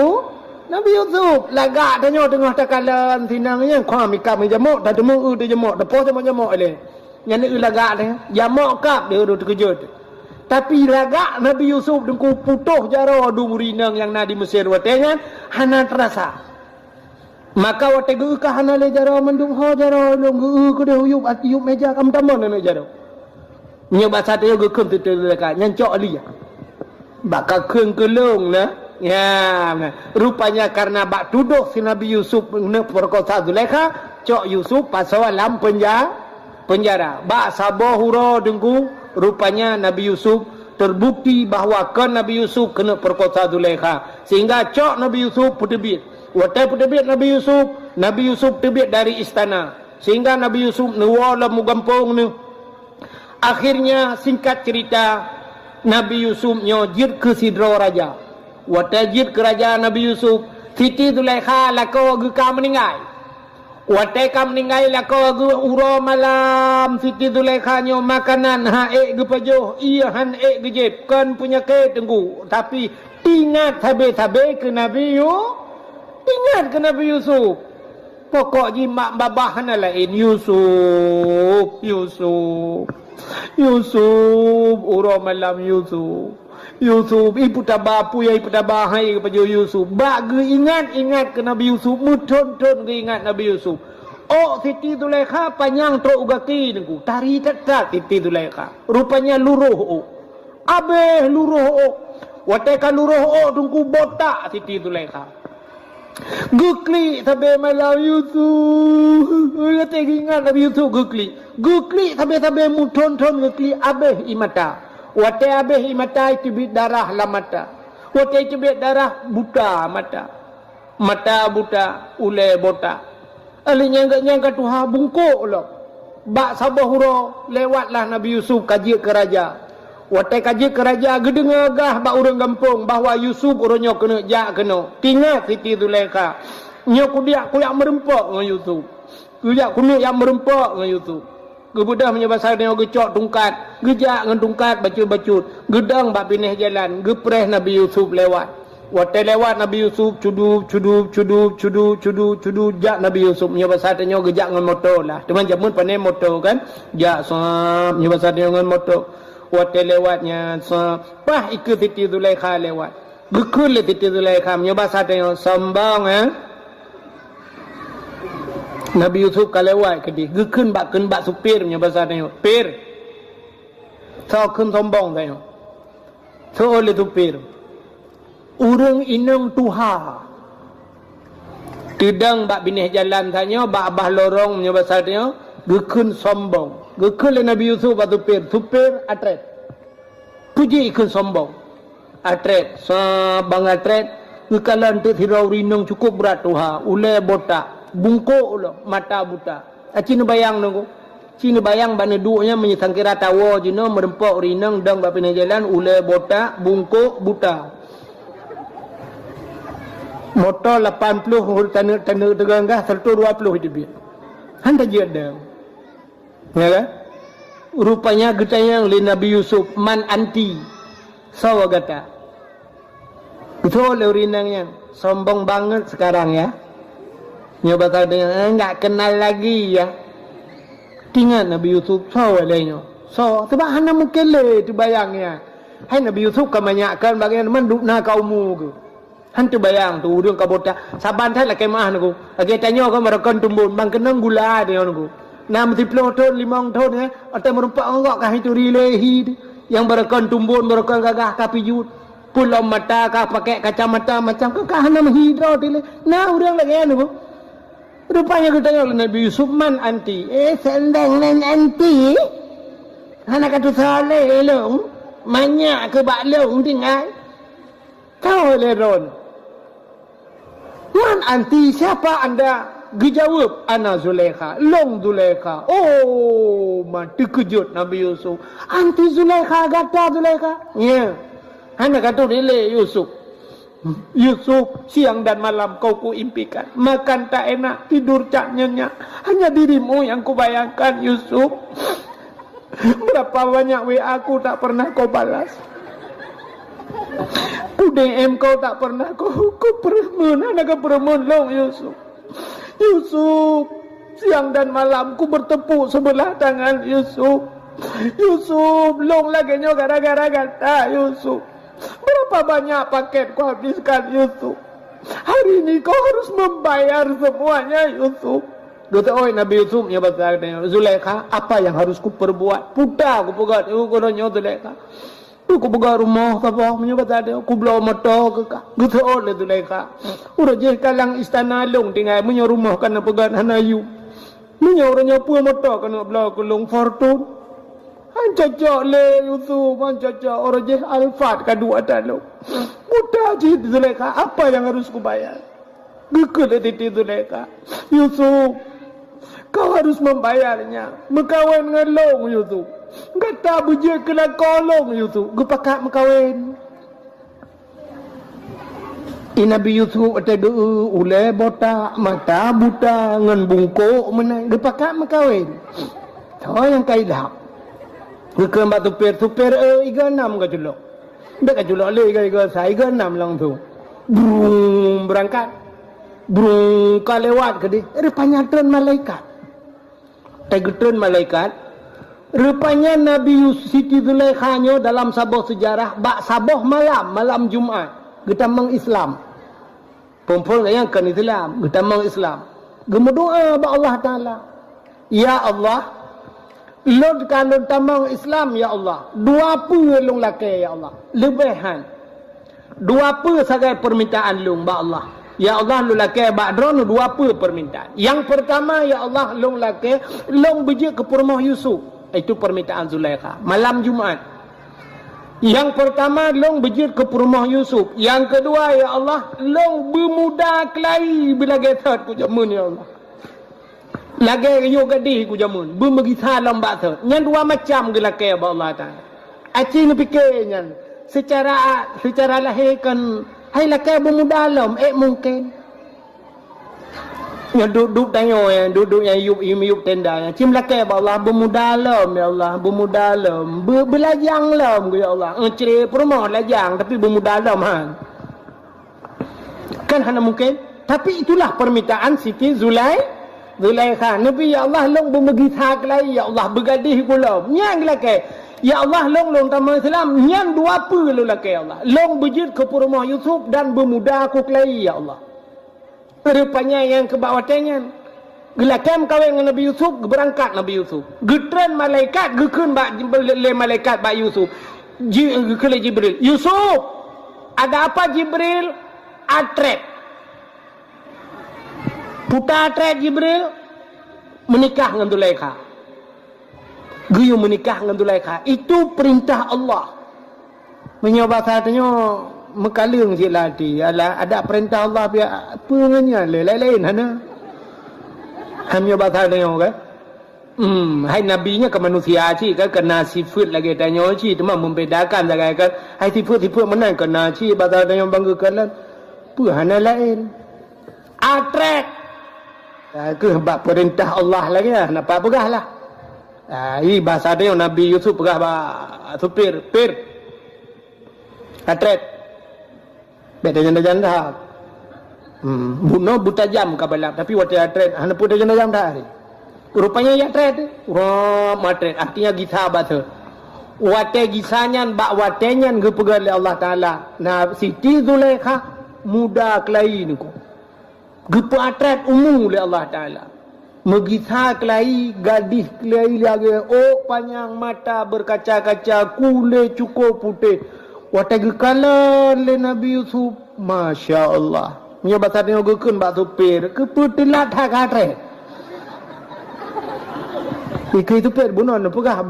Yusuf lagak tanya tengah takalan tinangnya kau mikam jamuk dah jamuk jamuk dah pos jamuk le yang ni lagak dia jamak kap dia duduk terkejut tapi lagak Nabi Yusuf dengku putuh jaro dung rinang yang na di Mesir watenya hana terasa maka wate ge ka hana le jaro mendung ho jaro long ge ku de huyup atiup meja kam tamon na jaro nya bahasa dia ge keum tu leka nyan cok ali bakal keung kelung na ya rupanya karena bak tuduh si Nabi Yusuf ne perkosa Zulaikha cok Yusuf pasal dalam penjara. Ba saboh huro dengku rupanya Nabi Yusuf terbukti bahawa Nabi Yusuf kena perkosa Zulaikha sehingga cok Nabi Yusuf putebit. Watai putebit Nabi Yusuf tebit dari istana sehingga Nabi Yusuf nuwala mugampung ni. Akhirnya singkat cerita Nabi Yusuf nyojir ke sidro raja. Watai jir ke raja Nabi Yusuf Siti Zulaikha lako geka meninggal. Watai kam meninggal lako ge uro malam Siti Zulaikha nyo makanan haek ge pajoh iya han ek ge jep kan punya ke tenggu tapi ingat tabe-tabe ke Nabi ingat ke Nabi Yusuf pokok jimak babah na lain Yusuf uro malam Yusuf ibu tabapu ya ibu tabahai kepada Yusuf bak ingat ke Nabi Yusuf muton-ton ingat Nabi Yusuf Siti Zulaikha panjang truk ugaki nengku tari tetat Siti Zulaikha rupanya luruh abeh luruh wateka luruh tungku botak Siti Zulaikha gukli tabe malam Yusuf ngate ingat Nabi Yusuf gukli tabe muton-ton gukli abeh imata Watai habis mata itu bit darah lah mata. Watai itu bit darah buta mata. Mata buta, ule botak. Ali nyangka Tuhan bungkuk lah. Bak sabah huro lewatlah Nabi Yusuf kaji ke raja. Watai kaji ke raja gedengagah bak orang kampung bahawa Yusuf orangnya kena kena. Tingat Siti Zulaikha. Nyo kuyak merempak dengan Yusuf. Kuyak yang merempak dengan Yusuf. Gebudah menyebasar dengan gecok tungkat. Gejak dengan tungkat bacut-bacut. Gedang bak pineh jalan. Gepreh Nabi Yusuf lewat. Watai lewat Nabi Yusuf cudu jak Nabi Yusuf menyebasar dengan gejak dengan motor lah. Teman jamun pandai motor kan. Jak sahab menyebasar dengan motor. Watai lewatnya sahab. Pah ikut Siti Zulaikha lewat. Gekul Siti Zulaikha menyebasar dengan sambang Nabi Yusuf kalau lewat ke dia, gekun bak supir punya bahasa tengok. Pir. Tau kun sombong tengok. So oleh supir. Urang inang tuha. Tidang bak binih jalan tanya, bak abah lorong punya bahasa tengok, gekun sombong. Gekun le Nabi Yusuf bak supir. Supir atret. Puji ikun sombong. Atret. Bang atret. Gekalan tu hirau rinang cukup berat tuha. Ulai botak. Bungkuk lo mata buta. Cina bayang nunggu. Cina bayang bana duanya menyesangkira tawa jino merempok rinang dang bak pindah jalan ule botak bungkuk buta. Motor 80 tanda teganggah 120 hidup dia. Handa je ada. Ya kan? Rupanya getayang li Nabi Yusuf man anti. Sawa gata. Betul le rinangnya. Sombong banget sekarang ya. Nyoba dengan enggak kenal lagi ya. Tinggal Nabi Yusuf so lainnya. So sebab hana mungkin le tu bayangnya. Hai Nabi Yusuf kebanyakan bagian manduk na kaumu ke. Han tu bayang tu urang kabota. Saban thai la kemah naku. Age tanyo ko marakan tumbun bang kenang gula dia naku. Nam 10 ton 5 ton atau merumpak ngok kah itu rilehi yang barakan tumbun barakan gagah kapi jut. pulau mata kah pakai kacamata macam ke kah nama hidro tile. Nah orang lagi anu. Rupanya kita tanya oleh Nabi Yusuf man anti. Sendang nan anti. Hana kata saleh long. Banyak ke bak long tinggal. Kau leron. Man anti siapa anda? Dijawab ana Zulaikha. Long Zulaikha. Oh, mati kejut Nabi Yusuf. Anti Zulaikha kata Zulaikha. Ya. Hana kata dile Yusuf. Yusuf, siang dan malam kau kuimpikan. Makan tak enak, tidur tak nyenyak. Hanya dirimu yang kubayangkan Yusuf. Berapa banyak WA aku tak pernah kau balas. Ku DM kau tak pernah kau peremun. Hana kau peremun long Yusuf. Yusuf, siang dan malam ku bertepuk sebelah tangan Yusuf. Yusuf, long lagi nyo gara-gara kata Yusuf. Berapa banyak paket kau habiskan Yusuf. Hari ini kau harus membayar semuanya Yusuf. Kata oi Nabi Yusuf nya bahasa Zulaikha, apa yang harus ku perbuat? Puta ku pegat ku nyo Zulaikha. Ku pegat rumah apa nya bahasa dia. Ku blau motor ke ka. Kata oi Zulaikha. Ura je kalang istana long tinggal menyo rumah kana pegat hanayu. Menyo orangnya pu motor kana blau ku long fortune. Cocok le Yusuf, cocok orang je Alfat kedua dalam. Mudah je Zulaikha, apa yang harus ku bayar? Gekut titi Zulaikha. Yusuf, kau harus membayarnya. Mekawin dengan long Yusuf. Kata bujik kena kolong Yusuf. Gepakat mekawin. Nabi Yusuf ada ulai botak, mata buta, ngan bungkuk menang. Gepakat mekawin. So yang kaidah. Bukan batu tupir iga 6 ke julok. Dak ke julok le iga saya iga 6 lang tu. Brum berangkat. Brum ka lewat ke di. Rupanya turun malaikat. Turun malaikat. Rupanya Nabi Yusuf Siti Zulaikha nyo dalam sabah sejarah bak sabah malam Jumaat. Kita mengislam. Perempuan yang kan Islam, kita mengislam. Gemu doa ba Allah Taala. Ya Allah, Lord kalau tamang Islam ya Allah. Dua long laki ya Allah. Lebihan. Dua sebagai permintaan long ba Allah. Ya Allah lu laki ba drone dua permintaan. Yang pertama ya Allah long laki long biji ke rumah Yusuf. Itu permintaan Zulaikha. Malam Jumaat. Yang pertama long biji ke rumah Yusuf. Yang kedua ya Allah long bermuda kelai bila getat ku jamun ya Allah. Lagi yo gadih ku jamun bumagi salam bakso nyan dua macam gelake ba Allah Taala aci ni fikir nyan secara lahir kan hai lake bermudalam mungkin yang duduk tengok yang duduk yang yub tenda yang cim lake ba Allah bermudalam ya Allah bermudalam belajang lam ya Allah ceri permah lajang tapi bermudalam kan hana mungkin tapi itulah permintaan Siti Zulaikha. Nabi ya Allah long bumegi thak lai ya Allah begadih kula. Nyang lake. Ya Allah long tamang Islam nyang dua lu lake ya Allah. Long bejit ke rumah Yusuf dan bermuda aku kelai ya Allah. Rupanya yang ke bawah tenyan. Gelakem kawin dengan Nabi Yusuf, berangkat Nabi Yusuf. Getren malaikat gekun ba le malaikat ba Yusuf. Kele Jibril. Yusuf, ada apa Jibril? Atret. Putar atret Jibril menikah dengan Zulaikha. Guyu menikah dengan Zulaikha. Itu perintah Allah. Menyobat katanya mekalung si lati. Ada perintah Allah biar apa nganya lain-lain hana. Menyobat katanya kan. Hai nabinya ke manusia sih kan kena sifat lagi tanya sih cuma membedakan saja kan. Hai sifat mana kena sih bahasa tanya banggakan. Apa hana lain. Atret ke bab perintah Allah lagi lah. Nampak pegah lah. Ini bahasa dia Nabi Yusuf pegah supir. Atret. Beda janda-janda. Bunuh buta jam kabalak. Tapi waktu atret. Hanya buta janda-jam dah. Rupanya ya atret. Atret. Artinya gisah bahasa. Wate gisahnya bak watenyan ke pegah oleh Allah Ta'ala. Nah Siti Zulaikha muda kelai ni ko. Gepa atret umum oleh Allah Ta'ala. Megitha kelai, gadis kelai lagi. Oh panjang mata berkaca-kaca, kulit cukup putih. Watagi kalan le Nabi Yusuf. Masya Allah. Nya bahasa ni ogukun bak supir. Keputilat hak hatre. Ikai tu pet bunon pegah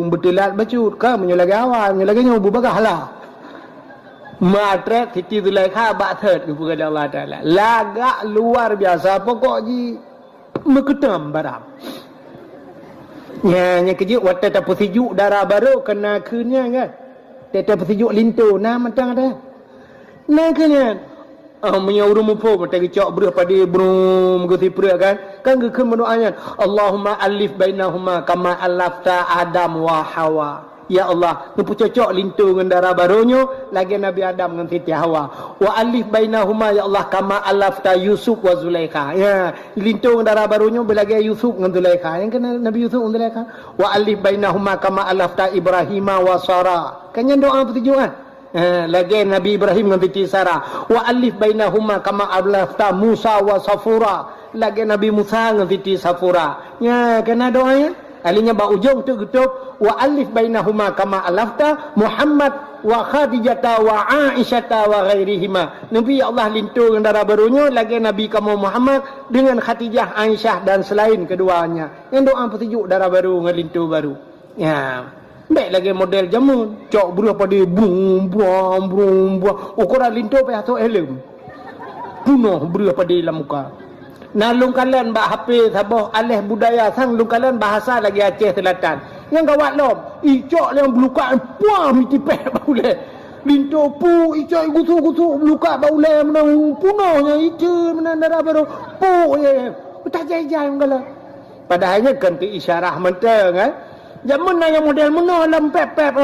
betilat bacut ka menyolagi awal menyolagi nyobu bagah lah. Matre Siti Zulaikha bak third kepada Allah Taala. Lagak luar biasa pokok ji meketam barang. Nya kerja waktu tak sejuk darah baru kena kunnya kan. Tak sejuk lintu nah matang ada. Nah kunnya. Menyuruh mupo mata gecok berah pada brum gosipra kan gekun berdoanya Allahumma alif bainahuma kama alafta Adam wa Hawa. Ya Allah, nu cocok lintu dengan darah barunya lagi Nabi Adam dengan Siti Hawa. Wa alif bainahuma ya Allah kama alafta Yusuf wa Zulaikha. Ya, lintu dengan darah barunya belagi Yusuf dengan Zulaikha. Yang kena Nabi Yusuf dengan Zulaikha. Wa alif bainahuma kama alafta Ibrahim wa Sarah. Kan yang doa pertujuan. Lagi Nabi Ibrahim dengan Siti Sarah. Wa alif bainahuma kama alafta Musa wa Safura. Lagi Nabi Musa dengan Siti Safura. Ya, kena doanya. Alinya ba ujung tu getop wa alif bainahuma kama alafta Muhammad wa Khadijata wa Aisyata wa ghairihima. Nabi Allah lintu dengan darah barunya lagi Nabi kamu Muhammad dengan Khadijah, Aisyah dan selain keduanya. Yang doa petunjuk darah baru dengan lintu baru. Ya. Baik lagi model jamun. Cok beruah pada brum brum brum brum. Ukuran lintu payah tu helm. Punuh beruah pada dalam muka. Nah lungkalan bak HP sabah alih budaya sang lungkalan bahasa lagi Aceh Selatan. Yang gawat lom, icok yang beluka puah mitipeh baule. Lintu pu icok gusu-gusu beluka baule menang punahnya ice menang darah baru pu ye. Tak jai-jai ngala. Padahalnya kan ke isyarah mentang kan. Zaman yang model mana lam pep-pep.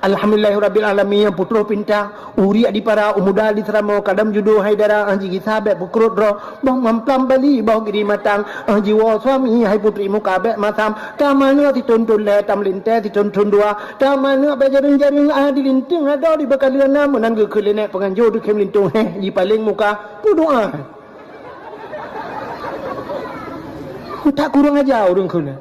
Alhamdulillahirabbil alamin yang putra pinta uri di para umuda di seramo kadam judo haidara anji sahabat bukrut ro bang mamplam bali bau giri matang jiwa suami hai putri mukabe matam tamana dituntun le tam linte dituntun dua tamana bajaring-jaring di linting ada di bakaliana menan ge kelene penganjo di kem lintung di paling muka tu doa tak kurang aja urang kena.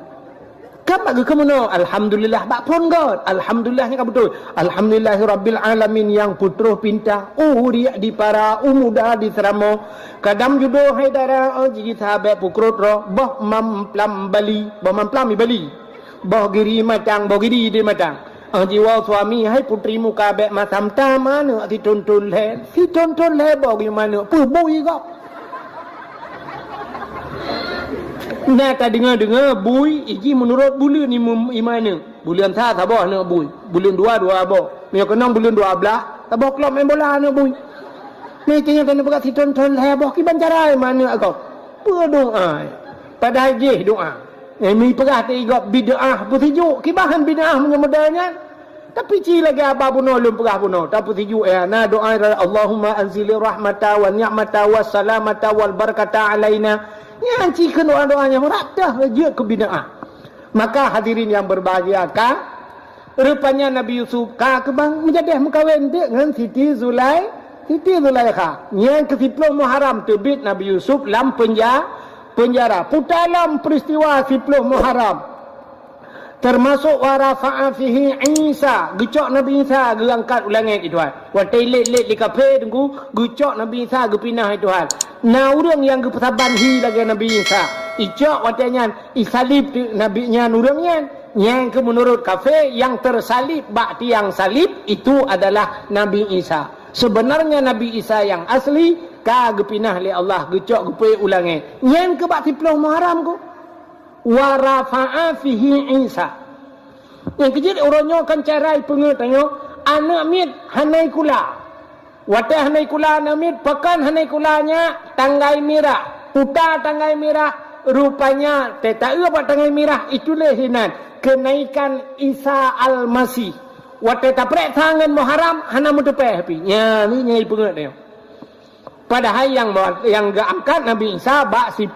Kamu ke mana? Alhamdulillah bak pun God. Alhamdulillah ni kan betul. Alhamdulillahirabbil alamin yang putra pinta uri di para umuda di seramo kadam judo haidara jadi sahabat pukrut ro bah mamplam bali bah mamplam bali bah giri matang bah giri di matang jiwa suami hai putri muka be masam tamana dituntun le bah gimana pu bui kok. Nah tak dengar bui iji menurut bulan ni mana bulan sah sabah nak bui bulan dua abah ni kena bulan 12 sabah kelab main bola nak bui ni tanya kena bekat siton-ton lebah ki bancarai mana kau berdoa pada haji doa mi perah tigap bid'ah bersejuk ki bahan bid'ah menyamudanya tapi ci lagi apa buno lum perah buno tapi sejuk nah doa Allahumma anzilir rahmata wa ni'mata wa salamata wal barakata alaina. Yang cikan doa-doanya merata je ke bid'ah. Maka hadirin yang berbahagia rupanya Nabi Yusuf ke bang menjadi mengkawin dengan Siti Zulaikha. Yang ke-10 Muharram terbit Nabi Yusuf dalam penjara. Dalam peristiwa 10 Muharram termasuk warafa'a fihi Isa, gecok Nabi Isa geangkat ulangan itu hal. Wa tailet di kafe tunggu gecok Nabi Isa gepinah itu hal. Nah orang yang gepesaban hi lagi Nabi Isa. Icok watanya isalib Nabi nya urangnya. Yang ke menurut kafe yang tersalib bak tiang salib itu adalah Nabi Isa. Sebenarnya Nabi Isa yang asli gepinah li Allah gecok gepe ulangan. Yang ke bak 10 Muharram ku wa rafa'a fihi Isa. Yang kecil orangnya kan carai pengertanya anak mit hanai kula. Watah hanai kula namit pekan hanai kulanya tanggai merah. Puta tanggai merah rupanya tak apa tanggai merah itulah hinan kenaikan Isa Al-Masih. Watah taprek tangan Muharram hana mutepeh api. Ya ni nyai pengertanya. Padahal yang gak angkat Nabi Isa bak 10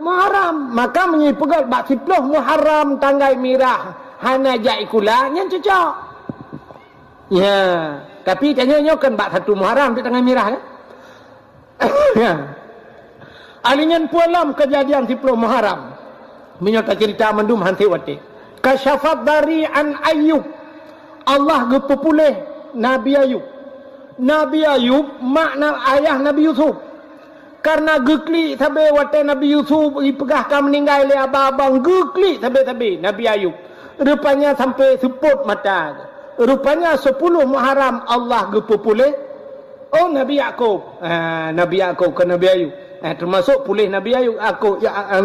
Muharram, maka menyai pegal bak 10 Muharram tanggai merah hana jai kula yang cocok. Ya, tapi tanya kan bak 1 Muharram di tanggai merah ya. Ya. Alingan pualam kejadian 10 Muharram. Menyata cerita mendum hanti wati. Kasyafat dari an Ayyub. Allah gepupulih Nabi Ayub. Nabi Ayub makna ayah Nabi Yusuf. Karena gekli sabe wate Nabi Yusuf dipegahkan meninggal oleh abang-abang, gekli sabe Nabi Ayub. Rupanya sampai seput mata. Rupanya 10 Muharram Allah gepupulih Nabi Yaqub. Nabi Yaqub ke Nabi Ayub. Termasuk pulih Nabi Ayub,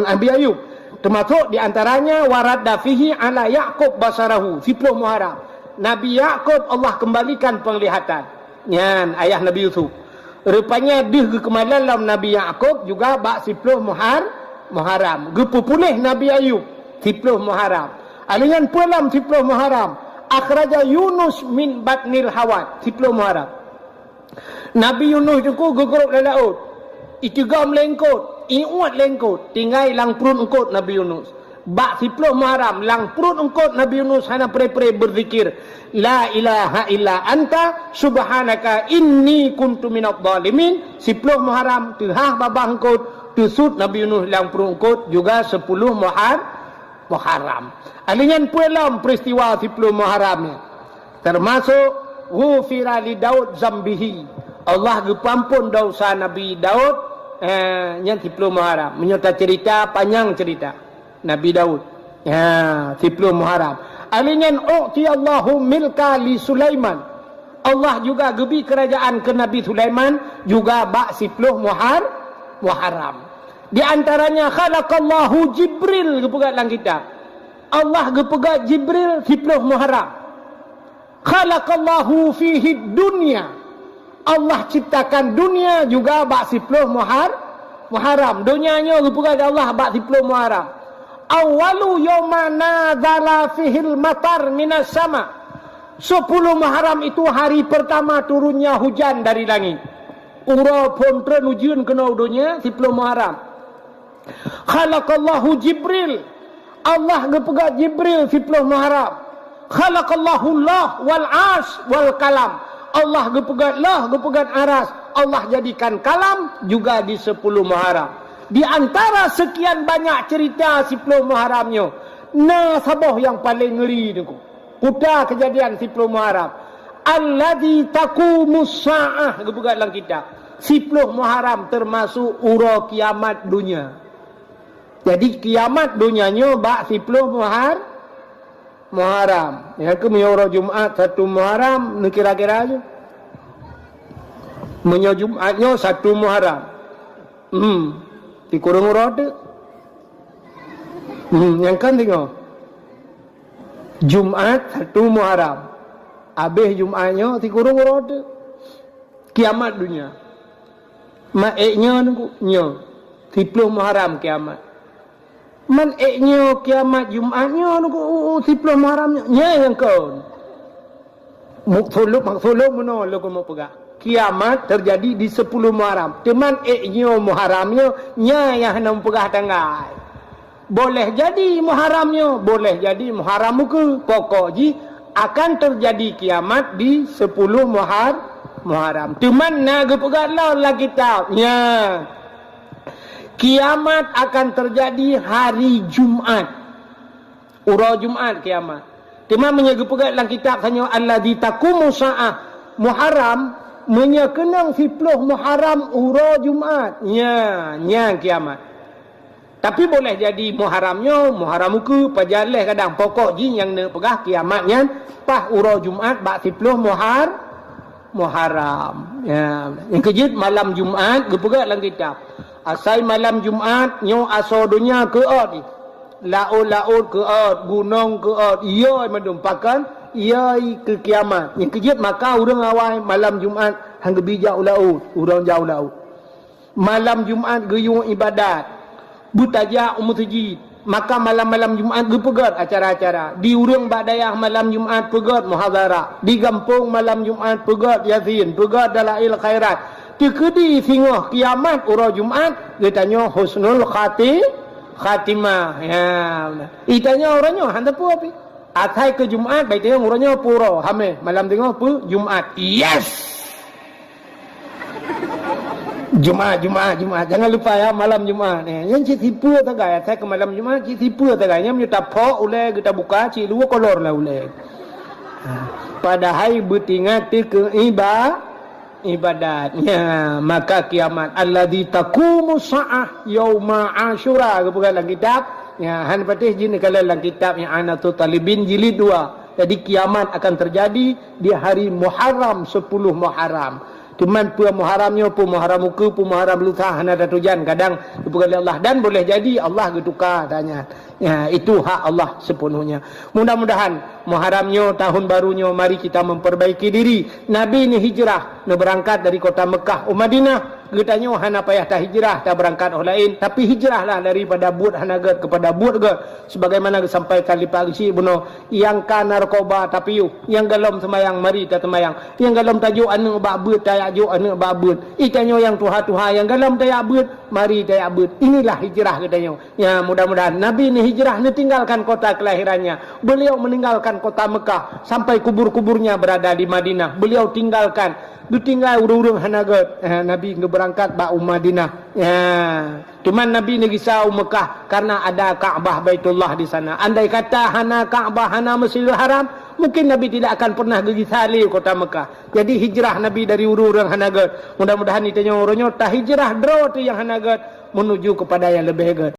Nabi Ayub. Termasuk di antaranya waradda fihi ala Yaqub basarahu 10 Muharram. Nabi Yaqub Allah kembalikan penglihatan. Yan ayah Nabi Yusuf. Rupanya dia kekemalan dalam Nabi Yaqub juga bak 10 Muharram. Gepupulih Nabi Ayub 10 Muharram. Alian pulam 10 Muharram. Akhraja Yunus min batnil hawat 10 Muharram. Nabi Yunus juga gegeruk dalam laut. Itigam lengkot, iuat lengkot, tinggal lang perut engkot Nabi Yunus. Bak 10 Muharram lang perut engkot Nabi Yunus hana pre-pre berzikir la ilaha illa anta subhanaka inni kuntu minadh dhalimin. 10 Muharram tehah babah engkot tusut Nabi Yunus lang perut engkot juga 10 Muharram. Alingan puelam peristiwa 10 Muharram termasuk ghufira li Daud zambihi. Allah gepampun dosa Nabi Daud yang 10 Muharram. Menyerta cerita panjang cerita Nabi Daud. 10 Muharram. Alingan u'tiyallahu milka li Sulaiman. Allah juga gebi kerajaan ke Nabi Sulaiman juga bak 10 Muharram. Di antaranya khalaqallahu Jibril gepegat dalam kitab. Allah gepegat Jibril 10 Muharram. Khalaqallahu fihi dunya. Allah ciptakan dunia juga bak 10 Muharram. Dunianya gepegat Allah bak 10 Muharram. Awalu yawma nazala fihil matar minas sama. 10 Muharram itu hari pertama turunnya hujan dari langit. Ura pontren ujian kena dunia 10 Muharram. Khalaqallahu Jibril. Allah gepegat Jibril 10 Muharram. Khalaqallahu Allah wal as wal kalam. Allah gepegat lah, gepegat aras. Allah jadikan kalam juga di 10 Muharram. Di antara sekian banyak cerita 10 Muharramnya, sabah yang paling ngeri tu. Putar kejadian 10 Muharram. Alladzi taqumus saah gepegat dalam kitab. 10 Muharram termasuk ura kiamat dunia. Jadi kiamat dunianya bak 10 Muharram. Ya ke menyuruh Jumaat 1 Muharram ni kira-kira aja. Menyuruh Jumaatnya 1 Muharram. Di kurung roda. Yang kan tengok. Jumaat 1 Muharram. Habis Jumaatnya di kurung roda. Kiamat dunia. Maiknya nunggu nya 10 Muharram kiamat. Man kiamat Jumaatnya nunggu 10 Muharramnya nya yang kau. Maksudnya mana lo kau mau pegang. Kiamat terjadi di 10 Muharram. Teman Muharramnya nya yang hendak pegang tanggal. Boleh jadi Muharramnya, boleh jadi Muharram ke pokok ji akan terjadi kiamat di 10 Muharram. Teman nak pegang lah kita. Nya. Kiamat akan terjadi hari Jumaat. Ura Jumaat kiamat. Teman menyegepegat dalam kitab hanya alladzi taqumu sa'ah Muharram menyekenang 10 Muharram ura Jumaat. Nya kiamat. Tapi boleh jadi Muharramnya, Muharram ke pajaleh kadang pokok ji yang nak pegah kiamatnya pas ura Jumaat bak 10 Muharram. Ya. Yang kejut malam Jumaat gepegat dalam kitab. Asal malam Jumaat nyo aso dunia ke ot. Laut ke ot, gunung ke ot. Iya medumpakan iya ke kiamat. Yang kejut maka urang awal malam Jumaat hang bijak laut, urang jauh laut. Malam Jumaat geyung ibadat. Butajak masjid. Maka malam-malam Jumaat gepegat acara-acara. Di urang badayah malam Jumaat pegat muhadharah. Di kampung malam Jumaat pegat yasin, pegat dalail khairat. Tikedi singoh kiamat ura Jumaat dia tanya husnul khatimah. Ya benar. Itanya orangnya handa pu api. Atai ke Jumaat baik tengok orangnya pura. Hame malam tengok pu Jumaat. Yes. Jumaat. Jangan lupa ya malam Jumaat. Yang cik tipu tagai atai ke malam Jumaat cik tipu tagai nya minta pok ulai kita buka cik dua kolor lah ulai. Padahal bertingat ke ibadatnya. Maka kiamat alladzi taqumu sa'ah yauma asyura kepada dalam kitab ya han patih jin kalau dalam kitab yang Anatul Talibin jilid 2. Jadi kiamat akan terjadi di hari Muharram 10 Muharram. Cuman pu Muharramnya pu Muharram muka pu Muharram lusa hana datujan kadang kepada Allah dan boleh jadi Allah getukar tanya. Ya, itu hak Allah sepenuhnya. Mudah-mudahan Muharramnya tahun barunya mari kita memperbaiki diri. Nabi ni hijrah, nak berangkat dari kota Mekah ke Madinah. Katanya hana payah tak hijrah, tak berangkat orang lain, tapi hijrahlah daripada but hanagat kepada but ke. Sebagaimana disampaikan di pagi buno, yang kan narkoba tapi yang galam semayang mari ta semayang. Yang galam tajuk anu bak but tayak juk anu bak but. Ikanyo yang tuha-tuha yang galam tayak but, mari tayak but. Inilah hijrah katanya. Ya, mudah-mudahan Nabi ni hijrah ni tinggalkan kota kelahirannya. Beliau meninggalkan kota Mekah sampai kubur-kuburnya berada di Madinah. Beliau tinggalkan ditinggal urung-urung hanagat. Nabi berangkat bak Madinah. Ya, cuman Nabi ni risau Mekah karena ada Kaabah Baitullah di sana. Andai kata hana Kaabah hana Masjidil Haram, mungkin Nabi tidak akan pernah pergi salih kota Mekah. Jadi hijrah Nabi dari urung-urung hanagat. Mudah-mudahan ditanya orangnya tak hijrah draw tu yang hanagat menuju kepada yang lebih hebat.